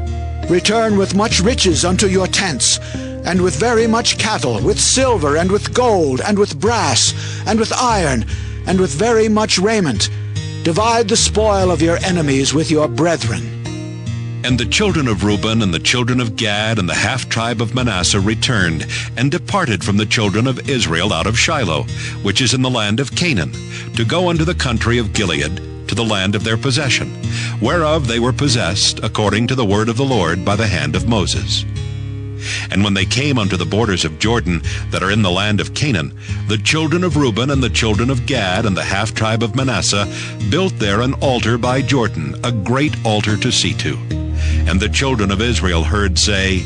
Return with much riches unto your tents, and with very much cattle, with silver, and with gold, and with brass, and with iron, and with very much raiment. Divide the spoil of your enemies with your brethren. And the children of Reuben and the children of Gad and the half-tribe of Manasseh returned, and departed from the children of Israel out of Shiloh, which is in the land of Canaan, to go unto the country of Gilead, to the land of their possession, whereof they were possessed, according to the word of the Lord by the hand of Moses. And when they came unto the borders of Jordan that are in the land of Canaan, the children of Reuben and the children of Gad and the half-tribe of Manasseh built there an altar by Jordan, a great altar to see to. And the children of Israel heard say,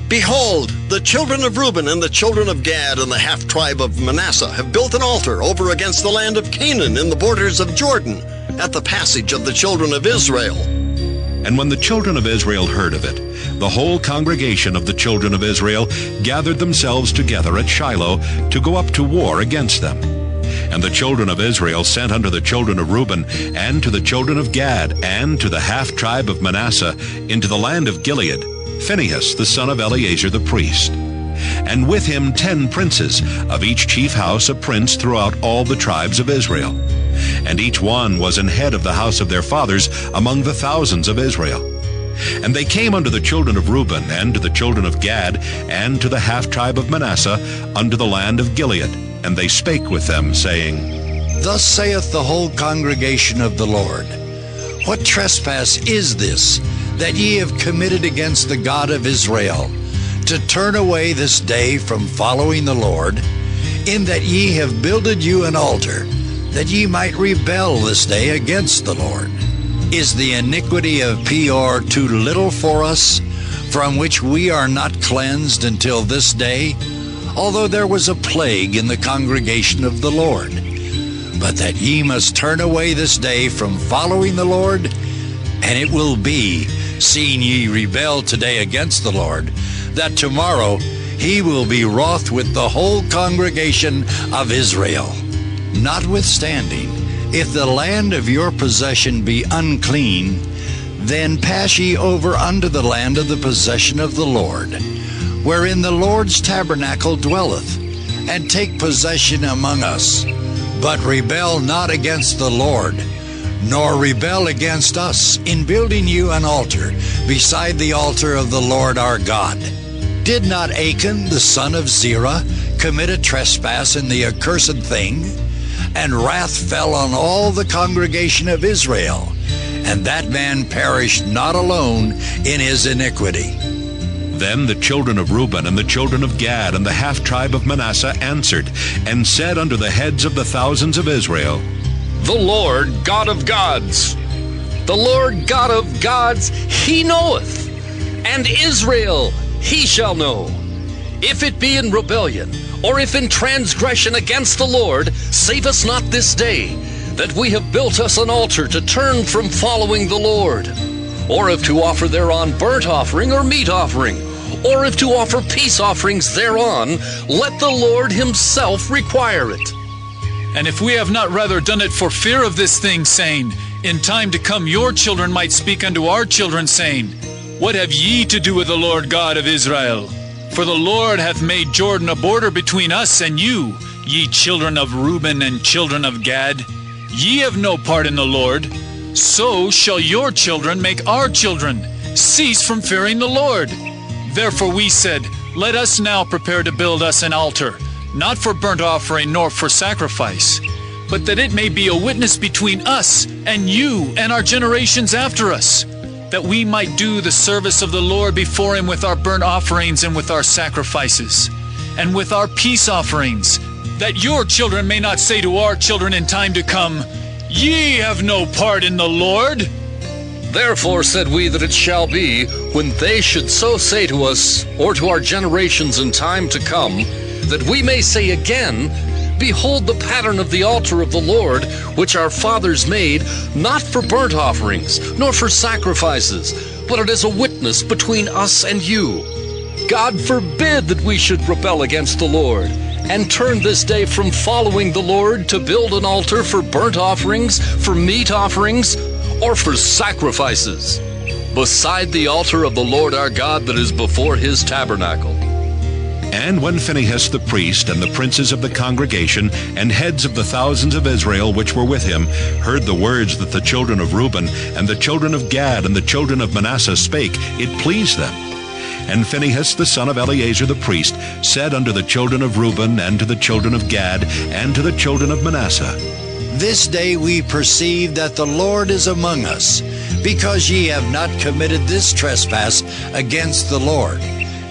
Behold, the children of Reuben and the children of Gad and the half-tribe of Manasseh have built an altar over against the land of Canaan in the borders of Jordan, at the passage of the children of Israel. And when the children of Israel heard of it, the whole congregation of the children of Israel gathered themselves together at Shiloh to go up to war against them. And the children of Israel sent unto the children of Reuben, and to the children of Gad, and to the half-tribe of Manasseh, into the land of Gilead, Phinehas the son of Eleazar the priest. And with him 10 princes, of each chief house a prince throughout all the tribes of Israel. And each one was an head of the house of their fathers among the thousands of Israel. And they came unto the children of Reuben, and to the children of Gad, and to the half-tribe of Manasseh, unto the land of Gilead. And they spake with them, saying, Thus saith the whole congregation of the Lord, What trespass is this that ye have committed against the God of Israel, to turn away this day from following the Lord, in that ye have builded you an altar, that ye might rebel this day against the Lord? Is the iniquity of Peor too little for us, from which we are not cleansed until this day, although there was a plague in the congregation of the Lord? But that ye must turn away this day from following the Lord, and it will be, seeing ye rebel today against the Lord, that tomorrow he will be wroth with the whole congregation of Israel. Notwithstanding, if the land of your possession be unclean, then pass ye over unto the land of the possession of the Lord, wherein the Lord's tabernacle dwelleth, and take possession among us. But rebel not against the Lord, nor rebel against us, in building you an altar beside the altar of the Lord our God. Did not Achan the son of Zerah commit a trespass in the accursed thing? And wrath fell on all the congregation of Israel, and that man perished not alone in his iniquity. Then the children of Reuben and the children of Gad and the half-tribe of Manasseh answered, and said unto the heads of the thousands of Israel, The Lord God of gods, the Lord God of gods, he knoweth, and Israel he shall know. If it be in rebellion, or if in transgression against the Lord, save us not this day, that we have built us an altar to turn from following the Lord. Or if to offer thereon burnt offering or meat offering, or if to offer peace offerings thereon, let the Lord himself require it. And if we have not rather done it for fear of this thing, saying, In time to come your children might speak unto our children, saying, What have ye to do with the Lord God of Israel? For the Lord hath made Jordan a border between us and you, ye children of Reuben and children of Gad. Ye have no part in the Lord. So shall your children make our children cease from fearing the Lord. Therefore we said, Let us now prepare to build us an altar, not for burnt offering nor for sacrifice, but that it may be a witness between us and you and our generations after us, that we might do the service of the Lord before him with our burnt offerings and with our sacrifices, and with our peace offerings, that your children may not say to our children in time to come, Ye have no part in the Lord. Therefore said we that it shall be, when they should so say to us, or to our generations in time to come, that we may say again, Behold the pattern of the altar of the Lord, which our fathers made, not for burnt offerings, nor for sacrifices, but it is a witness between us and you. God forbid that we should rebel against the Lord, and turn this day from following the Lord to build an altar for burnt offerings, for meat offerings, or for sacrifices, beside the altar of the Lord our God that is before his tabernacle. And when Phinehas the priest and the princes of the congregation and heads of the thousands of Israel which were with him heard the words that the children of Reuben and the children of Gad and the children of Manasseh spake, it pleased them. And Phinehas the son of Eleazar the priest said unto the children of Reuben and to the children of Gad and to the children of Manasseh, This day we perceive that the Lord is among us, because ye have not committed this trespass against the Lord.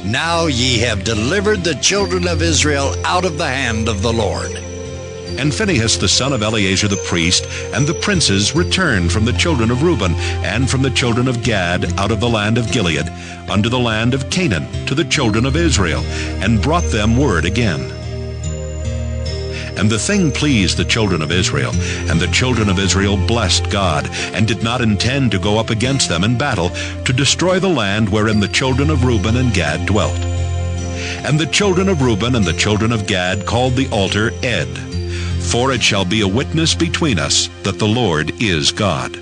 Now ye have delivered the children of Israel out of the hand of the Lord. And Phinehas the son of Eleazar the priest and the princes returned from the children of Reuben and from the children of Gad out of the land of Gilead unto the land of Canaan to the children of Israel, and brought them word again. And the thing pleased the children of Israel, and the children of Israel blessed God, and did not intend to go up against them in battle, to destroy the land wherein the children of Reuben and Gad dwelt. And the children of Reuben and the children of Gad called the altar Ed, for it shall be a witness between us that the Lord is God.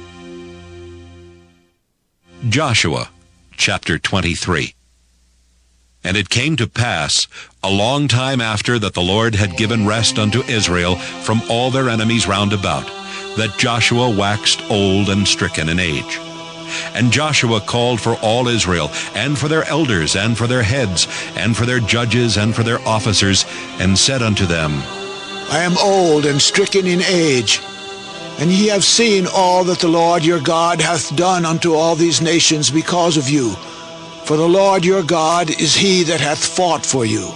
Joshua chapter 23. And it came to pass, a long time after that the Lord had given rest unto Israel from all their enemies round about, that Joshua waxed old and stricken in age. And Joshua called for all Israel, and for their elders, and for their heads, and for their judges, and for their officers, and said unto them, I am old and stricken in age, and ye have seen all that the Lord your God hath done unto all these nations because of you. For the Lord your God is he that hath fought for you.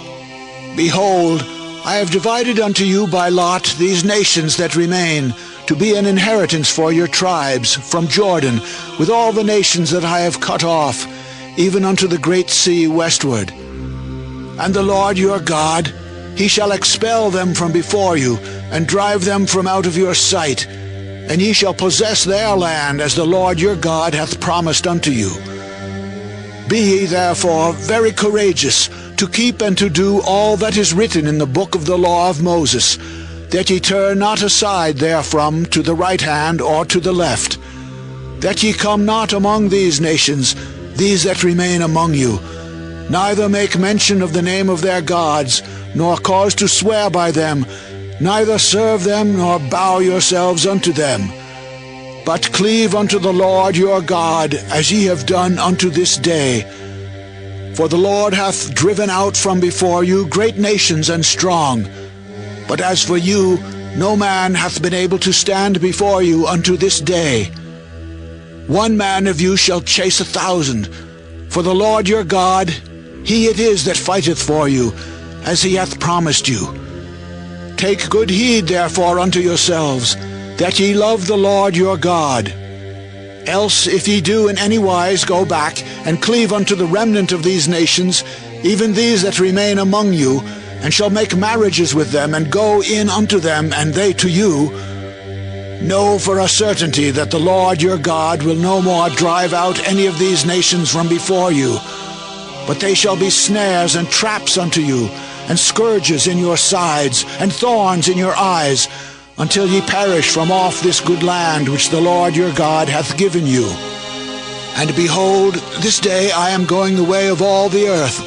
Behold, I have divided unto you by lot these nations that remain, to be an inheritance for your tribes, from Jordan, with all the nations that I have cut off, even unto the great sea westward. And the Lord your God, he shall expel them from before you, and drive them from out of your sight, and ye shall possess their land, as the Lord your God hath promised unto you. Be ye therefore very courageous, to keep and to do all that is written in the book of the law of Moses, that ye turn not aside therefrom to the right hand or to the left, that ye come not among these nations, these that remain among you, neither make mention of the name of their gods, nor cause to swear by them, neither serve them, nor bow yourselves unto them. But cleave unto the Lord your God, as ye have done unto this day. For the Lord hath driven out from before you great nations and strong. But as for you, no man hath been able to stand before you unto this day. 1 man of you shall chase 1,000. For the Lord your God, he it is that fighteth for you, as he hath promised you. Take good heed therefore unto yourselves, that ye love the Lord your God. Else if ye do in any wise go back, and cleave unto the remnant of these nations, even these that remain among you, and shall make marriages with them, and go in unto them, and they to you, know for a certainty that the Lord your God will no more drive out any of these nations from before you, but they shall be snares and traps unto you, and scourges in your sides, and thorns in your eyes, until ye perish from off this good land which the Lord your God hath given you. And behold, this day I am going the way of all the earth,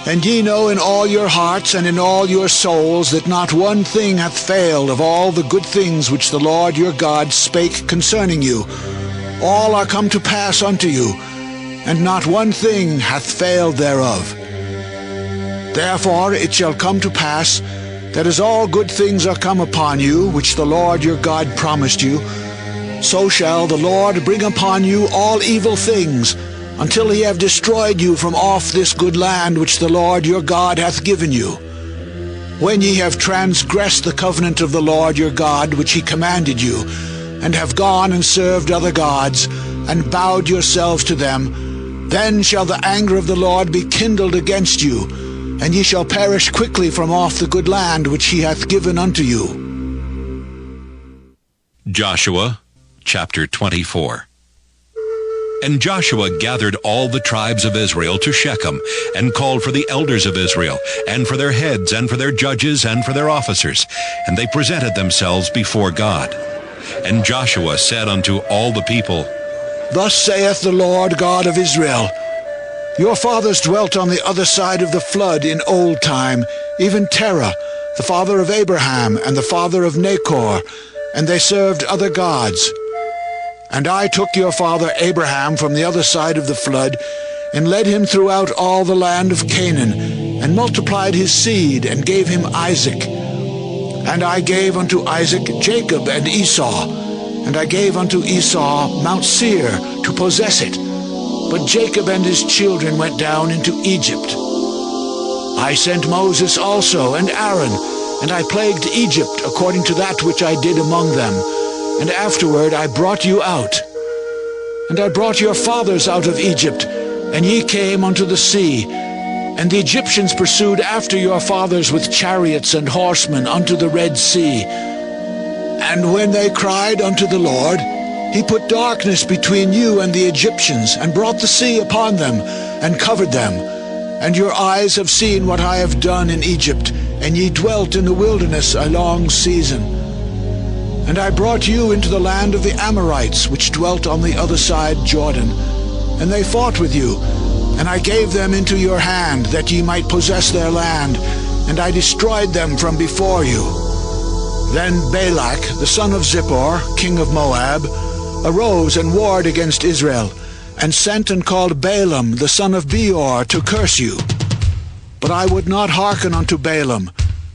and ye know in all your hearts and in all your souls that not one thing hath failed of all the good things which the Lord your God spake concerning you. All are come to pass unto you, and not one thing hath failed thereof. Therefore it shall come to pass, that as all good things are come upon you, which the Lord your God promised you, so shall the Lord bring upon you all evil things, until he have destroyed you from off this good land which the Lord your God hath given you. When ye have transgressed the covenant of the Lord your God which he commanded you, and have gone and served other gods, and bowed yourselves to them, then shall the anger of the Lord be kindled against you, and ye shall perish quickly from off the good land which he hath given unto you. Joshua chapter 24. And Joshua gathered all the tribes of Israel to Shechem, and called for the elders of Israel, and for their heads, and for their judges, and for their officers. And they presented themselves before God. And Joshua said unto all the people, Thus saith the Lord God of Israel, Your fathers dwelt on the other side of the flood in old time, even Terah, the father of Abraham and the father of Nachor, and they served other gods. And I took your father Abraham from the other side of the flood, and led him throughout all the land of Canaan, and multiplied his seed, and gave him Isaac. And I gave unto Isaac Jacob and Esau, and I gave unto Esau Mount Seir to possess it. But Jacob and his children went down into Egypt. I sent Moses also and Aaron, and I plagued Egypt according to that which I did among them. And afterward I brought you out. And I brought your fathers out of Egypt, and ye came unto the sea. And the Egyptians pursued after your fathers with chariots and horsemen unto the Red Sea. And when they cried unto the Lord, he put darkness between you and the Egyptians, and brought the sea upon them, and covered them. And your eyes have seen what I have done in Egypt, and ye dwelt in the wilderness a long season. And I brought you into the land of the Amorites, which dwelt on the other side Jordan. And they fought with you, and I gave them into your hand, that ye might possess their land, and I destroyed them from before you. Then Balak, the son of Zippor, king of Moab, arose and warred against Israel, and sent and called Balaam, the son of Beor, to curse you. But I would not hearken unto Balaam.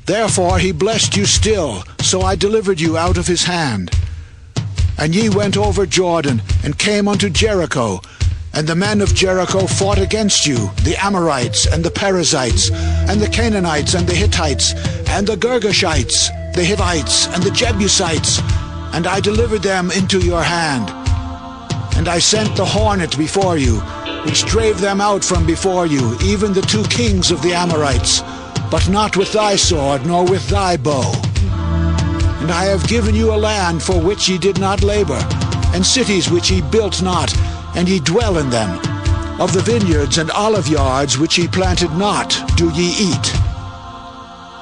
Therefore he blessed you still, so I delivered you out of his hand. And ye went over Jordan, and came unto Jericho. And the men of Jericho fought against you, the Amorites, and the Perizzites, and the Canaanites, and the Hittites, and the Girgashites, the Hivites, and the Jebusites, and I delivered them into your hand. And I sent the hornet before you, which drave them out from before you, even the 2 kings of the Amorites, but not with thy sword, nor with thy bow. And I have given you a land for which ye did not labor, and cities which ye built not, and ye dwell in them. Of the vineyards and olive yards which ye planted not, do ye eat.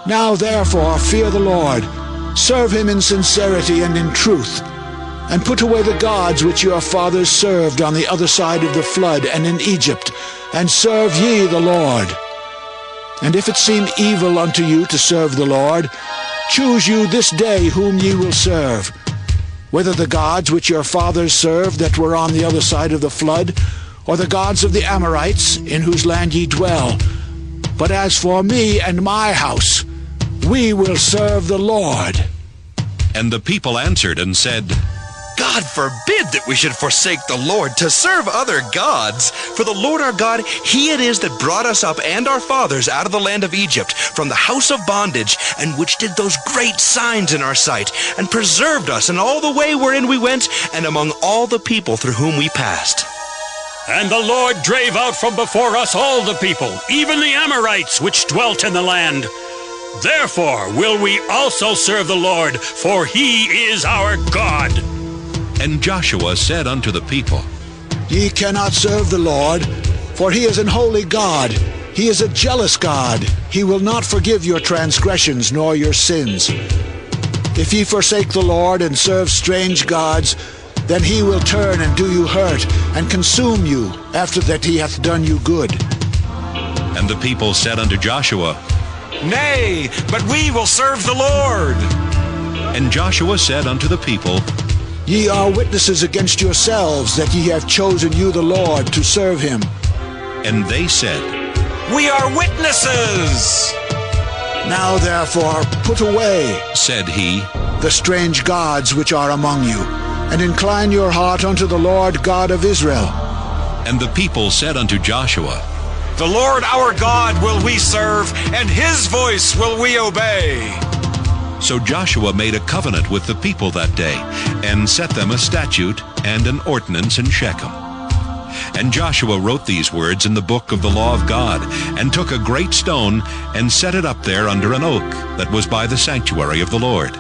Now therefore fear the Lord, serve him in sincerity and in truth, and put away the gods which your fathers served on the other side of the flood and in Egypt, and serve ye the Lord. And if it seem evil unto you to serve the Lord, choose you this day whom ye will serve, whether the gods which your fathers served that were on the other side of the flood, or the gods of the Amorites, in whose land ye dwell. But as for me and my house, we will serve the Lord. And the people answered and said, God forbid that we should forsake the Lord to serve other gods. For the Lord our God, he it is that brought us up and our fathers out of the land of Egypt, from the house of bondage, and which did those great signs in our sight, and preserved us in all the way wherein we went, and among all the people through whom we passed. And the Lord drave out from before us all the people, even the Amorites which dwelt in the land. Therefore will we also serve the Lord, for he is our God. And Joshua said unto the people, Ye cannot serve the Lord, for he is an holy God. He is a jealous God. He will not forgive your transgressions nor your sins. If ye forsake the Lord and serve strange gods, then he will turn and do you hurt, and consume you, after that he hath done you good. And the people said unto Joshua, Nay, but we will serve the Lord. And Joshua said unto the people, Ye are witnesses against yourselves that ye have chosen you the Lord to serve him. And they said, We are witnesses. Now therefore put away, said he, the strange gods which are among you, and incline your heart unto the Lord God of Israel. And the people said unto Joshua, The Lord our God will we serve, and his voice will we obey. So Joshua made a covenant with the people that day, and set them a statute and an ordinance in Shechem. And Joshua wrote these words in the book of the law of God, and took a great stone, and set it up there under an oak that was by the sanctuary of the Lord.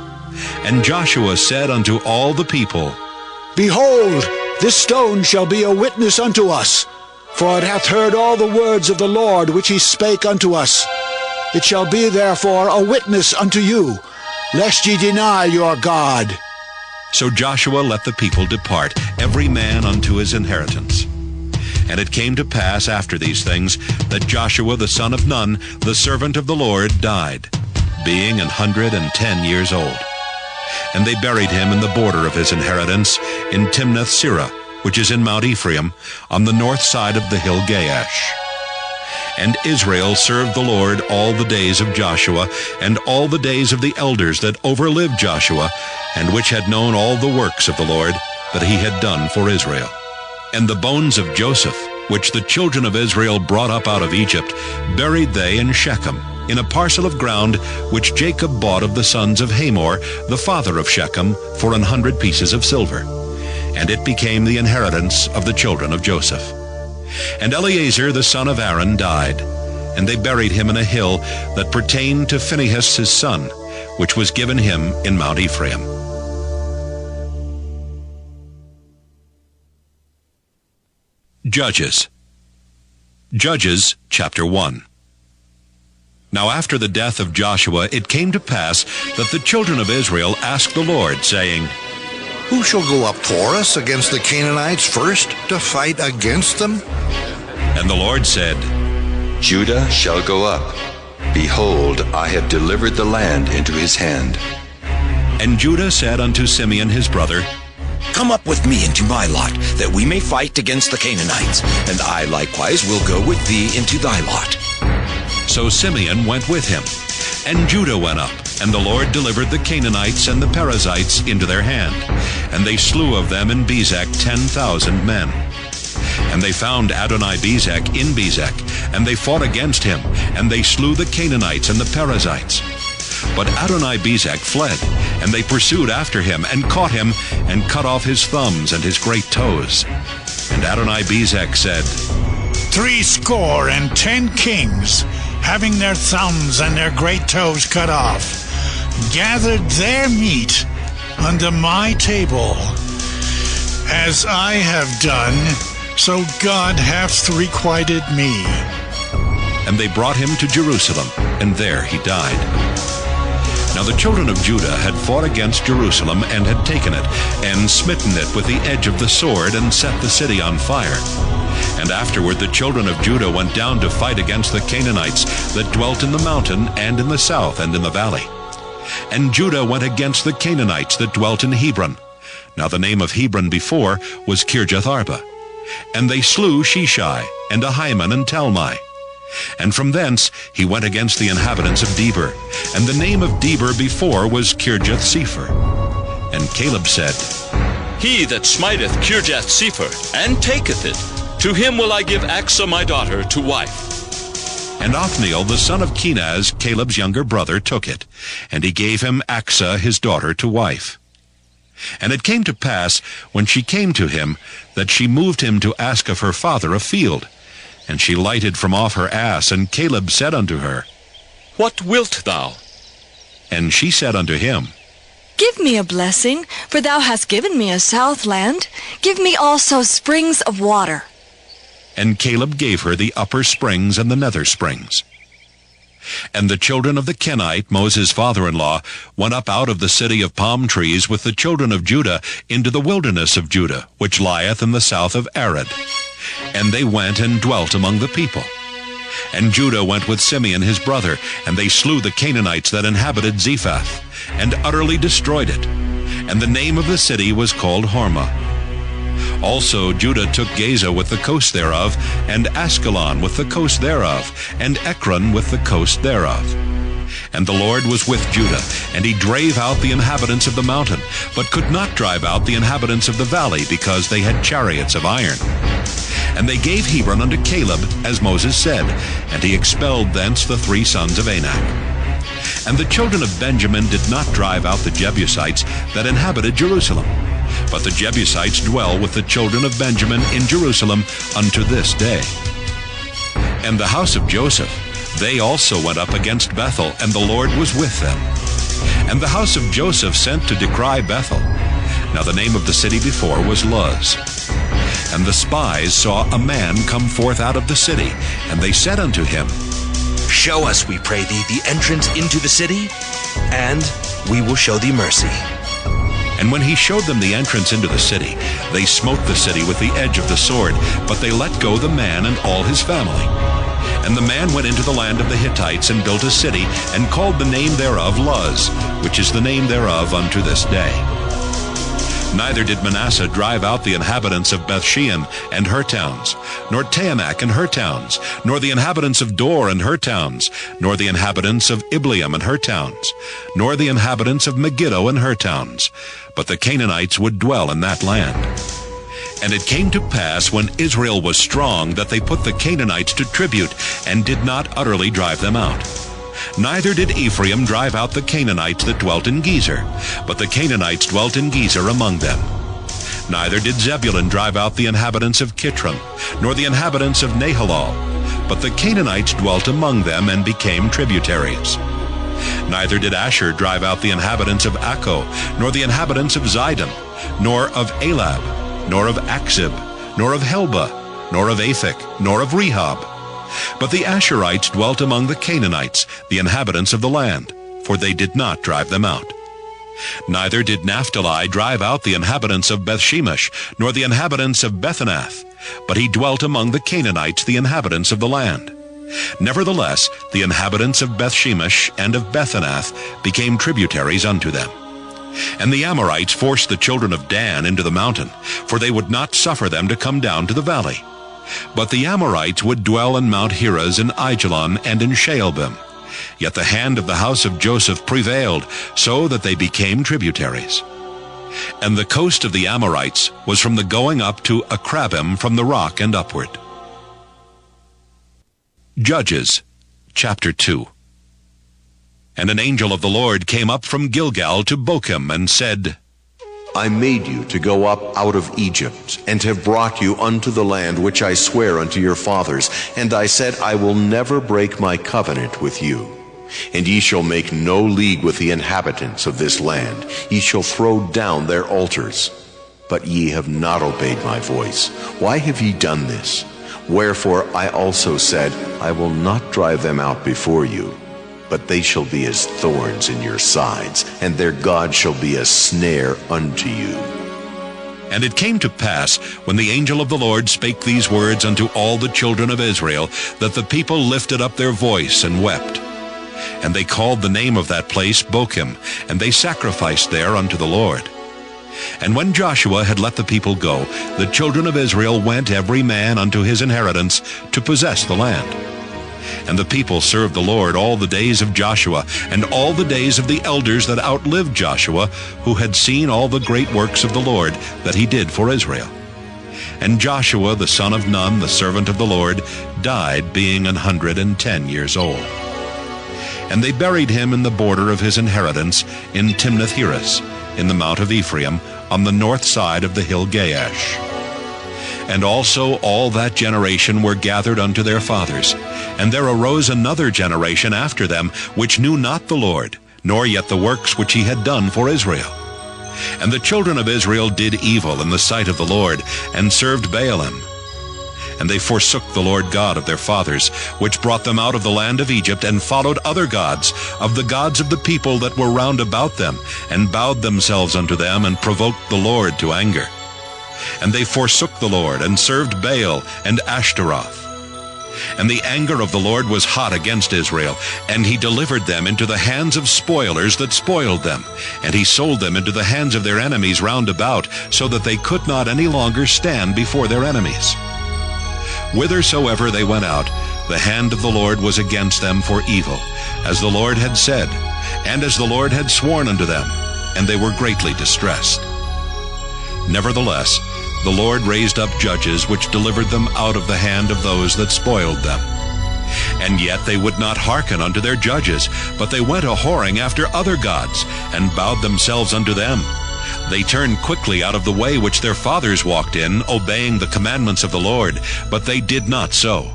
And Joshua said unto all the people, Behold, this stone shall be a witness unto us, for it hath heard all the words of the Lord which he spake unto us. It shall be therefore a witness unto you, lest ye deny your God. So Joshua let the people depart, every man unto his inheritance. And it came to pass after these things that Joshua the son of Nun, the servant of the Lord, died, being 110 years old. And they buried him in the border of his inheritance in Timnath-Serah, which is in Mount Ephraim, on the north side of the hill Gaash. And Israel served the Lord all the days of Joshua, and all the days of the elders that overlived Joshua, and which had known all the works of the Lord that he had done for Israel. And the bones of Joseph, which the children of Israel brought up out of Egypt, buried they in Shechem, in a parcel of ground which Jacob bought of the sons of Hamor, the father of Shechem, for 100 pieces of silver. And it became the inheritance of the children of Joseph. And Eleazar the son of Aaron died, and they buried him in a hill that pertained to Phinehas his son, which was given him in Mount Ephraim. Judges chapter 1. Now after the death of Joshua it came to pass that the children of Israel asked the Lord, saying, Who shall go up for us against the Canaanites first to fight against them? And the Lord said, Judah shall go up. Behold, I have delivered the land into his hand. And Judah said unto Simeon his brother, Come up with me into my lot, that we may fight against the Canaanites, and I likewise will go with thee into thy lot. So Simeon went with him, and Judah went up, and the Lord delivered the Canaanites and the Perizzites into their hand, and they slew of them in Bezek 10,000 men. And they found Adoni-Bezek in Bezek, and they fought against him, and they slew the Canaanites and the Perizzites. But Adoni-Bezek fled, and they pursued after him, and caught him, and cut off his thumbs and his great toes. And Adoni-Bezek said, 70 kings, having their thumbs and their great toes cut off, gathered their meat unto my table. As I have done, so God hath requited me. And they brought him to Jerusalem, and there he died. Now the children of Judah had fought against Jerusalem, and had taken it, and smitten it with the edge of the sword, and set the city on fire. And afterward the children of Judah went down to fight against the Canaanites that dwelt in the mountain, and in the south, and in the valley. And Judah went against the Canaanites that dwelt in Hebron. Now the name of Hebron before was Kirjath-Arba. And they slew Sheshai, and Ahiman, and Talmai. And from thence he went against the inhabitants of Debir, and the name of Debir before was Kirjath-Sepher. And Caleb said, He that smiteth Kirjath-Sepher, and taketh it, to him will I give Achsah my daughter to wife. And Othniel the son of Kenaz, Caleb's younger brother, took it, and he gave him Achsah his daughter to wife. And it came to pass, when she came to him, that she moved him to ask of her father a field. And she lighted from off her ass, and Caleb said unto her, What wilt thou? And she said unto him, Give me a blessing, for thou hast given me a south land. Give me also springs of water. And Caleb gave her the upper springs and the nether springs. And the children of the Kenite, Moses' father-in-law, went up out of the city of palm trees with the children of Judah into the wilderness of Judah, which lieth in the south of Arad. And they went and dwelt among the people. And Judah went with Simeon his brother, and they slew the Canaanites that inhabited Zephath, and utterly destroyed it. And the name of the city was called Hormah. Also Judah took Gaza with the coast thereof, and Askelon with the coast thereof, and Ekron with the coast thereof. And the Lord was with Judah, and he drave out the inhabitants of the mountain, but could not drive out the inhabitants of the valley, because they had chariots of iron. And they gave Hebron unto Caleb, as Moses said, and he expelled thence the 3 sons of Anak. And the children of Benjamin did not drive out the Jebusites that inhabited Jerusalem, but the Jebusites dwell with the children of Benjamin in Jerusalem unto this day. And the house of Joseph, they also went up against Bethel, and the Lord was with them. And the house of Joseph sent to decry Bethel. Now the name of the city before was Luz. And the spies saw a man come forth out of the city, and they said unto him, Show us, we pray thee, the entrance into the city, and we will show thee mercy. And when he showed them the entrance into the city, they smote the city with the edge of the sword, but they let go the man and all his family. And the man went into the land of the Hittites and built a city, and called the name thereof Luz, which is the name thereof unto this day. Neither did Manasseh drive out the inhabitants of Bethshean and her towns, nor Taanach and her towns, nor the inhabitants of Dor and her towns, nor the inhabitants of Ibleam and her towns, nor the inhabitants of Megiddo and her towns. But the Canaanites would dwell in that land. And it came to pass, when Israel was strong, that they put the Canaanites to tribute, and did not utterly drive them out. Neither did Ephraim drive out the Canaanites that dwelt in Gezer, but the Canaanites dwelt in Gezer among them. Neither did Zebulun drive out the inhabitants of Kitron, nor the inhabitants of Nahalal, but the Canaanites dwelt among them and became tributaries. Neither did Asher drive out the inhabitants of Akko, nor the inhabitants of Zidon, nor of Elab, nor of Akzib, nor of Helba, nor of Aphek, nor of Rehob. But the Asherites dwelt among the Canaanites, the inhabitants of the land, for they did not drive them out. Neither did Naphtali drive out the inhabitants of Bethshemesh, nor the inhabitants of Bethanath, but he dwelt among the Canaanites, the inhabitants of the land. Nevertheless, the inhabitants of Bethshemesh and of Bethanath became tributaries unto them. And the Amorites forced the children of Dan into the mountain, for they would not suffer them to come down to the valley. But the Amorites would dwell in Mount Heres, in Aijalon, and in Shaalbim. Yet the hand of the house of Joseph prevailed, so that they became tributaries. And the coast of the Amorites was from the going up to Akrabim, from the rock and upward. Judges, chapter 2. And an angel of the Lord came up from Gilgal to Bochim, and said, I made you to go up out of Egypt, and have brought you unto the land which I swear unto your fathers. And I said, I will never break my covenant with you. And ye shall make no league with the inhabitants of this land. Ye shall throw down their altars. But ye have not obeyed my voice. Why have ye done this? Wherefore I also said, I will not drive them out before you, but they shall be as thorns in your sides, and their God shall be a snare unto you. And it came to pass, when the angel of the Lord spake these words unto all the children of Israel, that the people lifted up their voice and wept. And they called the name of that place Bochim, and they sacrificed there unto the Lord. And when Joshua had let the people go, the children of Israel went every man unto his inheritance to possess the land. And the people served the Lord all the days of Joshua, and all the days of the elders that outlived Joshua, who had seen all the great works of the Lord that he did for Israel. And Joshua the son of Nun, the servant of the Lord, died, being 110 years old. And they buried him in the border of his inheritance in Timnath-Heres, in the mount of Ephraim, on the north side of the hill Gaash. And also all that generation were gathered unto their fathers. And there arose another generation after them, which knew not the Lord, nor yet the works which he had done for Israel. And the children of Israel did evil in the sight of the Lord, and served Baalim. And they forsook the Lord God of their fathers, which brought them out of the land of Egypt, and followed other gods, of the gods of the people that were round about them, and bowed themselves unto them, and provoked the Lord to anger. And they forsook the Lord, and served Baal and Ashtaroth. And the anger of the Lord was hot against Israel, and he delivered them into the hands of spoilers that spoiled them, and he sold them into the hands of their enemies round about, so that they could not any longer stand before their enemies. Whithersoever they went out, the hand of the Lord was against them for evil, as the Lord had said, and as the Lord had sworn unto them, and they were greatly distressed. Nevertheless, the Lord raised up judges which delivered them out of the hand of those that spoiled them. And yet they would not hearken unto their judges, but they went a-whoring after other gods, and bowed themselves unto them. They turned quickly out of the way which their fathers walked in, obeying the commandments of the Lord, but they did not so.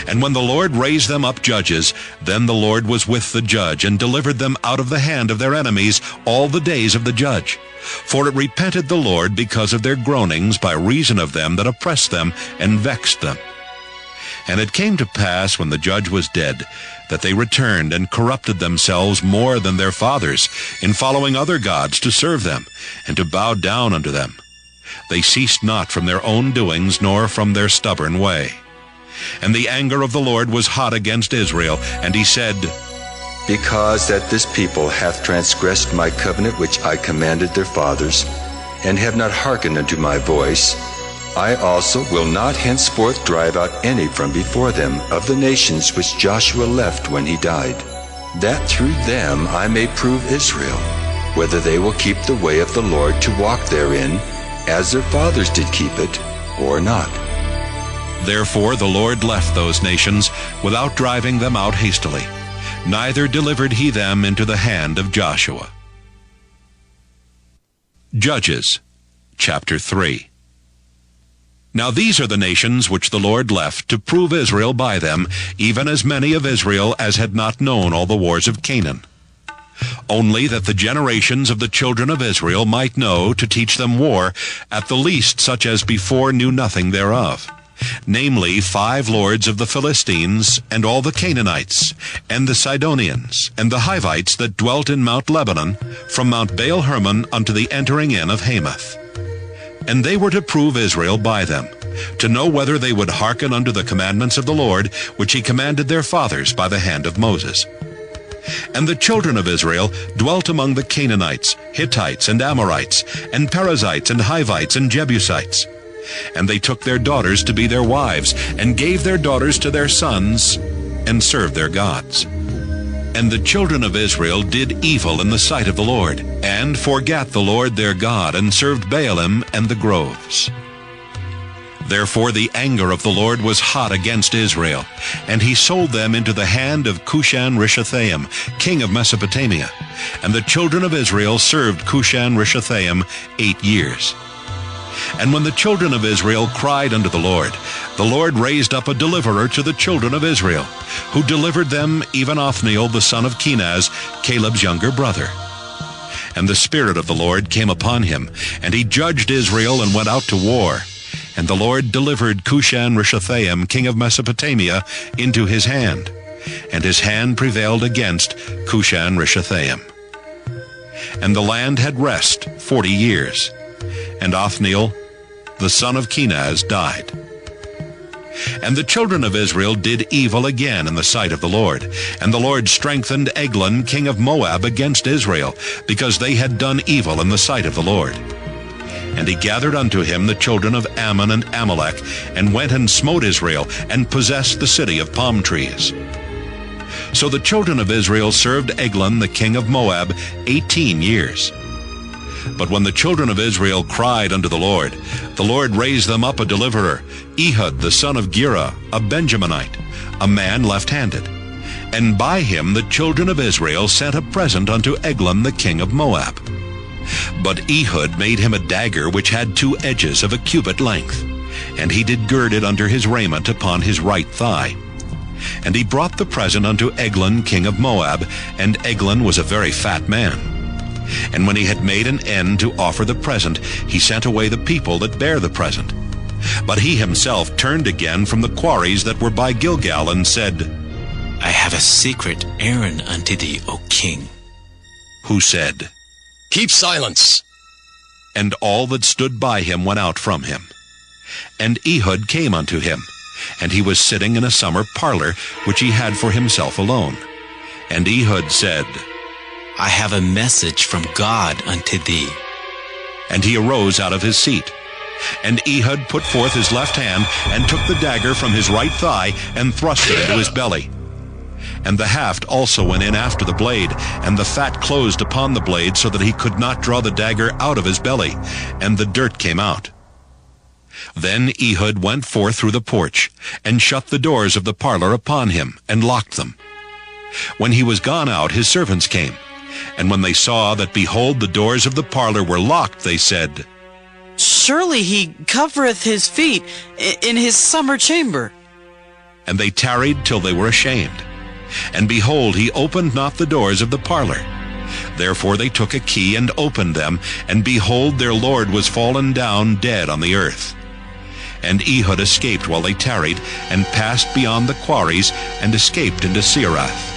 And when the Lord raised them up judges, then the Lord was with the judge, and delivered them out of the hand of their enemies all the days of the judge. For it repented the Lord because of their groanings by reason of them that oppressed them and vexed them. And it came to pass, when the judge was dead, that they returned and corrupted themselves more than their fathers, in following other gods to serve them, and to bow down unto them. They ceased not from their own doings, nor from their stubborn way. And the anger of the Lord was hot against Israel, and he said, Because that this people hath transgressed my covenant which I commanded their fathers, and have not hearkened unto my voice, I also will not henceforth drive out any from before them of the nations which Joshua left when he died, that through them I may prove Israel, whether they will keep the way of the Lord to walk therein, as their fathers did keep it, or not. Therefore the Lord left those nations without driving them out hastily, neither delivered he them into the hand of Joshua. Judges, chapter 3. Now these are the nations which the Lord left to prove Israel by them, even as many of Israel as had not known all the wars of Canaan. Only that the generations of the children of Israel might know, to teach them war, at the least such as before knew nothing thereof. Namely, 5 lords of the Philistines, and all the Canaanites, and the Sidonians, and the Hivites that dwelt in Mount Lebanon, from Mount Baal-Hermon unto the entering in of Hamath. And they were to prove Israel by them, to know whether they would hearken unto the commandments of the Lord, which he commanded their fathers by the hand of Moses. And the children of Israel dwelt among the Canaanites, Hittites, and Amorites, and Perizzites, and Hivites, and Jebusites. And they took their daughters to be their wives, and gave their daughters to their sons, and served their gods. And the children of Israel did evil in the sight of the Lord, and forgat the Lord their God, and served Baalim and the groves. Therefore the anger of the Lord was hot against Israel, and he sold them into the hand of Cushan-Rishathaim, king of Mesopotamia. And the children of Israel served Cushan-Rishathaim 8 years. And when the children of Israel cried unto the Lord raised up a deliverer to the children of Israel, who delivered them, even Othniel the son of Kenaz, Caleb's younger brother. And the Spirit of the Lord came upon him, and he judged Israel and went out to war. And the Lord delivered Cushan-Rishathaim, king of Mesopotamia, into his hand, and his hand prevailed against Cushan-Rishathaim. And the land had rest 40 years. And Othniel, the son of Kenaz, died. And the children of Israel did evil again in the sight of the Lord. And the Lord strengthened Eglon, king of Moab, against Israel, because they had done evil in the sight of the Lord. And he gathered unto him the children of Ammon and Amalek, and went and smote Israel, and possessed the city of palm trees. So the children of Israel served Eglon, the king of Moab, 18 years. But when the children of Israel cried unto the Lord raised them up a deliverer, Ehud the son of Gera, a Benjaminite, a man left-handed. And by him the children of Israel sent a present unto Eglon the king of Moab. But Ehud made him a dagger which had 2 edges of a cubit length, and he did gird it under his raiment upon his right thigh. And he brought the present unto Eglon king of Moab, and Eglon was a very fat man. And when he had made an end to offer the present, he sent away the people that bare the present. But he himself turned again from the quarries that were by Gilgal, and said, I have a secret errand unto thee, O king. Who said, Keep silence. And all that stood by him went out from him. And Ehud came unto him, and he was sitting in a summer parlor, which he had for himself alone. And Ehud said, I have a message from God unto thee. And he arose out of his seat. And Ehud put forth his left hand, and took the dagger from his right thigh, and thrust it into his belly. And the haft also went in after the blade, and the fat closed upon the blade, so that he could not draw the dagger out of his belly, and the dirt came out. Then Ehud went forth through the porch, and shut the doors of the parlor upon him, and locked them. When he was gone out, his servants came. And when they saw that, behold, the doors of the parlor were locked, they said, Surely he covereth his feet in his summer chamber. And they tarried till they were ashamed. And behold, he opened not the doors of the parlor. Therefore they took a key and opened them, and behold, their lord was fallen down dead on the earth. And Ehud escaped while they tarried, and passed beyond the quarries, and escaped into Seirath.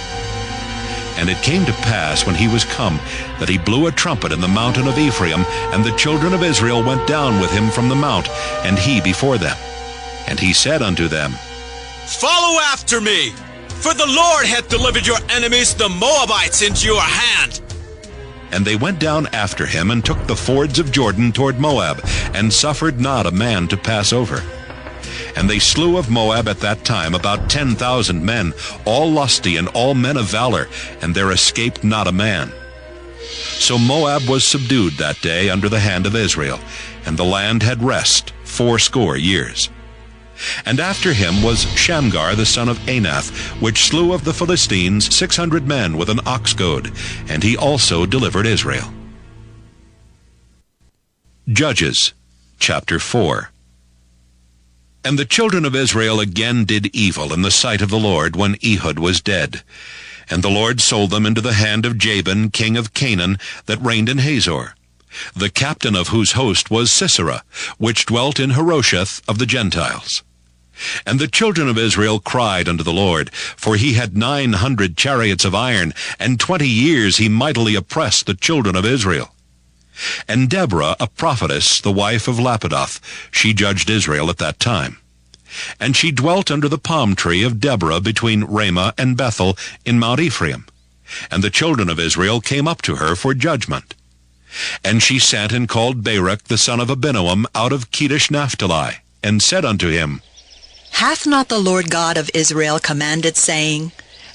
And it came to pass, when he was come, that he blew a trumpet in the mountain of Ephraim, and the children of Israel went down with him from the mount, and he before them. And he said unto them, Follow after me, for the Lord hath delivered your enemies, the Moabites, into your hand. And they went down after him, and took the fords of Jordan toward Moab, and suffered not a man to pass over. And they slew of Moab at that time about 10,000 men, all lusty and all men of valor, and there escaped not a man. So Moab was subdued that day under the hand of Israel, and the land had rest 80 years. And after him was Shamgar the son of Anath, which slew of the Philistines 600 men with an ox goad, and he also delivered Israel. Judges, chapter 4. And the children of Israel again did evil in the sight of the Lord when Ehud was dead. And the Lord sold them into the hand of Jabin, king of Canaan, that reigned in Hazor, the captain of whose host was Sisera, which dwelt in Harosheth of the Gentiles. And the children of Israel cried unto the Lord, for he had 900 chariots of iron, and 20 years he mightily oppressed the children of Israel. And Deborah, a prophetess, the wife of Lapidoth, she judged Israel at that time. And she dwelt under the palm tree of Deborah between Ramah and Bethel in Mount Ephraim. And the children of Israel came up to her for judgment. And she sent and called Barak the son of Abinoam out of Kedesh Naphtali, and said unto him, Hath not the Lord God of Israel commanded, saying,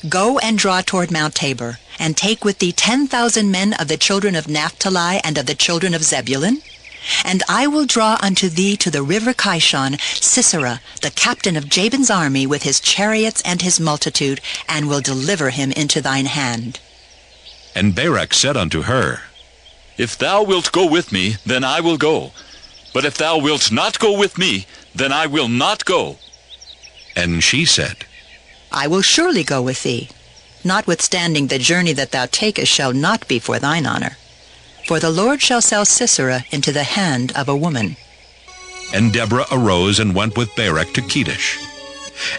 Go and draw toward Mount Tabor, and take with thee 10,000 men of the children of Naphtali and of the children of Zebulun? And I will draw unto thee to the river Kishon Sisera, the captain of Jabin's army, with his chariots and his multitude, and will deliver him into thine hand. And Barak said unto her, If thou wilt go with me, then I will go. But if thou wilt not go with me, then I will not go. And she said, I will surely go with thee. Notwithstanding the journey that thou takest shall not be for thine honor. For the Lord shall sell Sisera into the hand of a woman. And Deborah arose and went with Barak to Kedesh.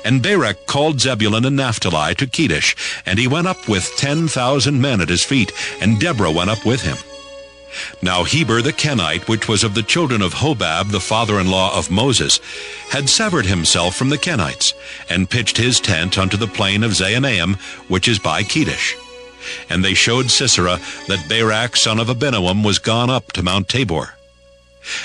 And Barak called Zebulun and Naphtali to Kedesh, and he went up with 10,000 men at his feet, and Deborah went up with him. Now Heber the Kenite, which was of the children of Hobab, the father-in-law of Moses, had severed himself from the Kenites, and pitched his tent unto the plain of Zaanaim, which is by Kedesh. And they showed Sisera that Barak son of Abinoam was gone up to Mount Tabor.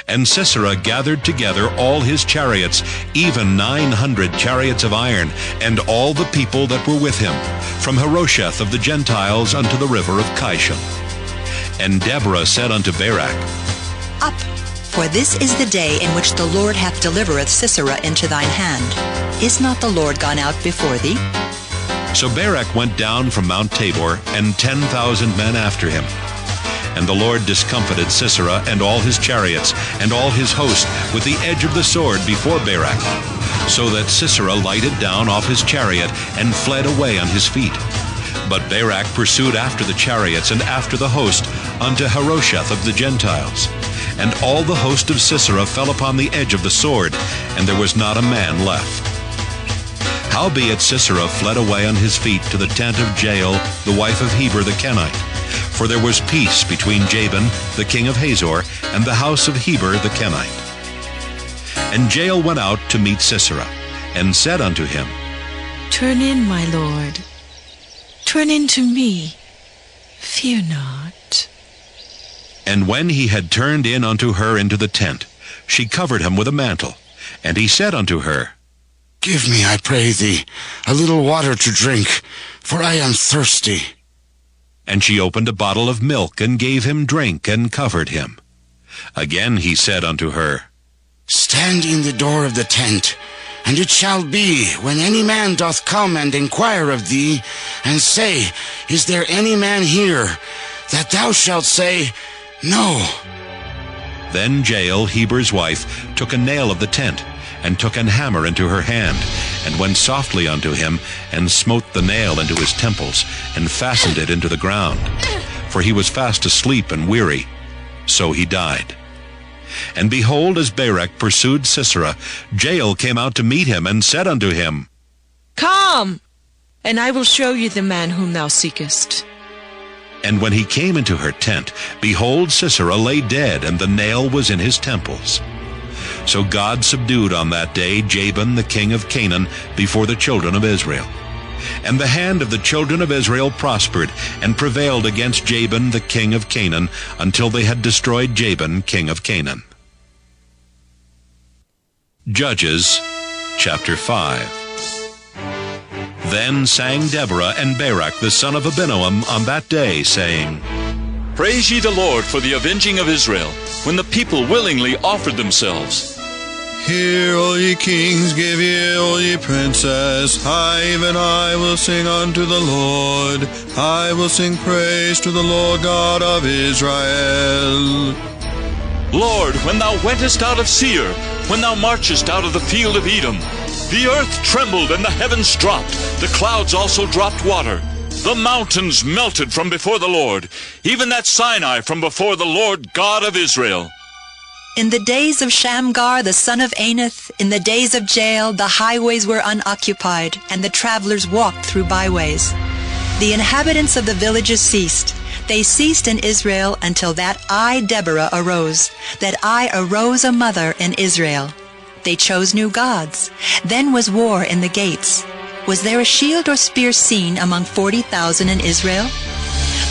And Sisera gathered together all his chariots, even 900 chariots of iron, and all the people that were with him, from Harosheth of the Gentiles unto the river of Kishon. And Deborah said unto Barak, Up, for this is the day in which the Lord hath delivereth Sisera into thine hand. Is not the Lord gone out before thee? So Barak went down from Mount Tabor, and 10,000 men after him. And the Lord discomfited Sisera and all his chariots, and all his host, with the edge of the sword before Barak, so that Sisera lighted down off his chariot, and fled away on his feet. But Barak pursued after the chariots and after the host unto Harosheth of the Gentiles. And all the host of Sisera fell upon the edge of the sword, and there was not a man left. Howbeit Sisera fled away on his feet to the tent of Jael, the wife of Heber the Kenite. For there was peace between Jabin, the king of Hazor, and the house of Heber the Kenite. And Jael went out to meet Sisera, and said unto him, Turn in, my lord. Turn in to me. Fear not. And when he had turned in unto her into the tent, she covered him with a mantle. And he said unto her, Give me, I pray thee, a little water to drink, for I am thirsty. And she opened a bottle of milk, and gave him drink, and covered him. Again he said unto her, Stand in the door of the tent, and it shall be, when any man doth come and inquire of thee, and say, Is there any man here? That thou shalt say, No. Then Jael, Heber's wife, took a nail of the tent, and took an hammer into her hand, and went softly unto him, and smote the nail into his temples, and fastened it into the ground. For he was fast asleep and weary. So he died. And behold, as Barak pursued Sisera, Jael came out to meet him, and said unto him, Come, and I will show you the man whom thou seekest. And when he came into her tent, behold, Sisera lay dead, and the nail was in his temples. So God subdued on that day Jabin the king of Canaan before the children of Israel. And the hand of the children of Israel prospered, and prevailed against Jabin the king of Canaan, until they had destroyed Jabin king of Canaan. Judges chapter 5. Then sang Deborah and Barak the son of Abinoam on that day, saying, Praise ye the Lord for the avenging of Israel, when the people willingly offered themselves. Hear, all ye kings, give ear, all ye princes. I, even I, will sing unto the Lord. I will sing praise to the Lord God of Israel. Lord, when thou wentest out of Seir, when thou marchest out of the field of Edom, the earth trembled and the heavens dropped, the clouds also dropped water. The mountains melted from before the Lord, even that Sinai from before the Lord God of Israel. In the days of Shamgar the son of Anath, in the days of Jael, the highways were unoccupied, and the travelers walked through byways. The inhabitants of the villages ceased. They ceased in Israel until that I, Deborah, arose, that I arose a mother in Israel. They chose new gods. Then was war in the gates. Was there a shield or spear seen among 40,000 in Israel?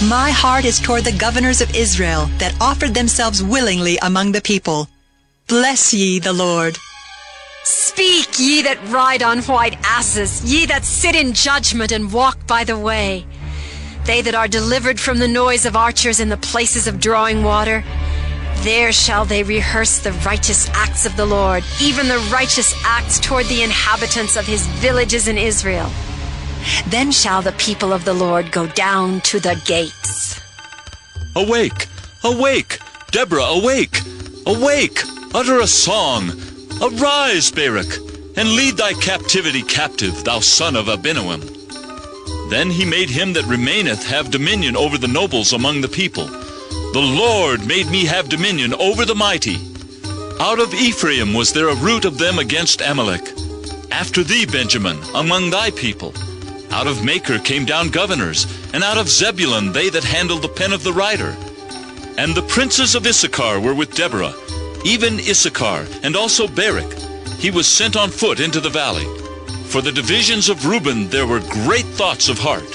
My heart is toward the governors of Israel, that offered themselves willingly among the people. Bless ye the Lord. Speak, ye that ride on white asses, ye that sit in judgment and walk by the way. They that are delivered from the noise of archers in the places of drawing water, there shall they rehearse the righteous acts of the Lord, even the righteous acts toward the inhabitants of his villages in Israel. Then shall the people of the Lord go down to the gates. Awake, awake, Deborah, awake, awake, utter a song. Arise, Barak, and lead thy captivity captive, thou son of Abinoam. Then he made him that remaineth have dominion over the nobles among the people. The Lord made me have dominion over the mighty. Out of Ephraim was there a root of them against Amalek. After thee, Benjamin, among thy people. Out of Machir came down governors, and out of Zebulun they that handled the pen of the writer. And the princes of Issachar were with Deborah, even Issachar, and also Barak. He was sent on foot into the valley. For the divisions of Reuben there were great thoughts of heart.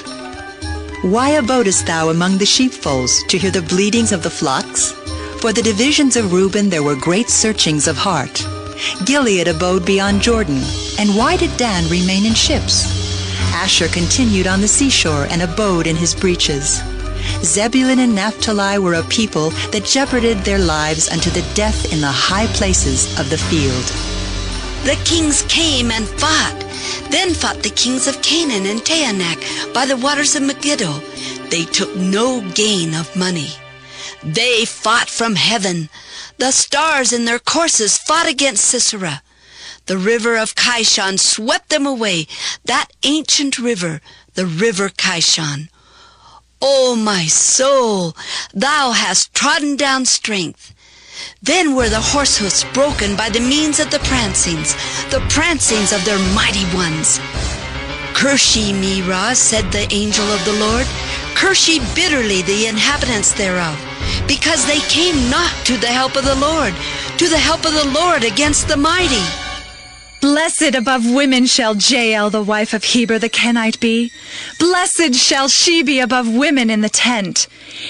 Why abodest thou among the sheepfolds, to hear the bleatings of the flocks? For the divisions of Reuben there were great searchings of heart. Gilead abode beyond Jordan, and why did Dan remain in ships? Asher continued on the seashore, and abode in his breaches. Zebulun and Naphtali were a people that jeoparded their lives unto the death in the high places of the field. The kings came and fought. Then fought the kings of Canaan and Taanach by the waters of Megiddo. They took no gain of money. They fought from heaven. The stars in their courses fought against Sisera. The river of Kishon swept them away, that ancient river, the river Kishon. O my soul, thou hast trodden down strength. Then were the horse hoofs broken by the means of the prancings of their mighty ones. Curse ye me, Ra, said the angel of the Lord. Curse ye bitterly the inhabitants thereof, because they came not to the help of the Lord against the mighty. Blessed above women shall Jael, the wife of Heber the Kenite, be. Blessed shall she be above women in the tent.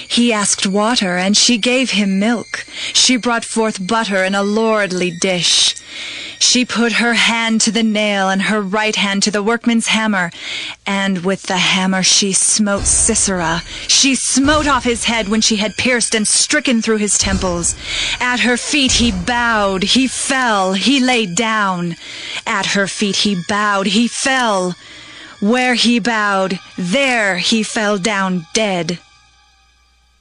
He asked water, and she gave him milk. She brought forth butter in a lordly dish. She put her hand to the nail, and her right hand to the workman's hammer. And with the hammer she smote Sisera. She smote off his head when she had pierced and stricken through his temples. At her feet he bowed, he fell, he lay down. At her feet he bowed, he fell. Where he bowed, there he fell down dead.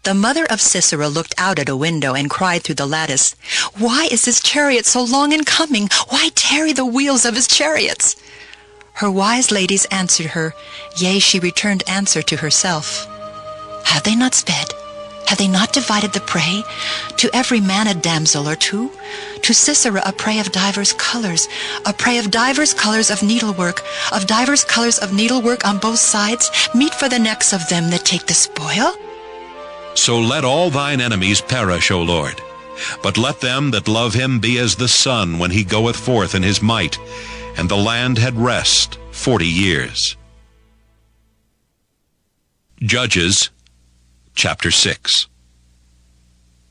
The mother of Sisera looked out at a window and cried through the lattice, Why is his chariot so long in coming? Why tarry the wheels of his chariots? Her wise ladies answered her, yea, she returned answer to herself. Have they not sped? Have they not divided the prey? To every man a damsel or two? To Sisera a prey of divers colors, a prey of divers colors of needlework on both sides, meat for the necks of them that take the spoil? So let all thine enemies perish, O Lord. But let them that love him be as the sun when he goeth forth in his might. And the land had rest 40 years. Judges chapter 6.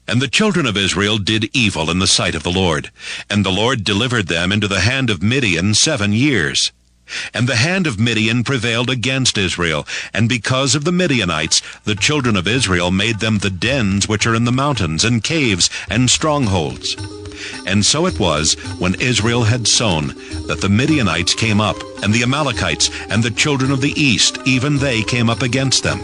And the children of Israel did evil in the sight of the Lord, and the Lord delivered them into the hand of Midian 7 years. And the hand of Midian prevailed against Israel, and because of the Midianites the children of Israel made them the dens which are in the mountains, and caves, and strongholds. And so it was, when Israel had sown, that the Midianites came up, and the Amalekites, and the children of the east, even they came up against them.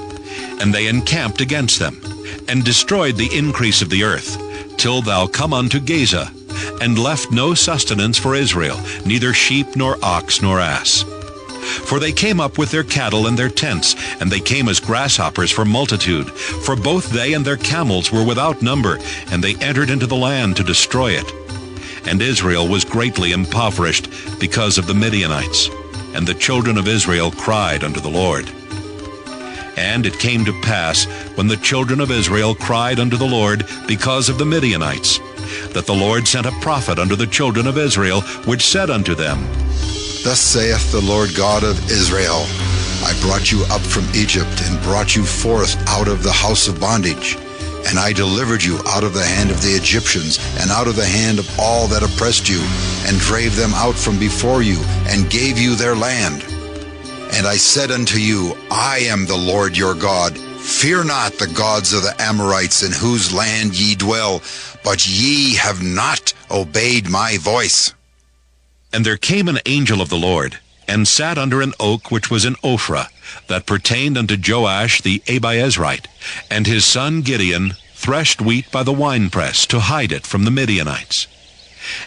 And they encamped against them, and destroyed the increase of the earth, till thou come unto Gaza, and left no sustenance for Israel, neither sheep, nor ox, nor ass. For they came up with their cattle and their tents, and they came as grasshoppers for multitude, for both they and their camels were without number, and they entered into the land to destroy it. And Israel was greatly impoverished because of the Midianites, and the children of Israel cried unto the Lord. And it came to pass, when the children of Israel cried unto the Lord because of the Midianites, that the Lord sent a prophet unto the children of Israel, which said unto them, Thus saith the Lord God of Israel, I brought you up from Egypt, and brought you forth out of the house of bondage. And I delivered you out of the hand of the Egyptians, and out of the hand of all that oppressed you, and drave them out from before you, and gave you their land. And I said unto you, I am the Lord your God. Fear not the gods of the Amorites, in whose land ye dwell, but ye have not obeyed my voice. And there came an angel of the Lord, and sat under an oak which was in Ophrah, that pertained unto Joash the Abiezrite, and his son Gideon threshed wheat by the winepress, to hide it from the Midianites.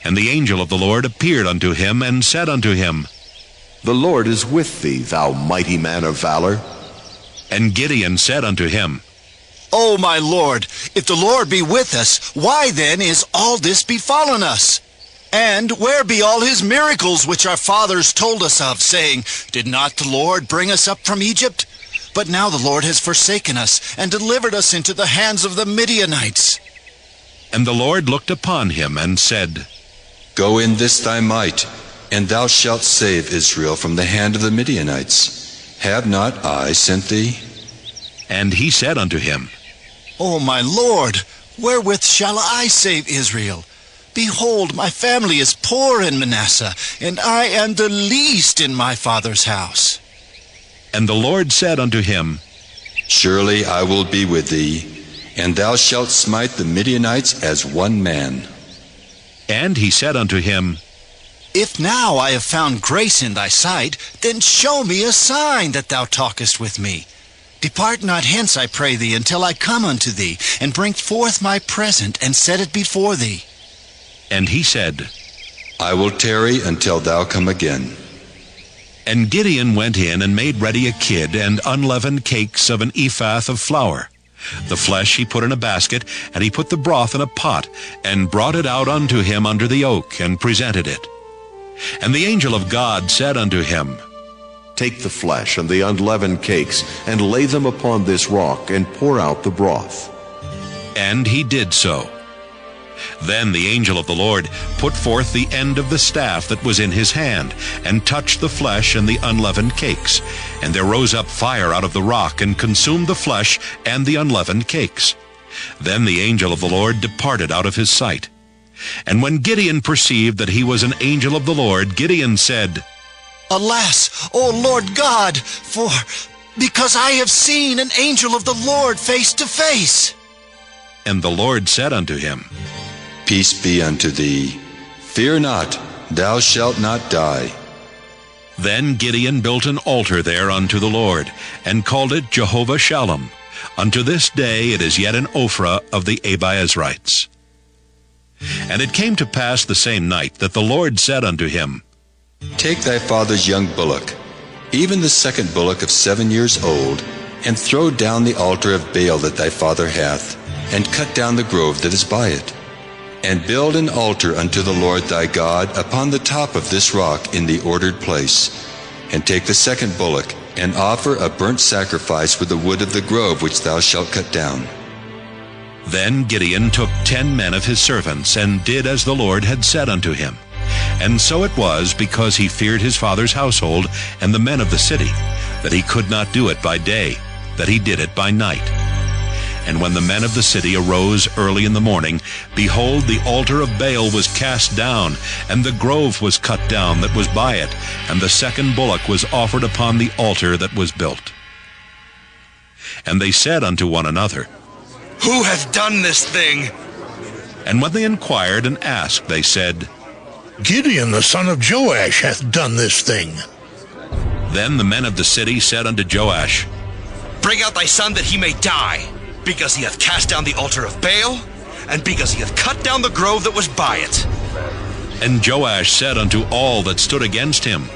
And the angel of the Lord appeared unto him, and said unto him, The Lord is with thee, thou mighty man of valor. And Gideon said unto him, O my Lord, if the Lord be with us, why then is all this befallen us? And where be all his miracles which our fathers told us of, saying, Did not the Lord bring us up from Egypt? But now the Lord has forsaken us, and delivered us into the hands of the Midianites. And the Lord looked upon him, and said, Go in this thy might, and thou shalt save Israel from the hand of the Midianites. Have not I sent thee? And he said unto him, O my Lord, wherewith shall I save Israel? Behold, my family is poor in Manasseh, and I am the least in my father's house. And the Lord said unto him, Surely I will be with thee, and thou shalt smite the Midianites as one man. And he said unto him, If now I have found grace in thy sight, then show me a sign that thou talkest with me. Depart not hence, I pray thee, until I come unto thee, and bring forth my present, and set it before thee. And he said, I will tarry until thou come again. And Gideon went in and made ready a kid and unleavened cakes of an ephah of flour. The flesh he put in a basket, and he put the broth in a pot, and brought it out unto him under the oak, and presented it. And the angel of God said unto him, Take the flesh and the unleavened cakes, and lay them upon this rock, and pour out the broth. And he did so. Then the angel of the Lord put forth the end of the staff that was in his hand, and touched the flesh and the unleavened cakes. And there rose up fire out of the rock, and consumed the flesh and the unleavened cakes. Then the angel of the Lord departed out of his sight. And when Gideon perceived that he was an angel of the Lord, Gideon said, Alas, O Lord God, because I have seen an angel of the Lord face to face. And the Lord said unto him, Peace be unto thee. Fear not, thou shalt not die. Then Gideon built an altar there unto the Lord, and called it Jehovah Shalom. Unto this day it is yet in Ophrah of the Abiezrites. And it came to pass the same night that the Lord said unto him, Take thy father's young bullock, even the second bullock of 7 years old, and throw down the altar of Baal that thy father hath, and cut down the grove that is by it. And build an altar unto the Lord thy God upon the top of this rock in the ordered place. And take the second bullock, and offer a burnt sacrifice with the wood of the grove which thou shalt cut down. Then Gideon took 10 men of his servants, and did as the Lord had said unto him. And so it was, because he feared his father's household and the men of the city, that he could not do it by day, that he did it by night. And when the men of the city arose early in the morning, behold, the altar of Baal was cast down, and the grove was cut down that was by it, and the second bullock was offered upon the altar that was built. And they said unto one another, Who hath done this thing? And when they inquired and asked, they said, Gideon the son of Joash hath done this thing. Then the men of the city said unto Joash, Bring out thy son that he may die, because he hath cast down the altar of Baal, and because he hath cut down the grove that was by it. And Joash said unto all that stood against him,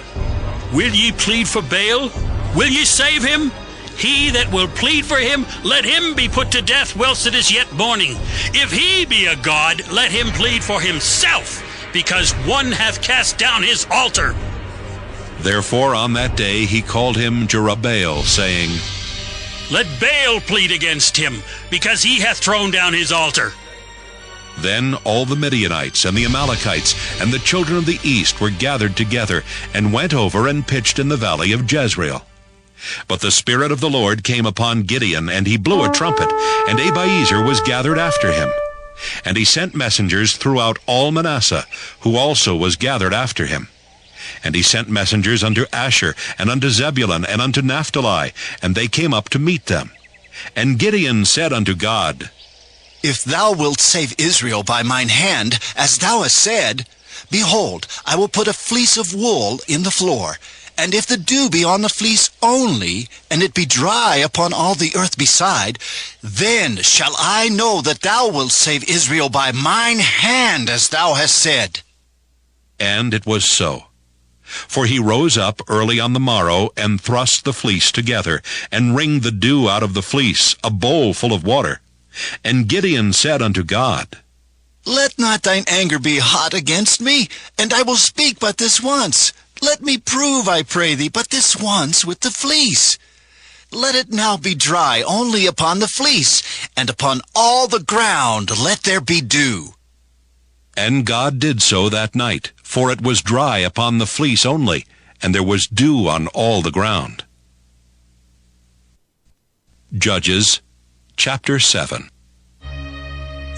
Will ye plead for Baal? Will ye save him? He that will plead for him, let him be put to death whilst it is yet morning. If he be a god, let him plead for himself, because one hath cast down his altar. Therefore on that day he called him Jerubbaal, saying, Let Baal plead against him, because he hath thrown down his altar. Then all the Midianites and the Amalekites and the children of the east were gathered together, and went over and pitched in the valley of Jezreel. But the Spirit of the Lord came upon Gideon, and he blew a trumpet, and Abiezer was gathered after him. And he sent messengers throughout all Manasseh, who also was gathered after him. And he sent messengers unto Asher, and unto Zebulun, and unto Naphtali, and they came up to meet them. And Gideon said unto God, If thou wilt save Israel by mine hand, as thou hast said, behold, I will put a fleece of wool in the floor, and if the dew be on the fleece only, and it be dry upon all the earth beside, then shall I know that thou wilt save Israel by mine hand, as thou hast said. And it was so. For he rose up early on the morrow, and thrust the fleece together, and wringed the dew out of the fleece, a bowl full of water. And Gideon said unto God, Let not thine anger be hot against me, and I will speak but this once. Let me prove, I pray thee, but this once with the fleece. Let it now be dry only upon the fleece, and upon all the ground let there be dew. And God did so that night, for it was dry upon the fleece only, and there was dew on all the ground. Judges, chapter 7.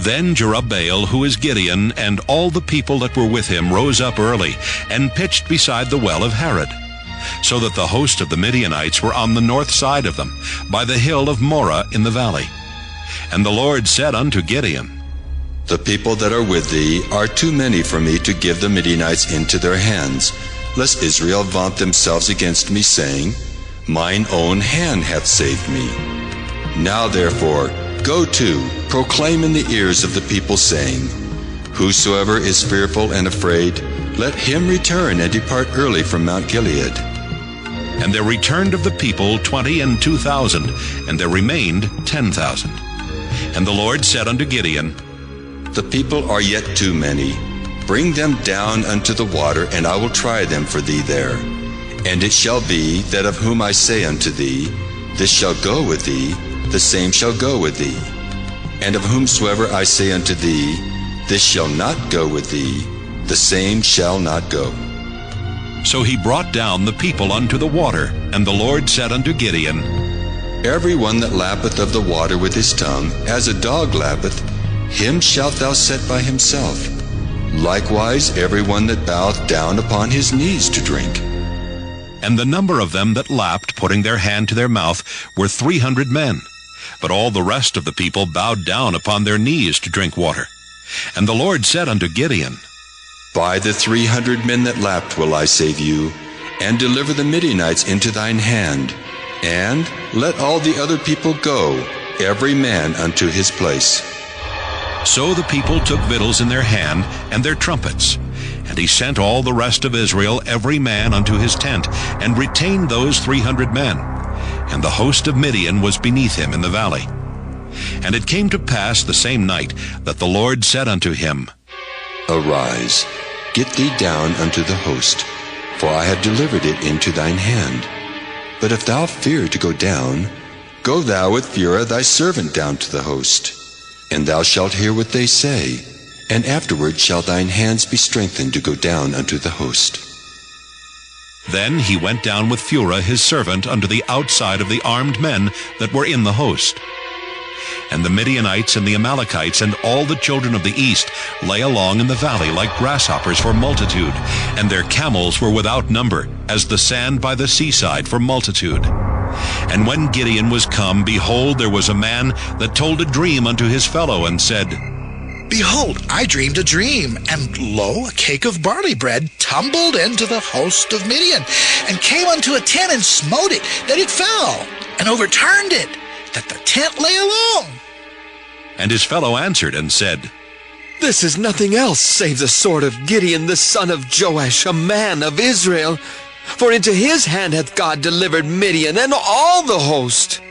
Then Jerubbaal, who is Gideon, and all the people that were with him rose up early, and pitched beside the well of Harod, so that the host of the Midianites were on the north side of them, by the hill of Moreh in the valley. And the Lord said unto Gideon, The people that are with thee are too many for me to give the Midianites into their hands, lest Israel vaunt themselves against me, saying, Mine own hand hath saved me. Now therefore, go to, proclaim in the ears of the people, saying, Whosoever is fearful and afraid, let him return and depart early from Mount Gilead. And there returned of the people 22,000, and there remained 10,000. And the Lord said unto Gideon, The people are yet too many. Bring them down unto the water, and I will try them for thee there. And it shall be that of whom I say unto thee, This shall go with thee, the same shall go with thee. And of whomsoever I say unto thee, This shall not go with thee, the same shall not go. So he brought down the people unto the water, and the Lord said unto Gideon, Every one that lappeth of the water with his tongue, as a dog lappeth, him shalt thou set by himself. Likewise every one that boweth down upon his knees to drink. And the number of them that lapped, putting their hand to their mouth, were 300 men. But all the rest of the people bowed down upon their knees to drink water. And the Lord said unto Gideon, By the 300 men that lapped will I save you, and deliver the Midianites into thine hand. And let all the other people go, every man unto his place. So the people took victuals in their hand, and their trumpets. And he sent all the rest of Israel, every man unto his tent, and retained those 300 men. and the host of Midian was beneath him in the valley. And it came to pass the same night that the Lord said unto him, Arise, get thee down unto the host, for I have delivered it into thine hand. But if thou fear to go down, go thou with Phurah thy servant down to the host, and thou shalt hear what they say, and afterward shall thine hands be strengthened to go down unto the host. Then he went down with Phurah his servant unto the outside of the armed men that were in the host. And the Midianites and the Amalekites and all the children of the east lay along in the valley like grasshoppers for multitude, and their camels were without number, as the sand by the seaside for multitude. And when Gideon was come, behold, there was a man that told a dream unto his fellow, and said, Behold, I dreamed a dream, and lo, a cake of barley bread tumbled into the host of Midian, and came unto a tent and smote it, that it fell, and overturned it, that the tent lay alone. And his fellow answered and said, This is nothing else save the sword of Gideon the son of Joash, a man of Israel. For into his hand hath God delivered Midian and all the host.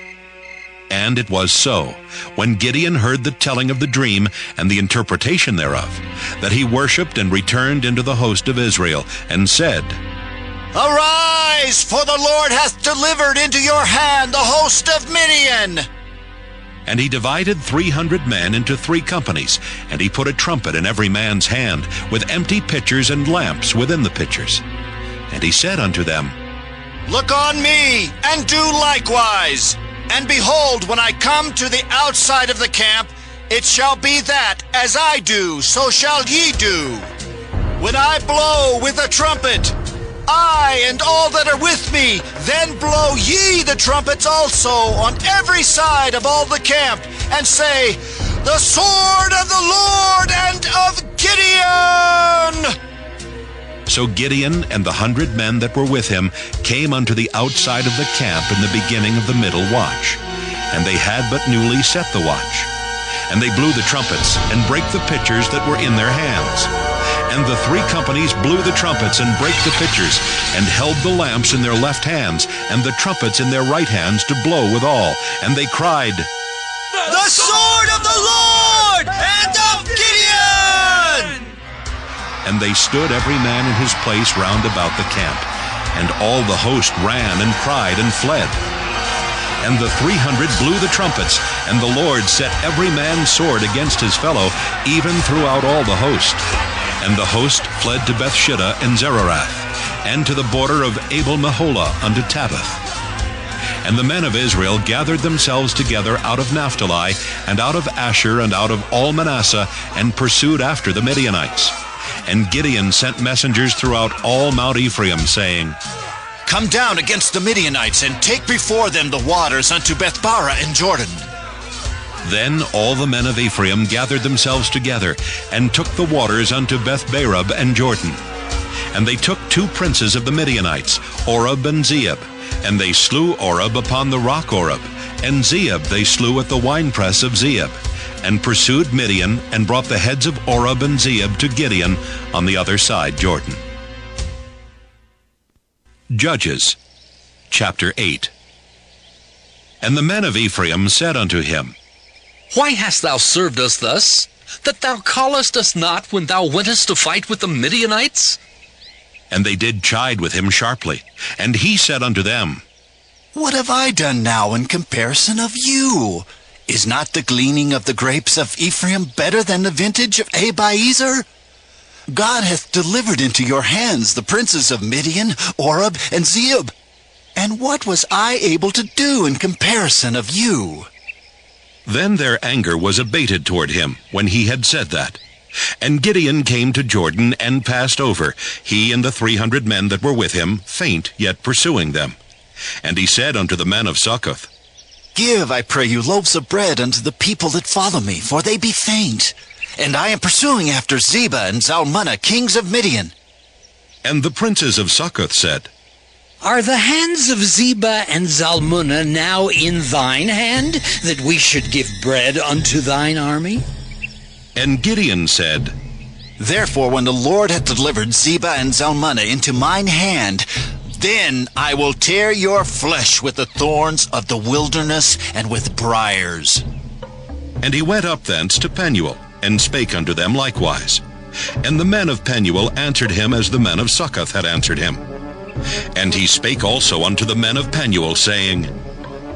And it was so, when Gideon heard the telling of the dream and the interpretation thereof, that he worshipped and returned into the host of Israel, and said, Arise, for the Lord hath delivered into your hand the host of Midian. And he divided 300 men into 3 companies, and he put a trumpet in every man's hand, with empty pitchers and lamps within the pitchers. And he said unto them, Look on me, and do likewise. And behold, when I come to the outside of the camp, it shall be that, as I do, so shall ye do. When I blow with a trumpet, I and all that are with me, then blow ye the trumpets also on every side of all the camp, and say, The sword of the Lord and of Gideon! So Gideon and the 100 men that were with him came unto the outside of the camp in the beginning of the middle watch, and they had but newly set the watch. And they blew the trumpets, and brake the pitchers that were in their hands. And the 3 companies blew the trumpets, and brake the pitchers, and held the lamps in their left hands, and the trumpets in their right hands to blow withal. And they cried, The sword of the Lord and of Gideon! And they stood every man in his place round about the camp. And all the host ran and cried and fled. And the 300 blew the trumpets, and the Lord set every man's sword against his fellow, even throughout all the host. And the host fled to Bethshittah and Zererath, and to the border of Abel-Meholah unto Tabbath. And the men of Israel gathered themselves together out of Naphtali, and out of Asher, and out of all Manasseh, and pursued after the Midianites. And Gideon sent messengers throughout all Mount Ephraim, saying, Come down against the Midianites, and take before them the waters unto Bethbara and Jordan. Then all the men of Ephraim gathered themselves together, and took the waters unto Bethbarab and Jordan. And they took 2 princes of the Midianites, Oreb and Zeeb. And they slew Oreb upon the rock Oreb, and Zeeb they slew at the winepress of Zeeb, and pursued Midian, and brought the heads of Oreb and Zeeb to Gideon on the other side Jordan. Judges, chapter 8. And the men of Ephraim said unto him, Why hast thou served us thus, that thou callest us not when thou wentest to fight with the Midianites? And they did chide with him sharply. And he said unto them, What have I done now in comparison of you? Is not the gleaning of the grapes of Ephraim better than the vintage of Abiezer? God hath delivered into your hands the princes of Midian, Oreb, and Zeeb. And what was I able to do in comparison of you? Then their anger was abated toward him, when he had said that. And Gideon came to Jordan, and passed over, he and the 300 men that were with him, faint, yet pursuing them. And he said unto the men of Succoth, Give, I pray you, loaves of bread unto the people that follow me, for they be faint. And I am pursuing after Zebah and Zalmunna, kings of Midian. And the princes of Succoth said, Are the hands of Zebah and Zalmunna now in thine hand, that we should give bread unto thine army? And Gideon said, Therefore, when the Lord hath delivered Zebah and Zalmunna into mine hand, Then I will tear your flesh with the thorns of the wilderness and with briars. And he went up thence to Penuel, and spake unto them likewise. And the men of Penuel answered him as the men of Succoth had answered him. And he spake also unto the men of Penuel, saying,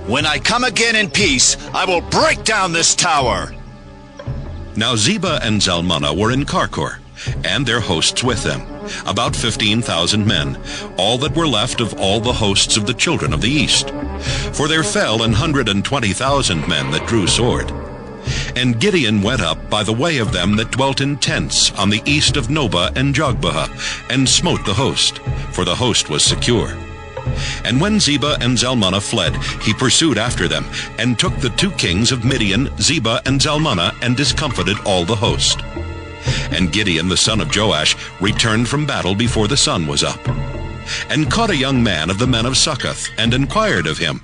When I come again in peace, I will break down this tower. Now Zebah and Zalmunna were in Karkor, and their hosts with them, about 15,000 men, all that were left of all the hosts of the children of the east. For there fell 120,000 men that drew sword. And Gideon went up by the way of them that dwelt in tents on the east of Nobah and Jogbehah, and smote the host, for the host was secure. And when Zebah and Zalmunna fled, he pursued after them, and took the 2 kings of Midian, Zebah and Zalmunna, and discomfited all the host. And Gideon the son of Joash returned from battle before the sun was up, and caught a young man of the men of Succoth, and inquired of him.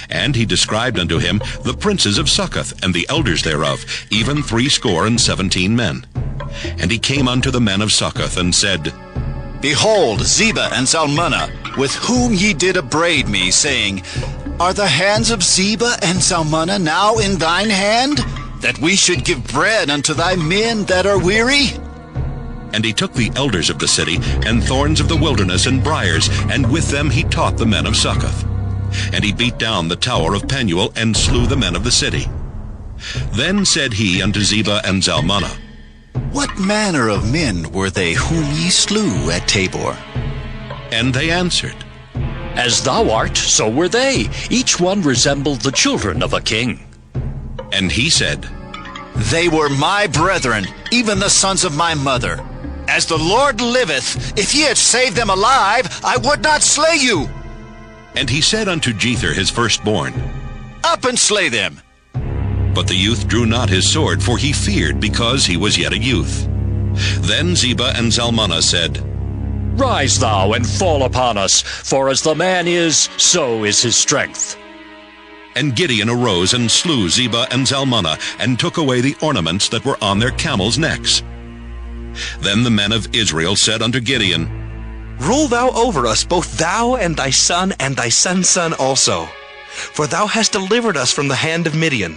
And he described unto him the princes of Succoth, and the elders thereof, even 70 men. And he came unto the men of Succoth, and said, Behold, Zebah and Zalmunna, with whom ye did upbraid me, saying, Are the hands of Zebah and Zalmunna now in thine hand, that we should give bread unto thy men that are weary? And he took the elders of the city, and thorns of the wilderness, and briars, and with them he taught the men of Succoth. And he beat down the tower of Penuel, and slew the men of the city. Then said he unto Zebah and Zalmunna, What manner of men were they whom ye slew at Tabor? And they answered, As thou art, so were they. Each one resembled the children of a king. And he said, They were my brethren, even the sons of my mother. As the Lord liveth, if ye had saved them alive, I would not slay you. And he said unto Jether his firstborn, Up and slay them. But the youth drew not his sword, for he feared, because he was yet a youth. Then Zebah and Zalmunna said, Rise thou and fall upon us, for as the man is, so is his strength. And Gideon arose and slew Zebah and Zalmunna, and took away the ornaments that were on their camels' necks. Then the men of Israel said unto Gideon, Rule thou over us, both thou and thy son son's son also. For thou hast delivered us from the hand of Midian.